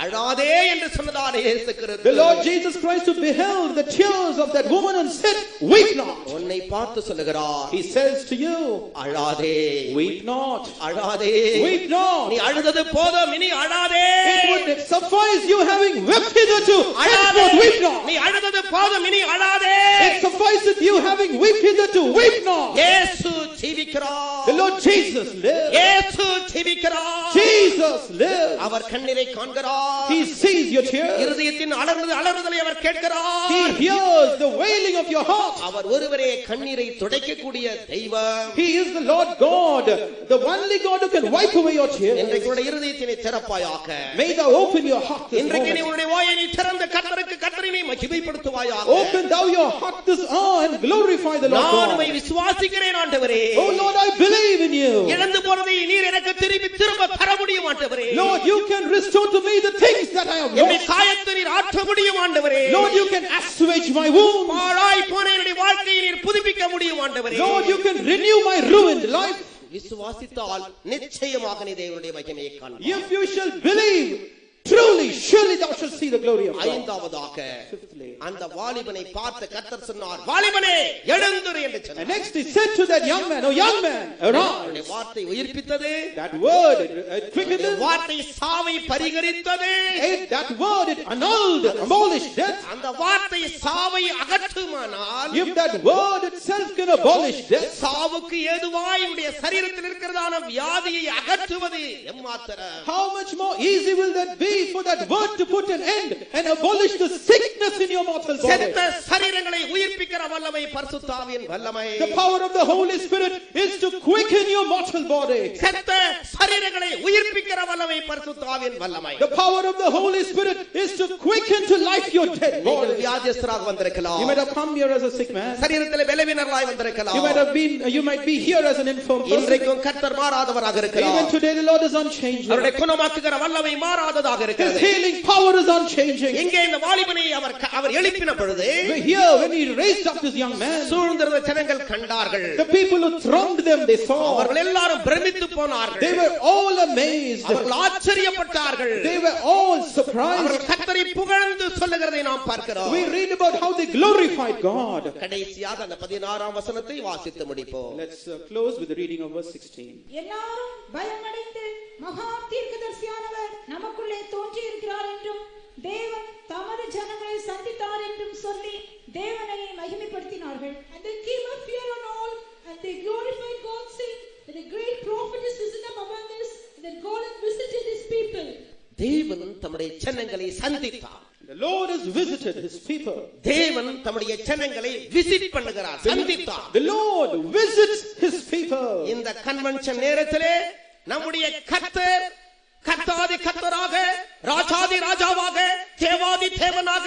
அழாதே என்று சொன்னதான இயேசு கிறிஸ்து, The Lord Jesus Christ who beheld the tears of that woman and said, weep not. உன்னை பார்த்து சொல்லுகிறார், He says to you, அழாதே, weep not. அழாதே, Weep not. நீ அழுதது போதும், இனி அழாதே, It would suffice you having wept hitherto. அழாதே, Henceforth weep not. நீ அழுதது போதும், இனி அழாதே. It sufficeth you having wept hitherto. Weep not. இயேசு ஜீவிக்கிறார், The Lord Jesus lives. இயேசு ஜீவிக்கிறார், Jesus lives. அவர் கண்ணீரை காண்கிறார், He sees your tears. இருதயத்தின் அலறுதலை அவர் கேட்கிறார், He hears the wailing of your heart. அவர் ஒருவரே கண்ணீரை துடைக்கக்கூடிய தெய்வம். He is the Lord God, the only God who can wipe away your tears. இன்றைக்கு உன்னுடைய இருதயத்தினை திறப்பாயாக. May thou open your heart this இன்றைக்கு நீ moment. உன்னுடைய வாயை நீ திறந்து கர்த்தரை நீ மகிமைப்படுத்துவாயாக. Open thou your heart this hour and glorify the Lord நான் உம்மை God. விசுவாசிக்கிறேன் ஆண்டவரே. Oh Lord, I believe in you. இழந்து போனதை நீர் எனக்கு திரும்ப தர முடியும் ஆண்டவரே. Lord, you can restore to me the things that I have என்னுடைய lost. காயத்தை நீர் ஆற்ற முடியும் ஆண்டவரே. Lord, you can assuage my wound. பாழாய் போன என்னுடைய வாழ்க்கையை நீர் புதுப்பிக்க முடியும் ஆண்டவரே. Lord, you can renew my ruined life. விசுவாசித்தால் நிச்சயமாக நீ தேவனுடைய மகிமையை காண்பாய். If you shall believe, truly, surely thou shalt see the glory of God. ஐந்தாவதாக, Fifthly, அந்த வாலிபனை பார்த்து கர்த்தர் சொன்னார், வாலிபனே எழுந்திரு என்று and சொன்னார். next he said to that young man, oh young man, அவருடைய arise. வார்த்தை உயிர்ப்பித்தது, That word, it quickened him. வார்த்தை சாவை பரிகரித்தது, That word, it annulled, abolished death. அந்த வார்த்தை சாவை அகற்றுமானால், If that word itself can abolish death, சாவுக்கு ஏதுவாய் உடைய சரீரத்தில் இருக்கிறதான வியாதியை அகற்றுவது எம்மாத்திரம். how much more easy will that be for that word to put an end and abolish the sickness in your mortal body? செத்த சரீரங்களை உயிர்ப்பிக்கிற வல்லமை பரிசுத்த ஆவியின் வல்லமை. The power of the Holy Spirit is to quicken your mortal body. செத்த சரீரங்களை உயிர்ப்பிக்கிற வல்லமை பரிசுத்த ஆவியின் வல்லமை. The power of the Holy Spirit is to quicken to life your dead நீங்கள் body. வியாதியஸ்தராக வந்திருக்கலாம். You might have come here as a sick man. சரீரத்தில் பலவீனராய் வந்திருக்கலாம். You might be here as an infirm person. இன்றைக்கும் கர்த்தர் மாறாதவராக Even இருக்கிறார். today the Lord is unchanging. அவருடைய குணமாக்குகிற வல்லமை மாறாததாக His இருக்கிறது. healing power is unchanging. இங்கே இந்த வாலிபனை அவர் எழுப்பின பொழுது Here when he raised up this young man, சூழ்ந்திருந்த ஜனங்கள் கண்டார்கள். the people who thronged them, they saw. அவர்கள் எல்லாரும் பிரமித்து போனார்கள். They were all amazed. அவர்கள் ஆச்சரியப்பட்டார்கள். They were all surprised. அவர்கள் கர்த்தரை புகழ்ந்து சொல்லுகிறதை நாம் பார்க்கிறோம். We read about how they glorified God. கடைசியாக அந்த 16ஆம் வசனத்தை வாசித்து முடிப்போம். Let's close with the reading of verse 16. எல்லாரும் பயமடைந்து மகா தீர்க்கதரிசியானவர் நமக்குள்ளே தோன்றி இருக்கிறார் என்றும் தேவன் தமது ஜனங்களை சந்தித்தார் என்றும் சொல்லி தேவனை மகிமைப்படுத்தினார்கள். And there came a fear on all, and they glorified God, saying that a great prophet is risen up among us, and that God has visited his people. தேவன் தம்முடைய ஜனங்களை சந்தித்தார். The Lord has visited his people. தேவன் தம்முடைய ஜனங்களை visit பண்ணுகிறார், சந்தித்தார். The Lord visits his people. இந்த கன்வென்ஷன் நேரத்திலே நம்முடைய கர்த்தர் கர்த்தாதி கர்த்தராக, ராஜாதி ராஜாவாக, தேவாதி தேவனாக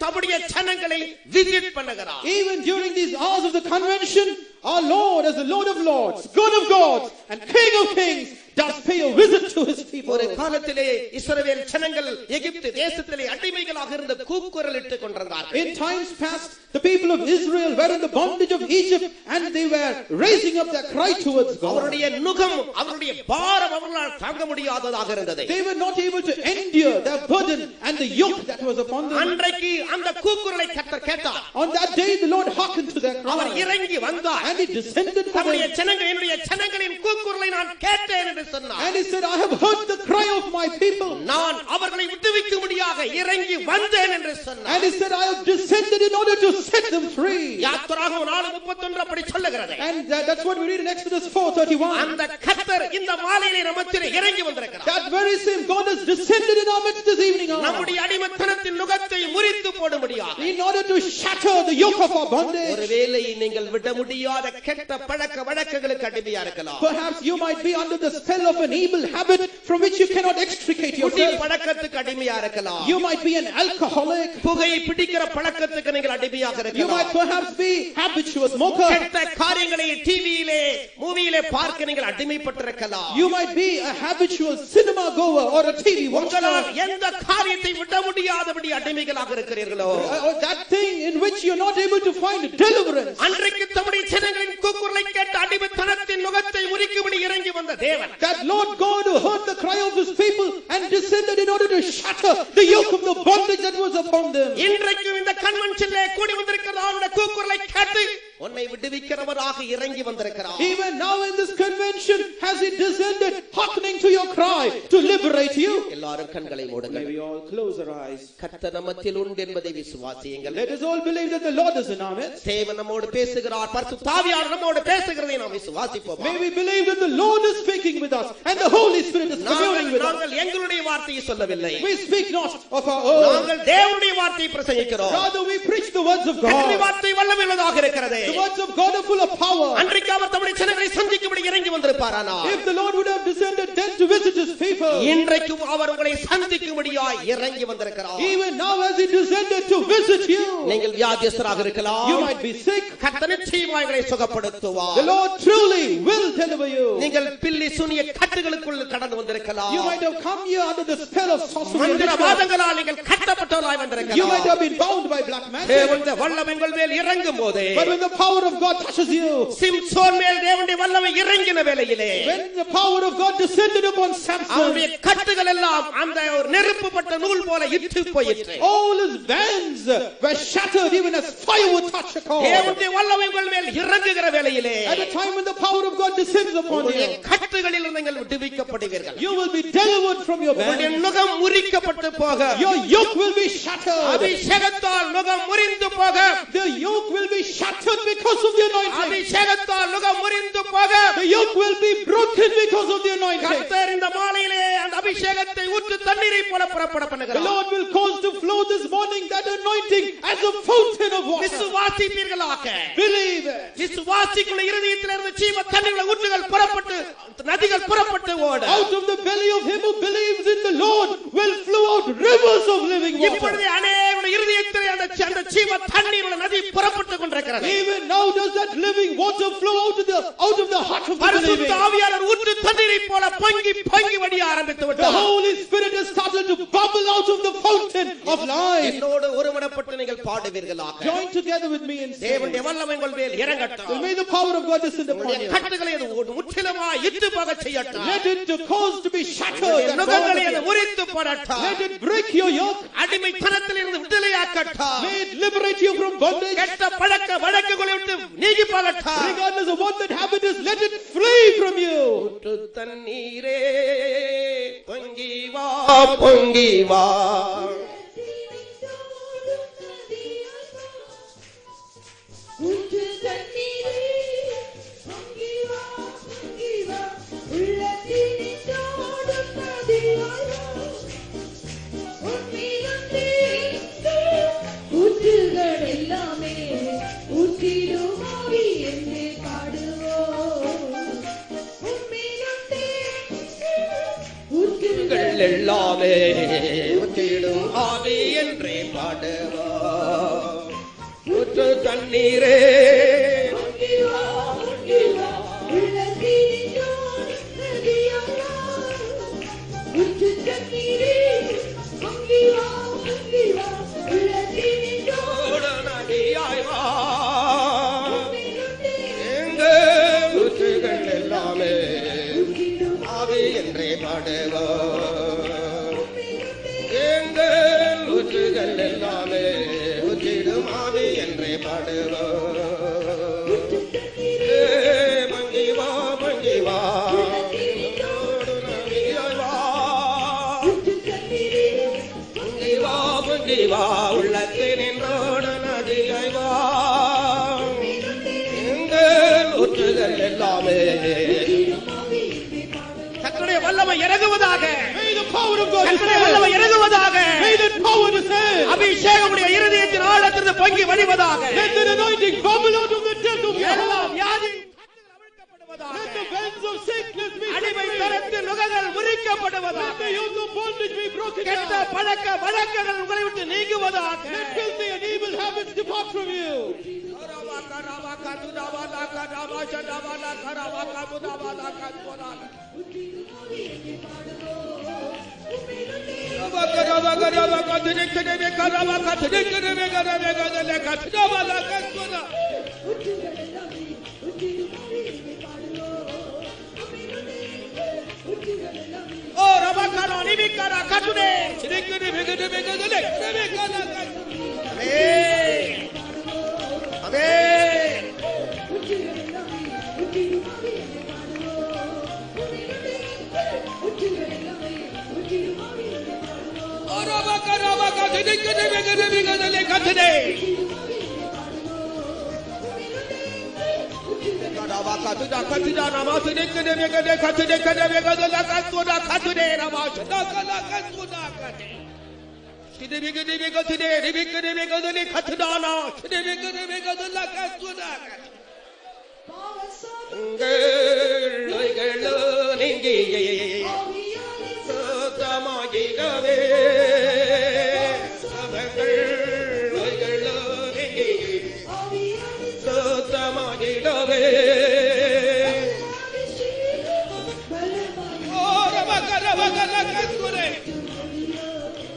தம்முடைய ஜனங்களை விசிட் பண்ணுகிறார். Even during these hours of the convention, our Lord, as the Lord of lords, God of gods, and King of kings, does pay a visit to his people. ஒரு காலத்திலே இஸ்ரவேல் ஜனங்கள் எகிப்து தேசத்திலே அடிமைகளாக இருந்த கூக்குரலிட்டுக் கொண்டிருந்தார்கள். In times past, the people of Israel were in the bondage of Egypt, and they were raising up their cry towards God. அவருடைய நுகம், அவருடைய பாரம் அவர்களால் தாங்க முடியாததாக இருந்தது. They were not able to endure their burden and the yoke that was upon them. அன்றைக்கு அந்த கூக்குரலை கர்த்தர் கேட்டார். On that day, the Lord hearkened to their our cry, இறங்கி வந்தார். and he descended for நம்முடைய them. ஜனங்கள், என்னுடைய ஜனங்களின் கூக்குரலை நான் கேட்டேன் என்று சொன்னார். And he said, I have heard the cry of my people. நான் அவர்களை விடுவிக்கும்படியாக இறங்கி வந்தேன் என்று சொன்னார். And he said, I have descended in order to set them free. யாத்திராகமம் 4:31 அப்படி சொல்லுகிறது. And that's what we read in Exodus 4:31. அந்த கர்த்தர் இந்த மாலையிலே நம்மத்திலே இறங்கி வந்திருக்கிறார். That very same God has descended in our midst this evening hour, நம்முடைய அடிமைத்தனத்தின் நுகத்தை முறித்து போடும்படியாக, in order to shatter the yoke of our bondage. ஒருவேளை நீங்கள் விட முடியாத கெட்ட பழக்க வழக்கங்களுக்கு அடிமையா இருக்கலாம். Perhaps you might be under the spell of an evil habit from which you cannot extricate குடி yourself. பழக்கத்துக்கு அடிமையா இருக்கலாம். You might be an alcoholic. புகை பிடிக்கிற பழக்கத்துக்கு நீங்கள் அடிமையாக You might இருக்கலாம். perhaps be habitual smoker. கெட்ட காரியங்களை டிவியிலே மூவியிலே பார்க்க நீங்கள் அடிமைப்பட்டிருக்கலாம். You might be a habitual cinema goer or a TV watcher. உங்களால் எந்த காரியத்தை விட முடியாதபடி அடிமைகளாக இருக்கிறீர்களோ, Or that thing in which you're not able to find deliverance. அன்றைக்கு தம்முடைய ஜனங்களின் கூக்குரலை கேட்ட அடிமைத்தனத்தின் நுகத்தை முறிக்கும்படி இறங்கி வந்த தேவன், That Lord God who heard the cry of his people and descended in order to shatter the yoke of the bondage that was upon them. இன்றைக்கும் இந்த கன்வென்ஷனிலே கூடி வந்திருக்கிற அவருடைய கூக்குரலை கேட்டு உன்னை விடுவிக்கிறவராக இறங்கி வந்திருக்கிறார். Even now in this convention has he descended, hearkening to your cry to liberate you. எல்லாரும் கண்களை May மூடுங்கள். we all close our eyes. கர்த்தர் நம்மத்தில் உண்டு என்பதை விசுவாசியுங்கள். Let us all believe that the Lord is in our midst. தேவன் நம்மோடு பேசுகிறார், பரிசுத்த ஆவியானவர் நம்மோடு பேசுகிறதை நாம் விசுவாசிப்போம். May we believe that the Lord is speaking with us and the Holy Spirit is communing with us. நாங்கள் எங்களுடைய வார்த்தையை சொல்லவில்லை, We speak not of our own. நாங்கள் தேவனுடைய வார்த்தையை பிரசங்கிக்கிறோம். Rather we preach the words of கர்த்தருடைய God. வார்த்தை வல்லமையுள்ளதாக இருக்கிறது. The words of God are full of power. அன்றைக்கு அவர் தம்முடைய ஜனங்களை சந்திக்கும்படி இறங்கி வந்திருப்பாரானால், If the Lord would have descended then to visit his people, இன்றைக்கும் அவர் உங்களை சந்திக்கும்படியாய் இறங்கி வந்திருக்கிறார். even now as he descended to visit you, நீங்கள் வியாதியஸ்தராக இருக்கலாம், you might be sick. கர்த்தர் நிச்சயமாய் உங்களை சுகப்படுத்துவார். The Lord truly will deliver you. நீங்கள் பில்லி சூனிய கட்டுகளுக்குள் கடந்து வந்திருக்கலாம், You might have come here under the spell of sorcery and மந்திர witchcraft. வாதங்களால் நீங்கள் கட்டப்பட்டவர்களாய் You might வந்திருக்கலாம். have been bound by black magic. தேவனுடைய வல்லமை உங்கள் மேல் இறங்கும் போது, But when the power of God touches you, Samson மேல் தேவனுடைய வல்லமை இறங்கின வேளையிலே, when the power of God descended upon அவருடைய Samson, கட்டுகள் எல்லாம் அந்த ஒரு நெருப்புப்பட்ட நூல் போல இட்டு போயிற்று. all his bands were shattered even as fire would touch a cord. தேவனுடைய வல்லமை உங்கள் மேல் இறங்குகிற வேளையிலே, At the time when the power of God descends upon உங்களுடைய you, கட்டுகளில் நீங்கள் விடுவிக்கப்படுவீர்கள். you will be delivered from your உங்களுடைய bands. நுகம் முறிக்கப்பட்டு போக, Your yoke will be shattered. அபிஷேகத்தால் நுகம் முறிந்து போக, The yoke will be shattered because of the anointing. அபிஷேகத்தால் நுகம் முறிந்து போக, The yoke will be broken because of the anointing. கர்த்தர் இந்த மாலையிலே அந்த அபிஷேகத்தை ஊற்று தண்ணீரை போல புறப்பட The பண்ணுகிறார். Lord will cause to flow this morning that anointing as a fountain of water. விசுவாசிப்பீர்களாக. Believe it. விசுவாசிக்குள்ள இருதயத்திலிருந்து ஜீவ தண்ணீர் ஊற்றுகள் புறப்பட்டு, நதிகள் புறப்பட்டு ஓட, Out of the belly of him who believes in the Lord will flow out rivers of living water. இப்பொழுது அநேகருடைய இருதயத்திலே அந்த ஜீவ தண்ணீர் நதி புறப்பட்டு கொண்டிருக்கிறது. Even now does that living water flow out of the heart of the பரிசுத்த believing. ஆவியானவர் ஊற்று தண்ணீரை போல பொங்கி பொங்கி வடிய ஆரம்பித்து The விட்டார். Holy Spirit has started to bubble out of the fountain of life. என்னோடு ஒருமனப்பட்டு நீங்கள் பாடுவீர்களாக. Join together with me and sing. தேவனுடைய வல்லமை உங்கள் மேல் Well, இறங்கட்டும். may the power of God descend upon உங்களுடைய you. கட்டுகளை அது முற்றிலுமாய் இட்டு போக செய்யட்டும். Let it to cause to be shattered. உங்களுடைய that நுகங்களை அது bond. முறித்து போடட்டும். Let it break your yoke. அடிமைத்தனத்திலிருந்து விடுதலையாக்கட்டும். May it liberate you from bondage. கெட்ட பழக்க வழக்குகளை விட்டு நீங்கி போகட்டும். Regardless of what that habit is, let it flee from you. ஊற்று தண்ணீரே பொங்கி வா பொங்கி வா, ஊற்றுகள் எல்லாமே ஊற்றிடும் ஆவி என்றே பாடுவா. ஊற்று தண்ணீரே ஊற்றுகள் எல்லாமே ஆவி என்றே பாடுவா. எங்கள் ஊற்றுகள் எல்லாமே ஊற்றிடும் ஆவி என்றே பாடுவா. மங்கி வா மங்கி வா மங்கி வா உள்ளத்தில் நின்றோடு நதியாய் வா. எங்கள் ஊற்றுகள் எல்லாமே கர்த்தருடைய வல்லமை இறங்குவதாக. கர்த்தருடைய வல்லமை இறங்குவதாக. அபிஷேகமுடைய இருதயத்தின் ஆழத்திலிருந்து பொங்கி வழிவதாக. எல்லா வியாதி அடிமை தரத்தின் நுகங்கள் முறிக்கப்படுவதாக. கெட்ட பழக்க வழக்கங்கள் உங்களை விட்டு நீங்குவதாக.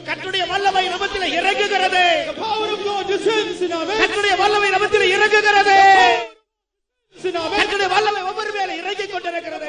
கர்த்தருடைய வல்லமை நமக்கு இறங்குகிறது. கர்த்தருடைய வல்லமை நமக்கு இறங்குகிறது. கர்த்தருடைய வல்லமை ஒவ்வொரு மேல இறங்கிக் கொண்டிருக்கிறது.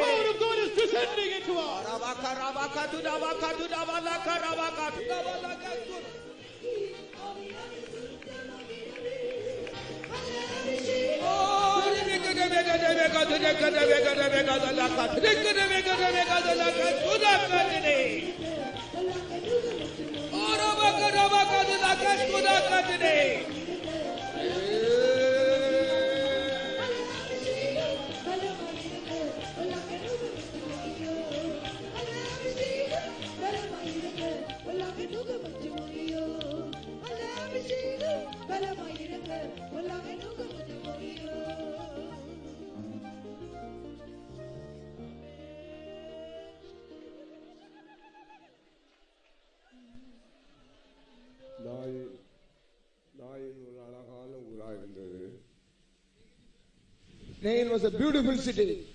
Nain was a beautiful city.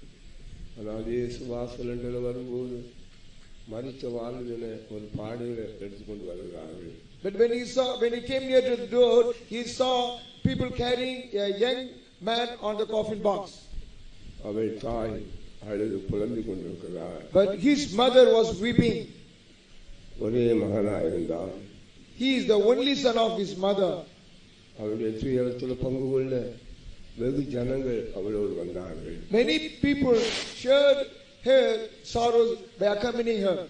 But when he came near to the door, he saw people carrying a young man on the coffin box. But his mother was weeping. He is the only son of his mother. Many people shared her sorrows by accompanying her.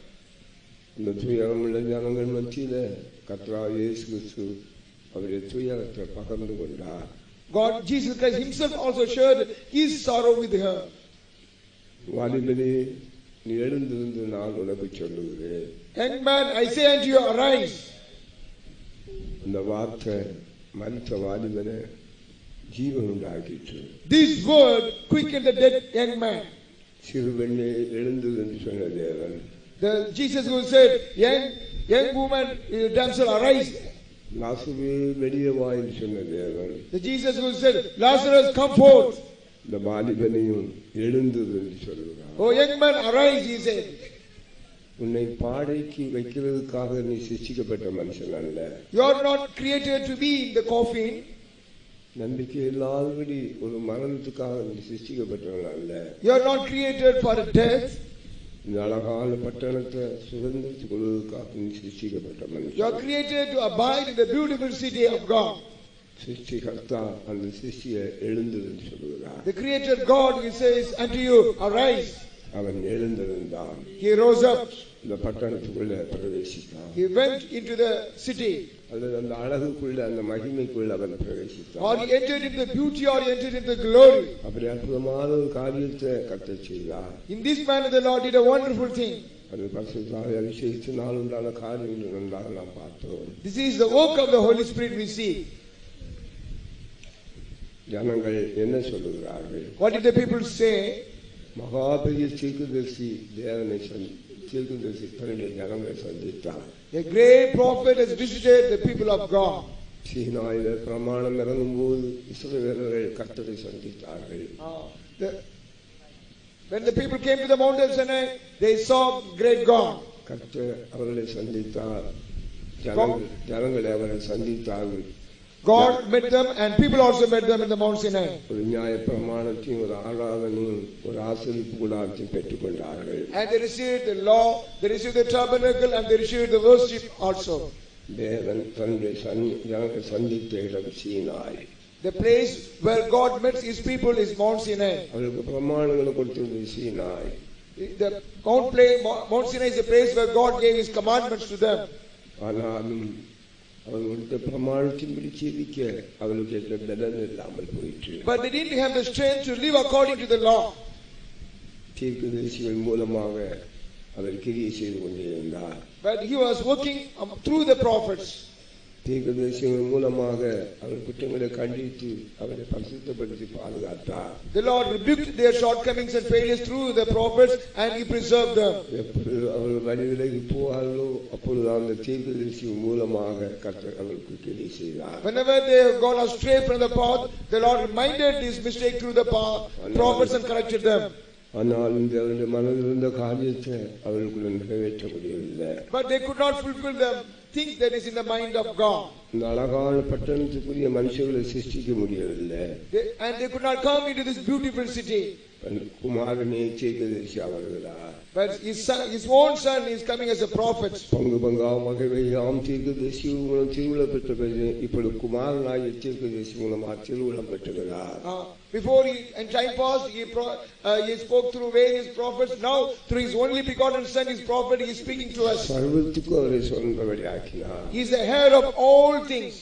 God, Jesus Christ himself also shared his sorrow with her. Young man, I say unto you, arise. This word quickened the dead young man. Jesus who said, young woman, damsel, arise. லாசருவே வெளியே வா என்று சொன்ன தேவன், The Jesus who said, Lazarus, come forth. இந்த வாலிபனையும் எழுந்தது என்று சொல்கிறார். Oh young man, arise, he said. உன்னை பாடைக்கு வைக்கிறதுக்காக நீ சிருஷ்டிக்கப்பட்ட மனுஷன் அல்ல. You are not created to be in the coffin. நம்பிக்கை இல்லாதபடி ஒரு மரணத்துக்காக நீ சிருஷ்டிக்கப்பட்டவன் அல்ல. You are not created for death. இந்த அழகான பட்டணத்தை சுதந்திரத்துக் கொள்வதற்காக நீ சிருஷ்டிக்கப்பட்ட மனுஷன். You are created to abide in the beautiful city of God. சிருஷ்டிகர்த்தா அந்த சிருஷ்டியை எழுந்தது என்று சொல்கிறார். The creator God, he says unto you, arise. அவன் எழுந்திருந்தான். He rose up. இந்த பட்டணத்துக்குள்ள பிரவேசித்தான். He went into the city. அல்லது அந்த அழகுக்குள்ள அந்த மகிமைக்குள்ள அவன் பிரவேசித்தான். Or he entered into the beauty, or he entered into the glory. அப்படி அற்புதமான ஒரு காரியத்தை கர்த்தர் செய்தார். In this manner the Lord did a wonderful thing. அது பரிசுத்த அபிஷேகத்தினால் உண்டான காரியங்கள் நன்றாக நாம் பார்த்தோம். This is the work of the Holy Spirit we see. ஜனங்கள் என்ன சொல்லுகிறார்கள்? What did the people say? மகா பெரிய தீர்க்கதரிசி தேவனை தீர்க்கதரிசி தன்னுடைய ஜனங்களை சந்தித்தார். A great prophet has visited the people of God. சீனாயில பிரமாணம் இறங்கும்போது இஸ்ரவேலர்கள் கர்த்தரை சந்தித்தார்கள். When the people came to the Mount of Sinai, they saw great God. கர்த்தர் அவர்களை சந்தித்தார். ஜனங்களை அவரை சந்தித்தார்கள். God met them and people also met them in the Mount Sinai. ஒரு நியாய பிரமாணத்தையும் ஒரு ஆராதனையும் ஒரு ஆசரிப்பு கூடாரத்தையும் பெற்றுக்கொண்டார்கள். And they received the law, they received the tabernacle, and they received the worship also. தேவன் தன்னுடைய ஜனங்களை சந்தித்த இடம் Sinai. The place where God met his people is Mount Sinai. அவர்களுக்கு பிரமாணங்களை கொடுத்தது Sinai. The Mount Sinai is a place where God gave his commandments to them. ஆனாலும் அவர்களுடைய பிரமாணத்தின்படி ஜீவிக்க அவர்களுக்கு எந்த பலன் இல்லாமல் போயிற்று. But they didn't have the strength to live according to the law. தீர்க்கதரிசிகள் மூலமாக அவர் கிரியை செய்து கொண்டிருந்தார். But he was working through the prophets. தீர்க்கதரிசிகள் மூலமாக அவர் குற்றங்களை கண்டித்து அவரை பரிசுத்தப்படுத்தி பாதுகாத்தார். The Lord rebuked their shortcomings and failures through the prophets, and he preserved them. அவர்கள் வழிவிலகி போவார்களோ அப்பொழுது அந்த தீர்க்கதரிசி மூலமாக கர்த்தர் அவர்களுக்கு கிரியை செய்தார். Whenever they have gone astray from the path, the Lord reminded this mistake through the prophets and corrected them. ஆனால் இந்த அவருடைய மனதில் இருந்த காரியத்தை அவர்களுக்குள்ள நிறைவேற்ற முடியவில்லை. But they could not fulfill the things that is in the mind of God. இந்த அழகான பட்டணத்துக்குரிய மனுஷர்களை சிருஷ்டிக்க முடியவில்லை. And they could not come into this beautiful city. குமாரனே தீர்க்கதரிசி வருகிறார். But his own son is coming as a prophet. பங்கு பங்காக வகையாம் தீர்க்கதரிசி மூலம் திருவுளம் பெற்றது. இப்பொழுது குமாரனாகிய தீர்க்கதரிசி மூலமாக திருவுளம் பெற்றுகிறார். Before in time past he spoke through various prophets. Now through his only begotten son, his prophet, he is speaking to us. சர்வத்துக்கு அவரை சொந்தபடி ஆக்கினார். He is the head of all things.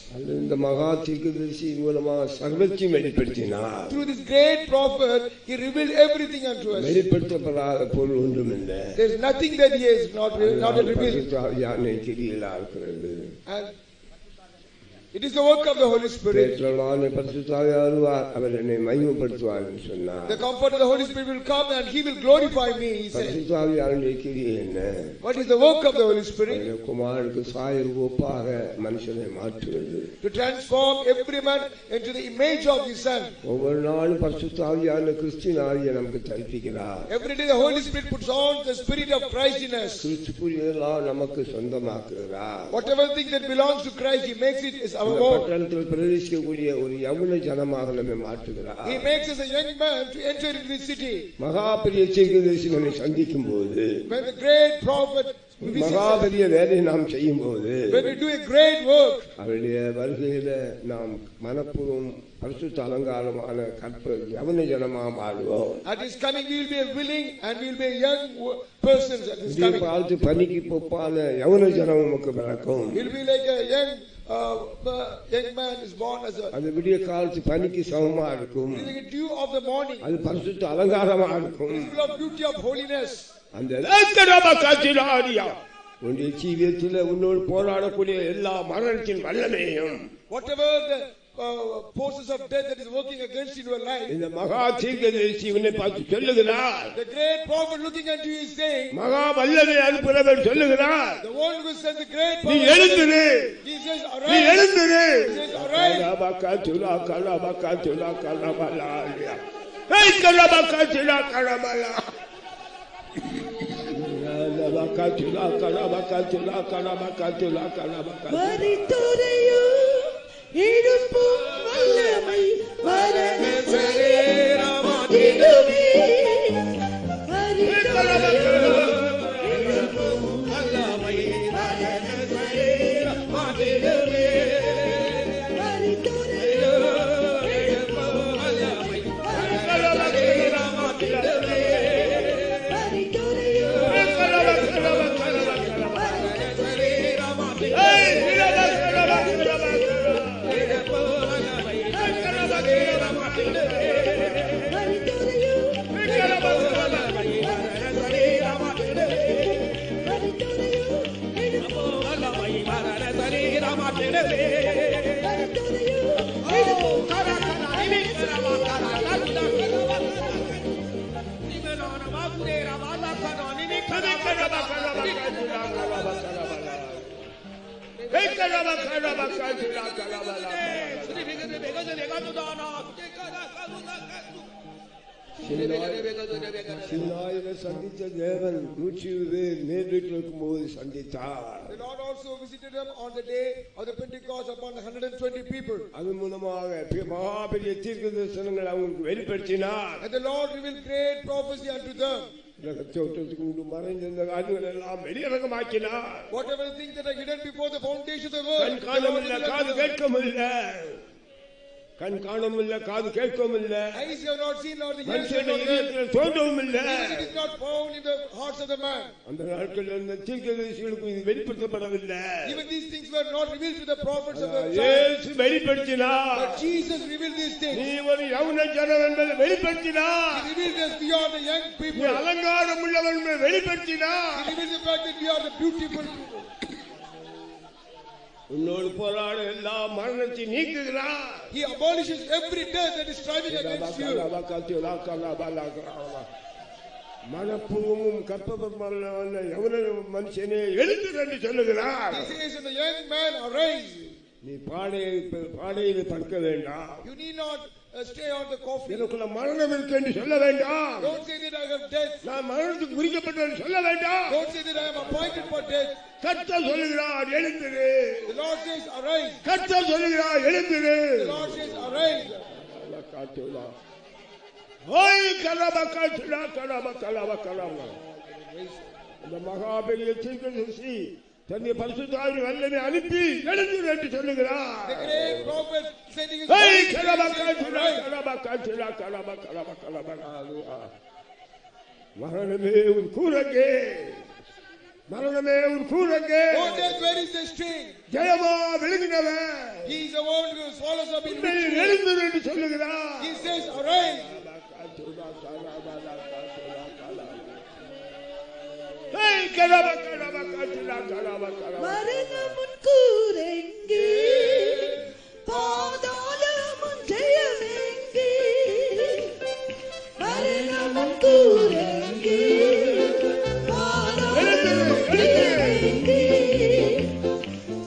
இந்த மகா தீர்க்கதரிசி மூலமாக சர்வத்தையும் வெளிப்படுத்தினார். Through this great prophet he revealed everything unto us. வெளிப்படுத்தப்படாத பொருள் ஒன்றும் இல்லை. There is nothing that he has not revealed. யானை கிரியிலா இருக்கிறது. And it is the work of the Holy Spirit. The comfort of the Holy Spirit will come and he will glorify me, he said. What is the work of the Holy Spirit? To transform every man into the image of his son. Every day the Holy Spirit puts on the Spirit of Christ in us. Whatever thing that belongs to Christ, he makes it as our own. He makes us a young man to enter into this city. When the great prophet when we do a great work, at his coming we will be a willing and we will be a young persons at his coming. He will be like a young man is born as a dew of the morning. Full of beauty of holiness. உன்னுடைய ஜீவியத்தில் உன்னோடு போராடக்கூடிய எல்லா மரணத்தின் வல்லமையும் whatever the forces of death that is working against in your life. இந்த மகா தீர்க்கதரிசி இவனை பார்த்து சொல்லுகிறார். The great prophet looking at you is saying, மகா வல்லமை அனுப்புகிறவர் சொல்லுகிறார். the one who sent the great நீ prophet. எழுந்திரு. He says, நீ arise. எழுந்திரு. He says, arise. கலபகதுலா கலபகதுலா கலபலா. ஏய் கலபகதுலா கலபலா. கலபகதுலா கலபகதுலா கலபகதுலா கலபகதுலா. மரித்தோரையும் எழுப்பும் வல்லமை மரண சரீரமாகிடுமே. மரித்தோரையும் எழுப்பும் வல்லமை மரண சரீரமாகிடுமே. மரித்தோரையும் எழுப்பும் வல்லமை மரண சரீரமாகிடுமே. மரித்தோரையும் சினாயில சந்தித்த தேவன் 120 மேல் வீட்டில் இருக்கும்போது சந்தித்தார். The Lord also visited them on the day of the Pentecost upon the 120 people. அது மூலமாக மகா பெரிய தீர்க்கதரிசனங்களை அவங்களுக்கு வெளிப்படுத்தினார். And the Lord revealed great prophecy unto them. தோற்றத்துக்கு மறைந்திருந்த காரியங்கள் எல்லாம் வெளியரங்கமாக்கினார். Whatever things that are hidden before the foundation of the world. கண் காணமில்லை, காது கேட்கமில்லை. கண் காணமில்லை, காது கேட்கமில்லை. Eyes have not seen, nor the ears have மனுஷனுடைய not heard. இதயத்தில் தோன்றவும் இல்லை. It is not found in the hearts of the man. அந்த நாட்களில் இருந்த தீர்க்கதரிசிகளுக்கு இது வெளிப்படுத்தப்படவில்லை. Even these things were not revealed to the prophets of the time. இயேசு வெளிப்படுத்தினார். But Jesus revealed these things. நீ ஒரு யவன ஜனம் என்பதை வெளிப்படுத்தினார். He revealed us beyond the young நீ people. அலங்காரம் உள்ளவன் என்பதை வெளிப்படுத்தினார். He revealed the fact that we are the beautiful people. உன்னோடு போராட எல்லா மரணத்தை நீக்குகிறார். He abolishes every death that is striving against you. மனப்பூர்வமும் கற்பபமான யவன மனுஷனே எழுந்து என்று சொல்லுகிறார். He says, "And the young man arise." நீ பாடையில் படுக்க வேண்டாம். You need not stay on the coffin. எனக்குள்ள மரணம் இருக்கு என்று சொல்ல வேண்டாம். Don't say that I have death. நான் மரணத்துக்கு குறிக்கப்பட்டேன் சொல்ல வேண்டாம். Don't say that I am appointed for death. கர்த்தர் சொல்லுகிறார் எழுந்திரு. The Lord says, "Arise." கர்த்தர் சொல்லுகிறார் எழுந்திரு. The Lord says, "Arise." ஓய் கலபகதுலா கலபகலபகலப. அந்த மகாபெரிய தீர்க்கதரிசி தன்னுடைய பரிசுத்த ஆவியின் வல்லமை அனுப்பி எழுந்திரு என்று சொல்லுகிறார். The great prophet sending his ஓய் voice. கலபகதுலா கலபகதுலா கலபகலபகலப. மரணமே உன் கூரங்கே, மரணமே உன் கூரங்கே. Oh death, where is the sting? ஜெயமா விழுங்கினவன் He is the one who swallows up in victory. எழுந்திரு என்று சொல்லுகிறார். He says, "Arise." மரணமுன் கூரெங்கே, பாதாளமுன் ஜெயமெங்கே. மரணமுன் கூரெங்கே, பாதாளமுன் ஜெயமெங்கே.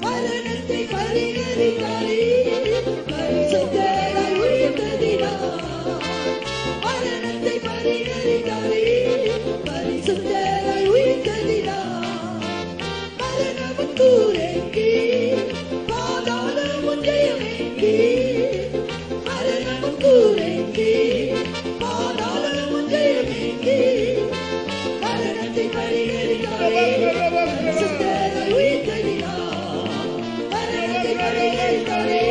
மரணத்தை பரிகரித்தாரே, பரிசுத்தராய் உயிர்த்ததினார். மரணத்தை பரிகரித்தாரே, பரிசுத்தராய் உயிர்த்ததினார். மரணமுன் கூரெங்கே, பாதாளமுன் ஜெயமெங்கே. மரணமுன் கூரெங்கே, பாதாளமுன் ஜெயமெங்கே. மரணத்தை பரிகரித்தாரே, பரிசுத்தராய் உயிர்த்ததினார். மரணத்தை பரிகரித்தாரே,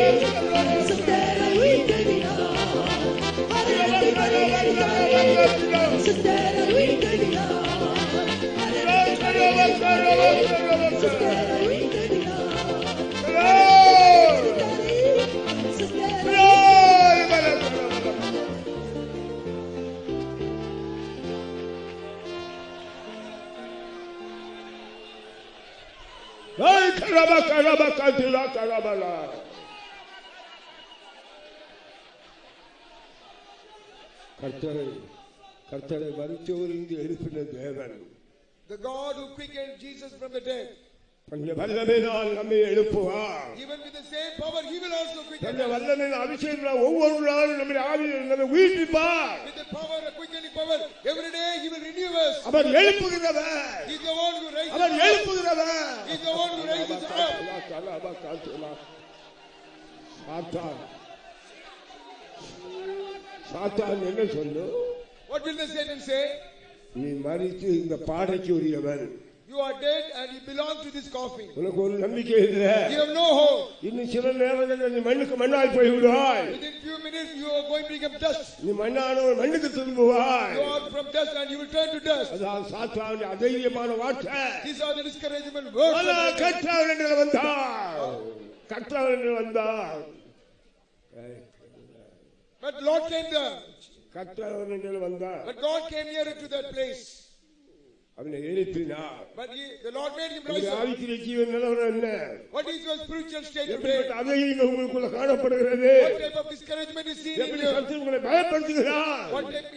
பரிசுத்தராய் உயிர்த்ததினார். மரணத்தை பரிகரித்தாரே, பரிசுத்தராய் உயிர்த்ததினார். மரணத்தை பரிகரித்தாரே, பரிசுத்தராய் கர்த்தரை மரித்தோரிலிருந்து எழுப்பின தேவன். The God who quickened Jesus from the dead. தன்னுடைய வல்லமையினால் நம்மை எழுப்புவார். Even with the same power he will also quicken. தன்னுடைய வல்லமையின் அபிஷேகத்தால் ஒவ்வொரு நாளும் நம்முடைய ஆவியை நம்மை உயிர்ப்பிப்பார். With the power, the quickening power, every day he will renew us. Our எழுப்புகிறவர். He is the one who raises. Our எழுப்புகிறவர். He is the one who raises us up. சாத்தான் என்ன சொல்லு? What will the Satan say? நீ மரித்து இந்த பாடைக்கு உரியவன். You are dead and you belong to this coffin. உனக்கு ஒரு நம்பிக்கை இல்ல. You have no hope. இன்னும் சில நேரங்களில் நீ மண்ணுக்கு மண்ணாய் போய் விடுவாய். Within few minutes you are going to become dust. நீ மண்ணானவன் மண்ணுக்கு திரும்புவாய். You are from dust and you will turn to dust. அதான் சாத்தானுடைய அதைரியமான வார்த்தை. These are the discouragement words. கர்த்தர் என்று வந்தார். கர்த்தர் என்று வந்தார். But Lord came there. கர்த்தர் என்று வந்தார். But God came nearer to that place. அவனை எழுப்பினார். But the Lord made him rise up. ஆவிக்குரிய ஜீவன் நிலவரம் என்ன? What is your spiritual state today? எப்படிப்பட்ட அதைரியம் உங்களுக்குள்ள காணப்படுகிறது? What type of discouragement is seen in எப்படி you? கர்த்தர் உங்களை பயப்படுத்துகிறார்?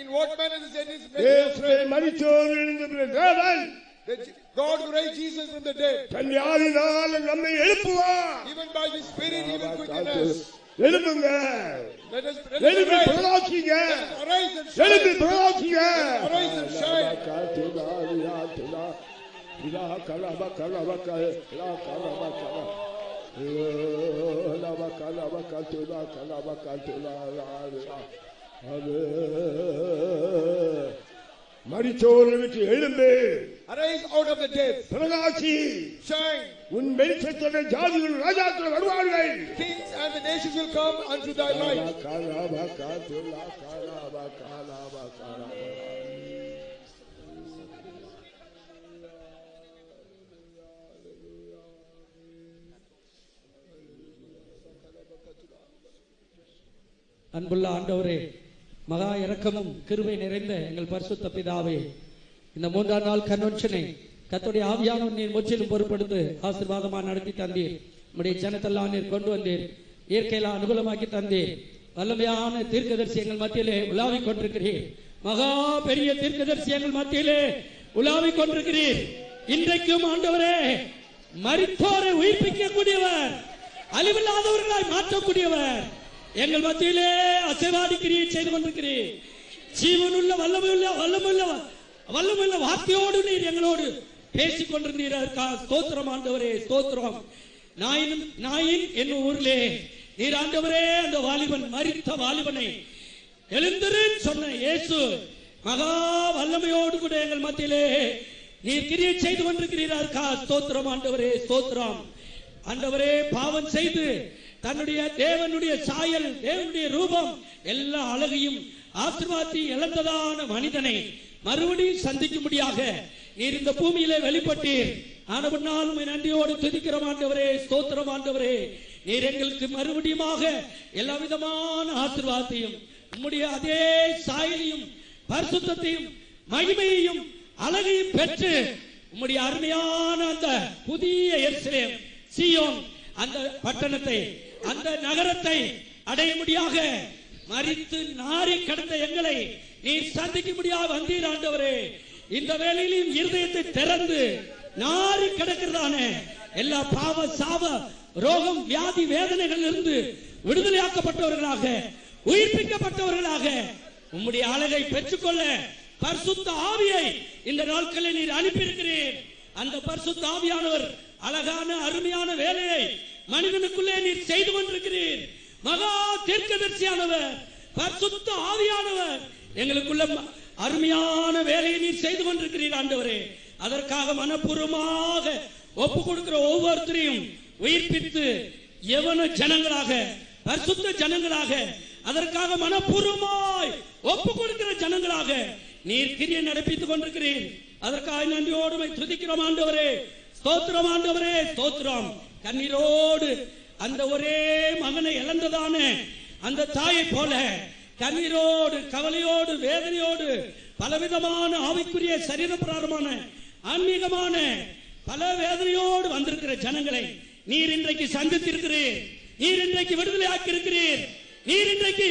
In what manner is it? இயேசுவை மரித்தோர் எழுந்த தேவன் God who raised Jesus from the dead. தன் ஆவியினால் நம்மை எழுப்புவார். Even by His Spirit He will quicken us. எழுப்புங்க. எழுப்பி பிரகாசிங்க. எழுப்பி பிரகாசிங்க. மரித்தோரை விட்டு எழும்பு. Arise out of the dead. பிரகாசி. Shine. உன் வெளிச்சத்தோட ஜாதிகள் ராஜாக்கள் வருவார்கள். Kings and the nations will come unto thy light. அன்புள்ள ஆண்டவரே, மகா இரக்கமும் கிருபை நிறைந்த எங்கள் பரிசுத்த பிதாவே, இந்த 3ஆம் நாள் கன்வென்ஷனை கர்த்தருடைய ஆவியானவர் நீர் முற்றிலும் பொறுப்படுத்து ஆசீர்வாதமாக நடத்தி தந்தீர். நம்முடைய ஜனத்தெல்லாம் நீர் கொண்டு வந்தீர். இயற்கையெல்லாம் அனுகூலமாக்கி தந்தீர். வல்லமையான தீர்க்கதரிசி எங்கள் மத்தியிலே உலாவிக் கொண்டிருக்கிறீர். மகா பெரிய தீர்க்கதரிசி எங்கள் மத்தியிலே உலாவிக் கொண்டிருக்கிறீர். இன்றைக்கும் ஆண்டவரே, மரித்தோரை உயிர்ப்பிக்கக்கூடியவர், அழிவில்லாதவர்களாய் மாற்றக்கூடியவர், எங்கள் மத்தியிலே அசைவாடிக்கிறீர், செய்து கொண்டிருக்கிறீர். ஜீவனுள்ள வல்லமுள்ள வார்த்தையோடு நீர் எங்களோடு பேசிக் கொண்டிருந்தீர். ஸ்தோத்திரம் ஆண்டவரே, ஸ்தோத்திரம். நாயின் என்னும் ஊரிலே நீர் ஆண்டவரே அந்த வாலிபன், மரித்த வாலிபனை எழுந்திரு சொன்ன இயேசு மகா வல்லமையோடு கூட எங்கள் மத்தியிலே நீர் கிரியை செய்து கொண்டிருக்கிறீர்கள். ஸ்தோத்திரம் ஆண்டவரே, ஸ்தோத்திரம். ஆண்டவரே, பாவம் செய்து தன்னுடைய தேவனுடைய சாயல், தேவனுடைய ரூபம், எல்லா அழகையும் ஆசீர்வாதத்தையும் இழந்ததான மனிதனை மறுபடியும் சந்திக்கும்படியாக நீர் இந்த பூமியிலே வெளிப்பட்டீர். ஆனவனாலும் நன்றியோடு துதிக்கிறோம் ஆண்டவரே, ஸ்தோத்திரம் ஆண்டவரே. நீர் எங்களுக்கு மறுபடியுமாக எல்லா விதமான ஆசீர்வாதத்தையும், உம்முடைய அதே சாயலையும், பரிசுத்தத்தையும், மகிமையையும், அழகையும் பெற்று உம்முடைய அருமையான அந்த புதிய எருசலேம், சீயோன், அந்த பட்டணத்தை, அந்த நகரத்தை அடையும்படியாக மரித்து நாரி கடந்த எங்களை நீர் சந்திக்கும்படியாக வந்தீர் ஆண்டவரே. இந்த வேளையிலும் இருதயத்தை திறந்து நாரி கிடக்கிறதான எல்லா பாவ, சாவ, ரோகம், வியாதி, வேதனைகள் இருந்து விடுதலையாக்கப்பட்டவர்களாக, உயிர்ப்பிக்கப்பட்டவர்களாக உம்முடைய அழகை பெற்றுக்கொள்ள பரிசுத்த ஆவியை இந்த நாட்களில் நீர் அனுப்பியிருக்கிறீர். அந்த பரிசுத்த ஆவியானவர் அழகான அருமையான வேலையை மனிதனுக்குள்ளே நீர் செய்து கொண்டிருக்கிறீர். மகா தீர்க்கதரிசியானவர், பரிசுத்த ஆவியானவர் எங்களுக்குள்ள அருமையான வேலையை நீர் செய்து கொண்டிருக்கிறீர் ஆண்டவரே. அதற்காக மனப்பூர்வமாக ஒப்பு கொடுக்கிற ஒவ்வொருத்தரையும் உயிர்ப்பித்து எவன ஜனங்களாக, பரிசுத்த ஜனங்களாக, அதற்காக மனப்பூர்வமாய் ஒப்பு கொடுக்கிற ஜனங்களாக நீர் கிரியை நடப்பித்துக் கொண்டிருக்கிறீர். அதற்காக நன்றியோடு துதிக்கிறோம் ஆண்டவரே. ஸ்தோத்திரம் ஆண்டவரே, ஸ்தோத்திரம். கண்ணீரோடு அந்த ஒரே மகனை இழந்ததான அந்த தாயை போல கண்ணீரோடு, கவலையோடு, வேதனையோடு, பலவிதமான ஆவிக்குரிய சரீரப்பிரகாரமான ஆன்மீகமான பல வேதனையோடு வந்திருக்கிற ஜனங்களை நீர் இன்றைக்கு சந்தித்திருக்கிறீர். நீர் இன்றைக்கு விடுதலை ஆக்கி இருக்கிறீர். நீர் இன்றைக்கு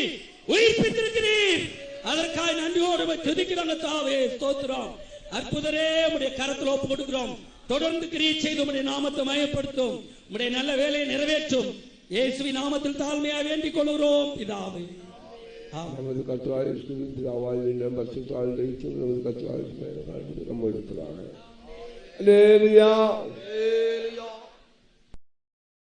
உயிர்ப்பித்திருக்கிறீர். அதற்காக நன்றியோடு துதிக்கிறாங்க தாவே. ஸ்தோத்திரம். அற்புதரே உடைய கரத்தில் ஒப்பு கொடுக்கிறோம். தொடர்ந்து கிரியை செய்து உடைய நாமத்தை மயப்படுத்தும். உடைய நல்ல வேலையை நிறைவேற்றும். இயேசுவின் நாமத்தில் தாழ்மையாக வேண்டிக் கொள்கிறோம் பிதாவே. நமது கர்த்தராகிய கிறிஸ்துவின் பிதாவாகிய நமது கர்த்தராகிய நம்ம இருக்கிறாங்க. அல்லேலூயா.